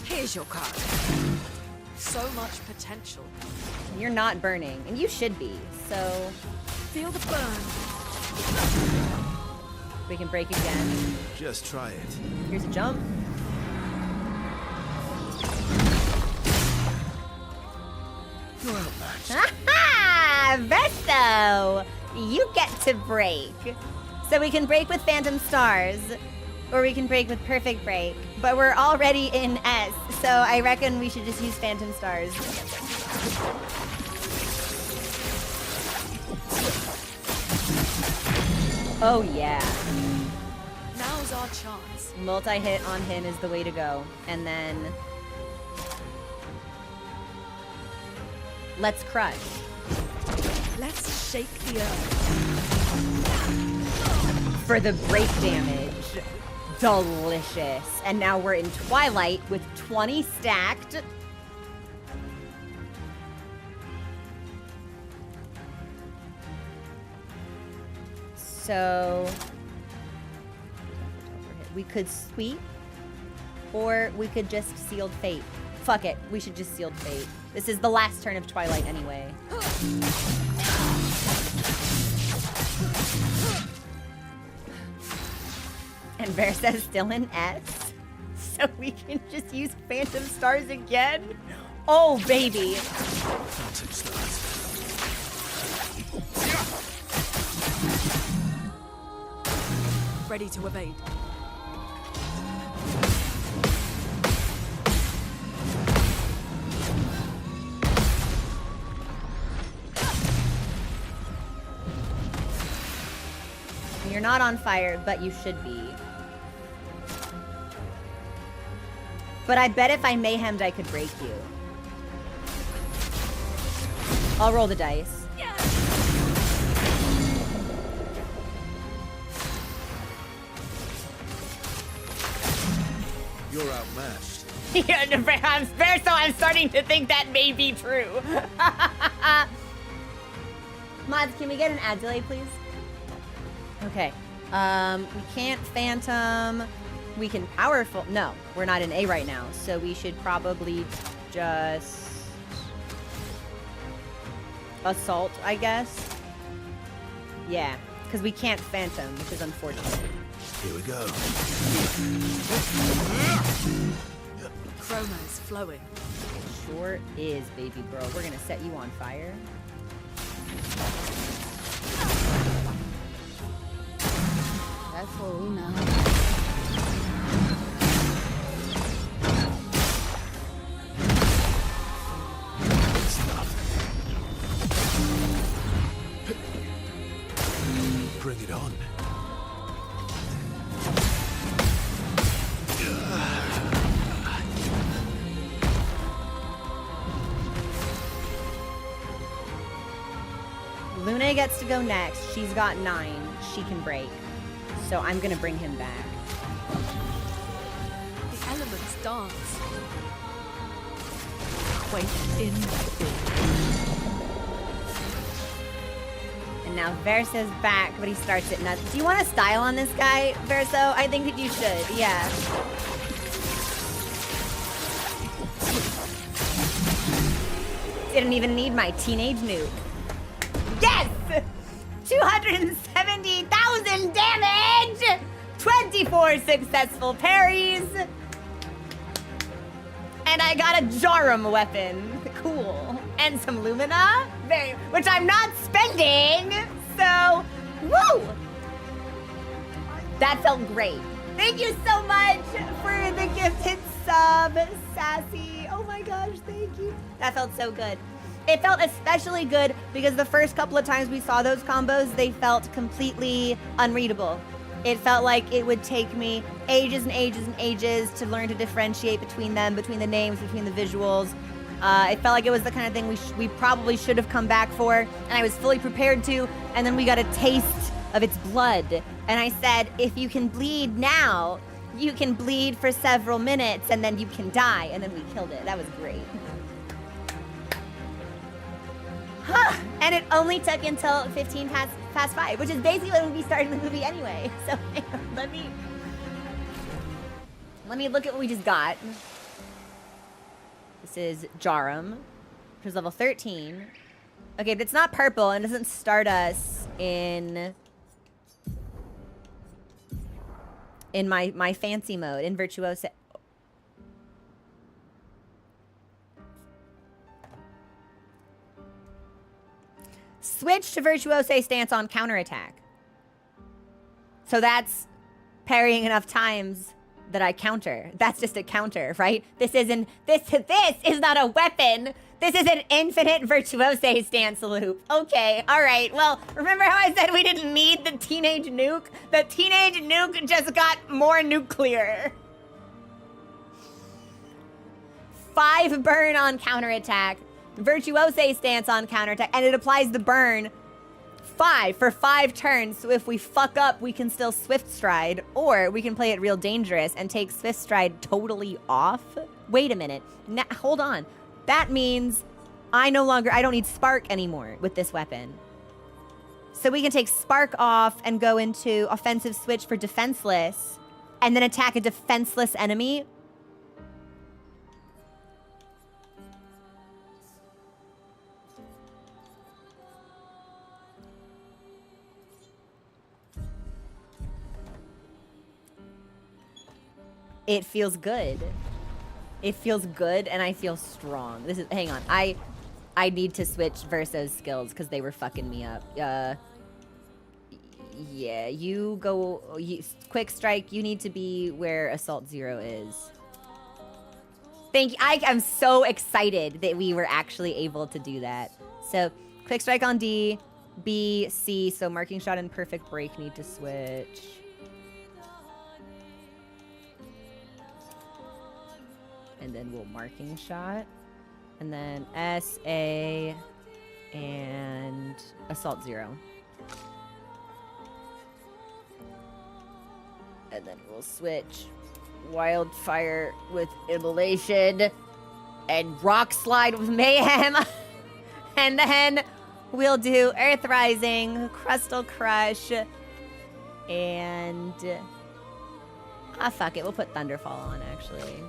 Here's your card. So much potential. You're not burning, and you should be. So Feel the burn. we can break again. Just try it. Here's a jump. You're outmatched. Aha! Vesto! You get to break. So we can break with Phantom Stars, or we can break with Perfect Break. But we're already in S, so I reckon we should just use Phantom Stars. Oh yeah. Now's our chance. Multi-hit on him is the way to go. And then let's crush. Let's shake the earth. For the break damage. Delicious. And now we're in Twilight with 20 stacked. So we could sweep, or we could just sealed fate. Fuck it, we should just sealed fate. This is the last turn of Twilight anyway. And Versa's still in S, so we can just use Phantom Stars again. Oh baby. Phantom Stars. Ready to evade. You're not on fire, but you should be. But I bet if I mayhemed, I could break you. I'll roll the dice. You're outmatched. Yeah, I'm fair, so I'm starting to think that may be true. Mods, can we get an ad delay, please? Okay. We can't Phantom. We can powerful. No, we're not in A right now, so we should probably just assault, I guess. Yeah, because we can't Phantom, which is unfortunate. Here we go. Chroma is flowing. Sure is, baby girl. We're gonna set you on fire. Careful now. Bring it on. Luna gets to go next. She's got 9. She can break. So I'm gonna bring him back. The elements dance. Quake in fear. And now Verso's back, but he starts at nuts. Do you want a style on this guy, Verso? I think that you should, yeah. Didn't even need my teenage nuke. Yes! 270,000 damage! 24 successful parries! And I got a Jarum weapon. Cool. And some Lumina, which I'm not spending. So, woo! That felt great. Thank you so much for the gifted sub, Sassy. Oh my gosh, thank you. That felt so good. It felt especially good because the first couple of times we saw those combos, they felt completely unreadable. It felt like it would take me ages and ages and ages to learn to differentiate between them, between the names, between the visuals. It felt like it was the kind of thing we probably should have come back for, and I was fully prepared to, and then we got a taste of its blood. And I said, if you can bleed now, you can bleed for several minutes, and then you can die. And then we killed it. That was great. And it only took until 15 past 5, which is basically when we started the movie anyway. So let me look at what we just got. This is Jarum, which is level 13. Okay, but it's not purple and doesn't start us in my fancy mode, in Virtuoso. Switch to Virtuoso stance on counterattack. So that's parrying enough times that I counter. That's just a counter, right? This is not a weapon. This is an infinite Virtuoso stance loop. Okay, all right. Well, remember how I said we didn't need the teenage nuke? The teenage nuke just got more nuclear. 5 burn on counterattack. Virtuoso stance on counterattack, and it applies the burn 5 for 5 turns. So if we fuck up, we can still Swift Stride, or we can play it real dangerous and take Swift Stride totally off. Wait a minute. Hold on. That means I don't need Spark anymore with this weapon. So we can take Spark off and go into offensive switch for defenseless, and then attack a defenseless enemy. It feels good. It feels good, and I feel strong. Hang on. I need to switch Verso's skills because they were fucking me up. Yeah, you go. Quick Strike, you need to be where Assault 0 is. Thank you. I'm so excited that we were actually able to do that. So, Quick Strike on D, B, C. So, Marking Shot and Perfect Break need to switch. And then we'll Marking Shot. And then S, A, and Assault 0. And then we'll switch Wildfire with Immolation and Rock Slide with Mayhem. And then we'll do Earth Rising, Crustal Crush, and... fuck it. We'll put Thunderfall on, actually.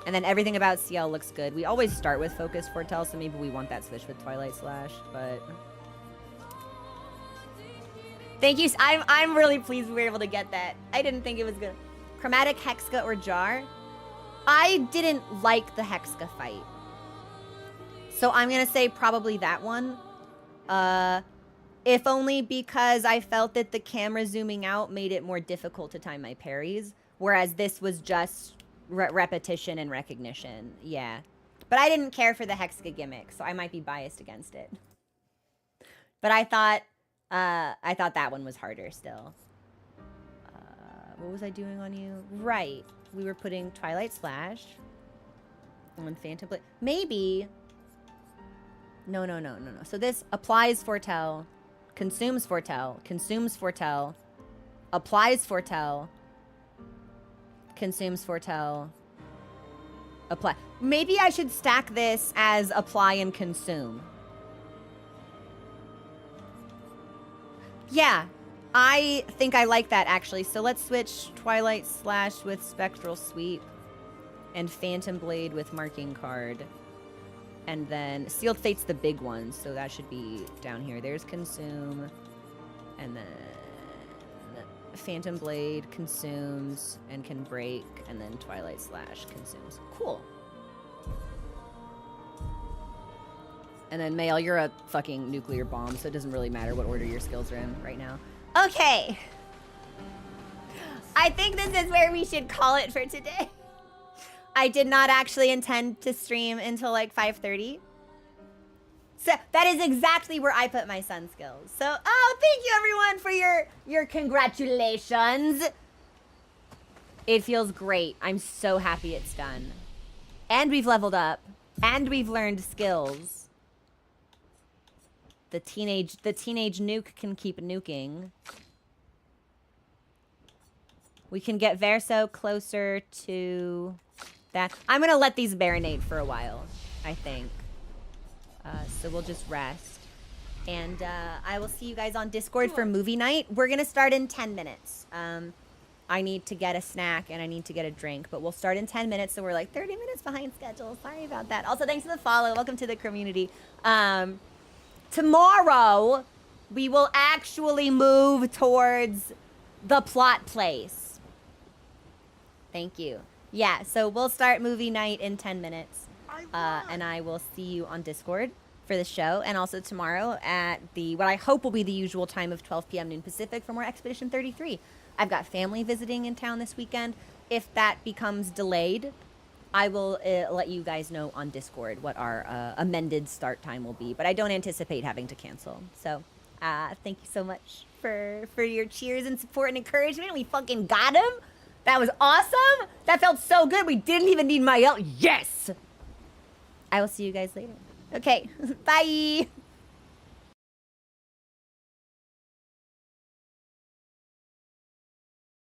And then everything about CL looks good. We always start with Focus Foretell, so maybe we want that switch with Twilight Slash, but... Thank you. I'm really pleased we were able to get that. I didn't think it was good. Chromatic, Hexka, or Jar? I didn't like the Hexka fight. So I'm going to say probably that one. If only because I felt that the camera zooming out made it more difficult to time my parries. Whereas this was just repetition and recognition. Yeah. But I didn't care for the Hexka gimmick, so I might be biased against it. But I thought that one was harder still. What was I doing on you? Right. We were putting Twilight Slash on Phantom Blade. Maybe. No. So this applies Foretell, consumes Foretell, consumes Foretell, applies Foretell, consumes Foretell, apply. Maybe I should stack this as apply and consume. Yeah, I think I like that, actually. So let's switch Twilight Slash with Spectral Sweep and Phantom Blade with Marking Card. And then Sealed Fate's the big one, so that should be down here. There's Consume. And then Phantom Blade consumes and can break. And then Twilight Slash consumes. Cool. And then Mail, you're a fucking nuclear bomb, so it doesn't really matter what order your skills are in right now. Okay. I think this is where we should call it for today. I did not actually intend to stream until like 5:30. So that is exactly where I put my sun skills. So, oh, thank you everyone for your congratulations. It feels great. I'm so happy it's done. And we've leveled up. And we've learned skills. The teenage nuke can keep nuking. We can get Verso closer to that. I'm gonna let these marinate for a while, I think. So we'll just rest. And I will see you guys on Discord for movie night. We're gonna start in 10 minutes. I need to get a snack and I need to get a drink, but we'll start in 10 minutes, so we're like 30 minutes behind schedule. Sorry about that. Also, thanks for the follow. Welcome to the community. Tomorrow, we will actually move towards the plot place. Thank you. Yeah, so we'll start movie night in 10 minutes. And I will see you on Discord for the show, and also tomorrow at what I hope will be the usual time of 12 p.m. noon Pacific for more Expedition 33. I've got family visiting in town this weekend. If that becomes delayed, I will let you guys know on Discord what our amended start time will be, but I don't anticipate having to cancel. So thank you so much for your cheers and support and encouragement. We fucking got him. That was awesome. That felt so good. We didn't even need my help. Yes. I will see you guys later. Okay. Bye.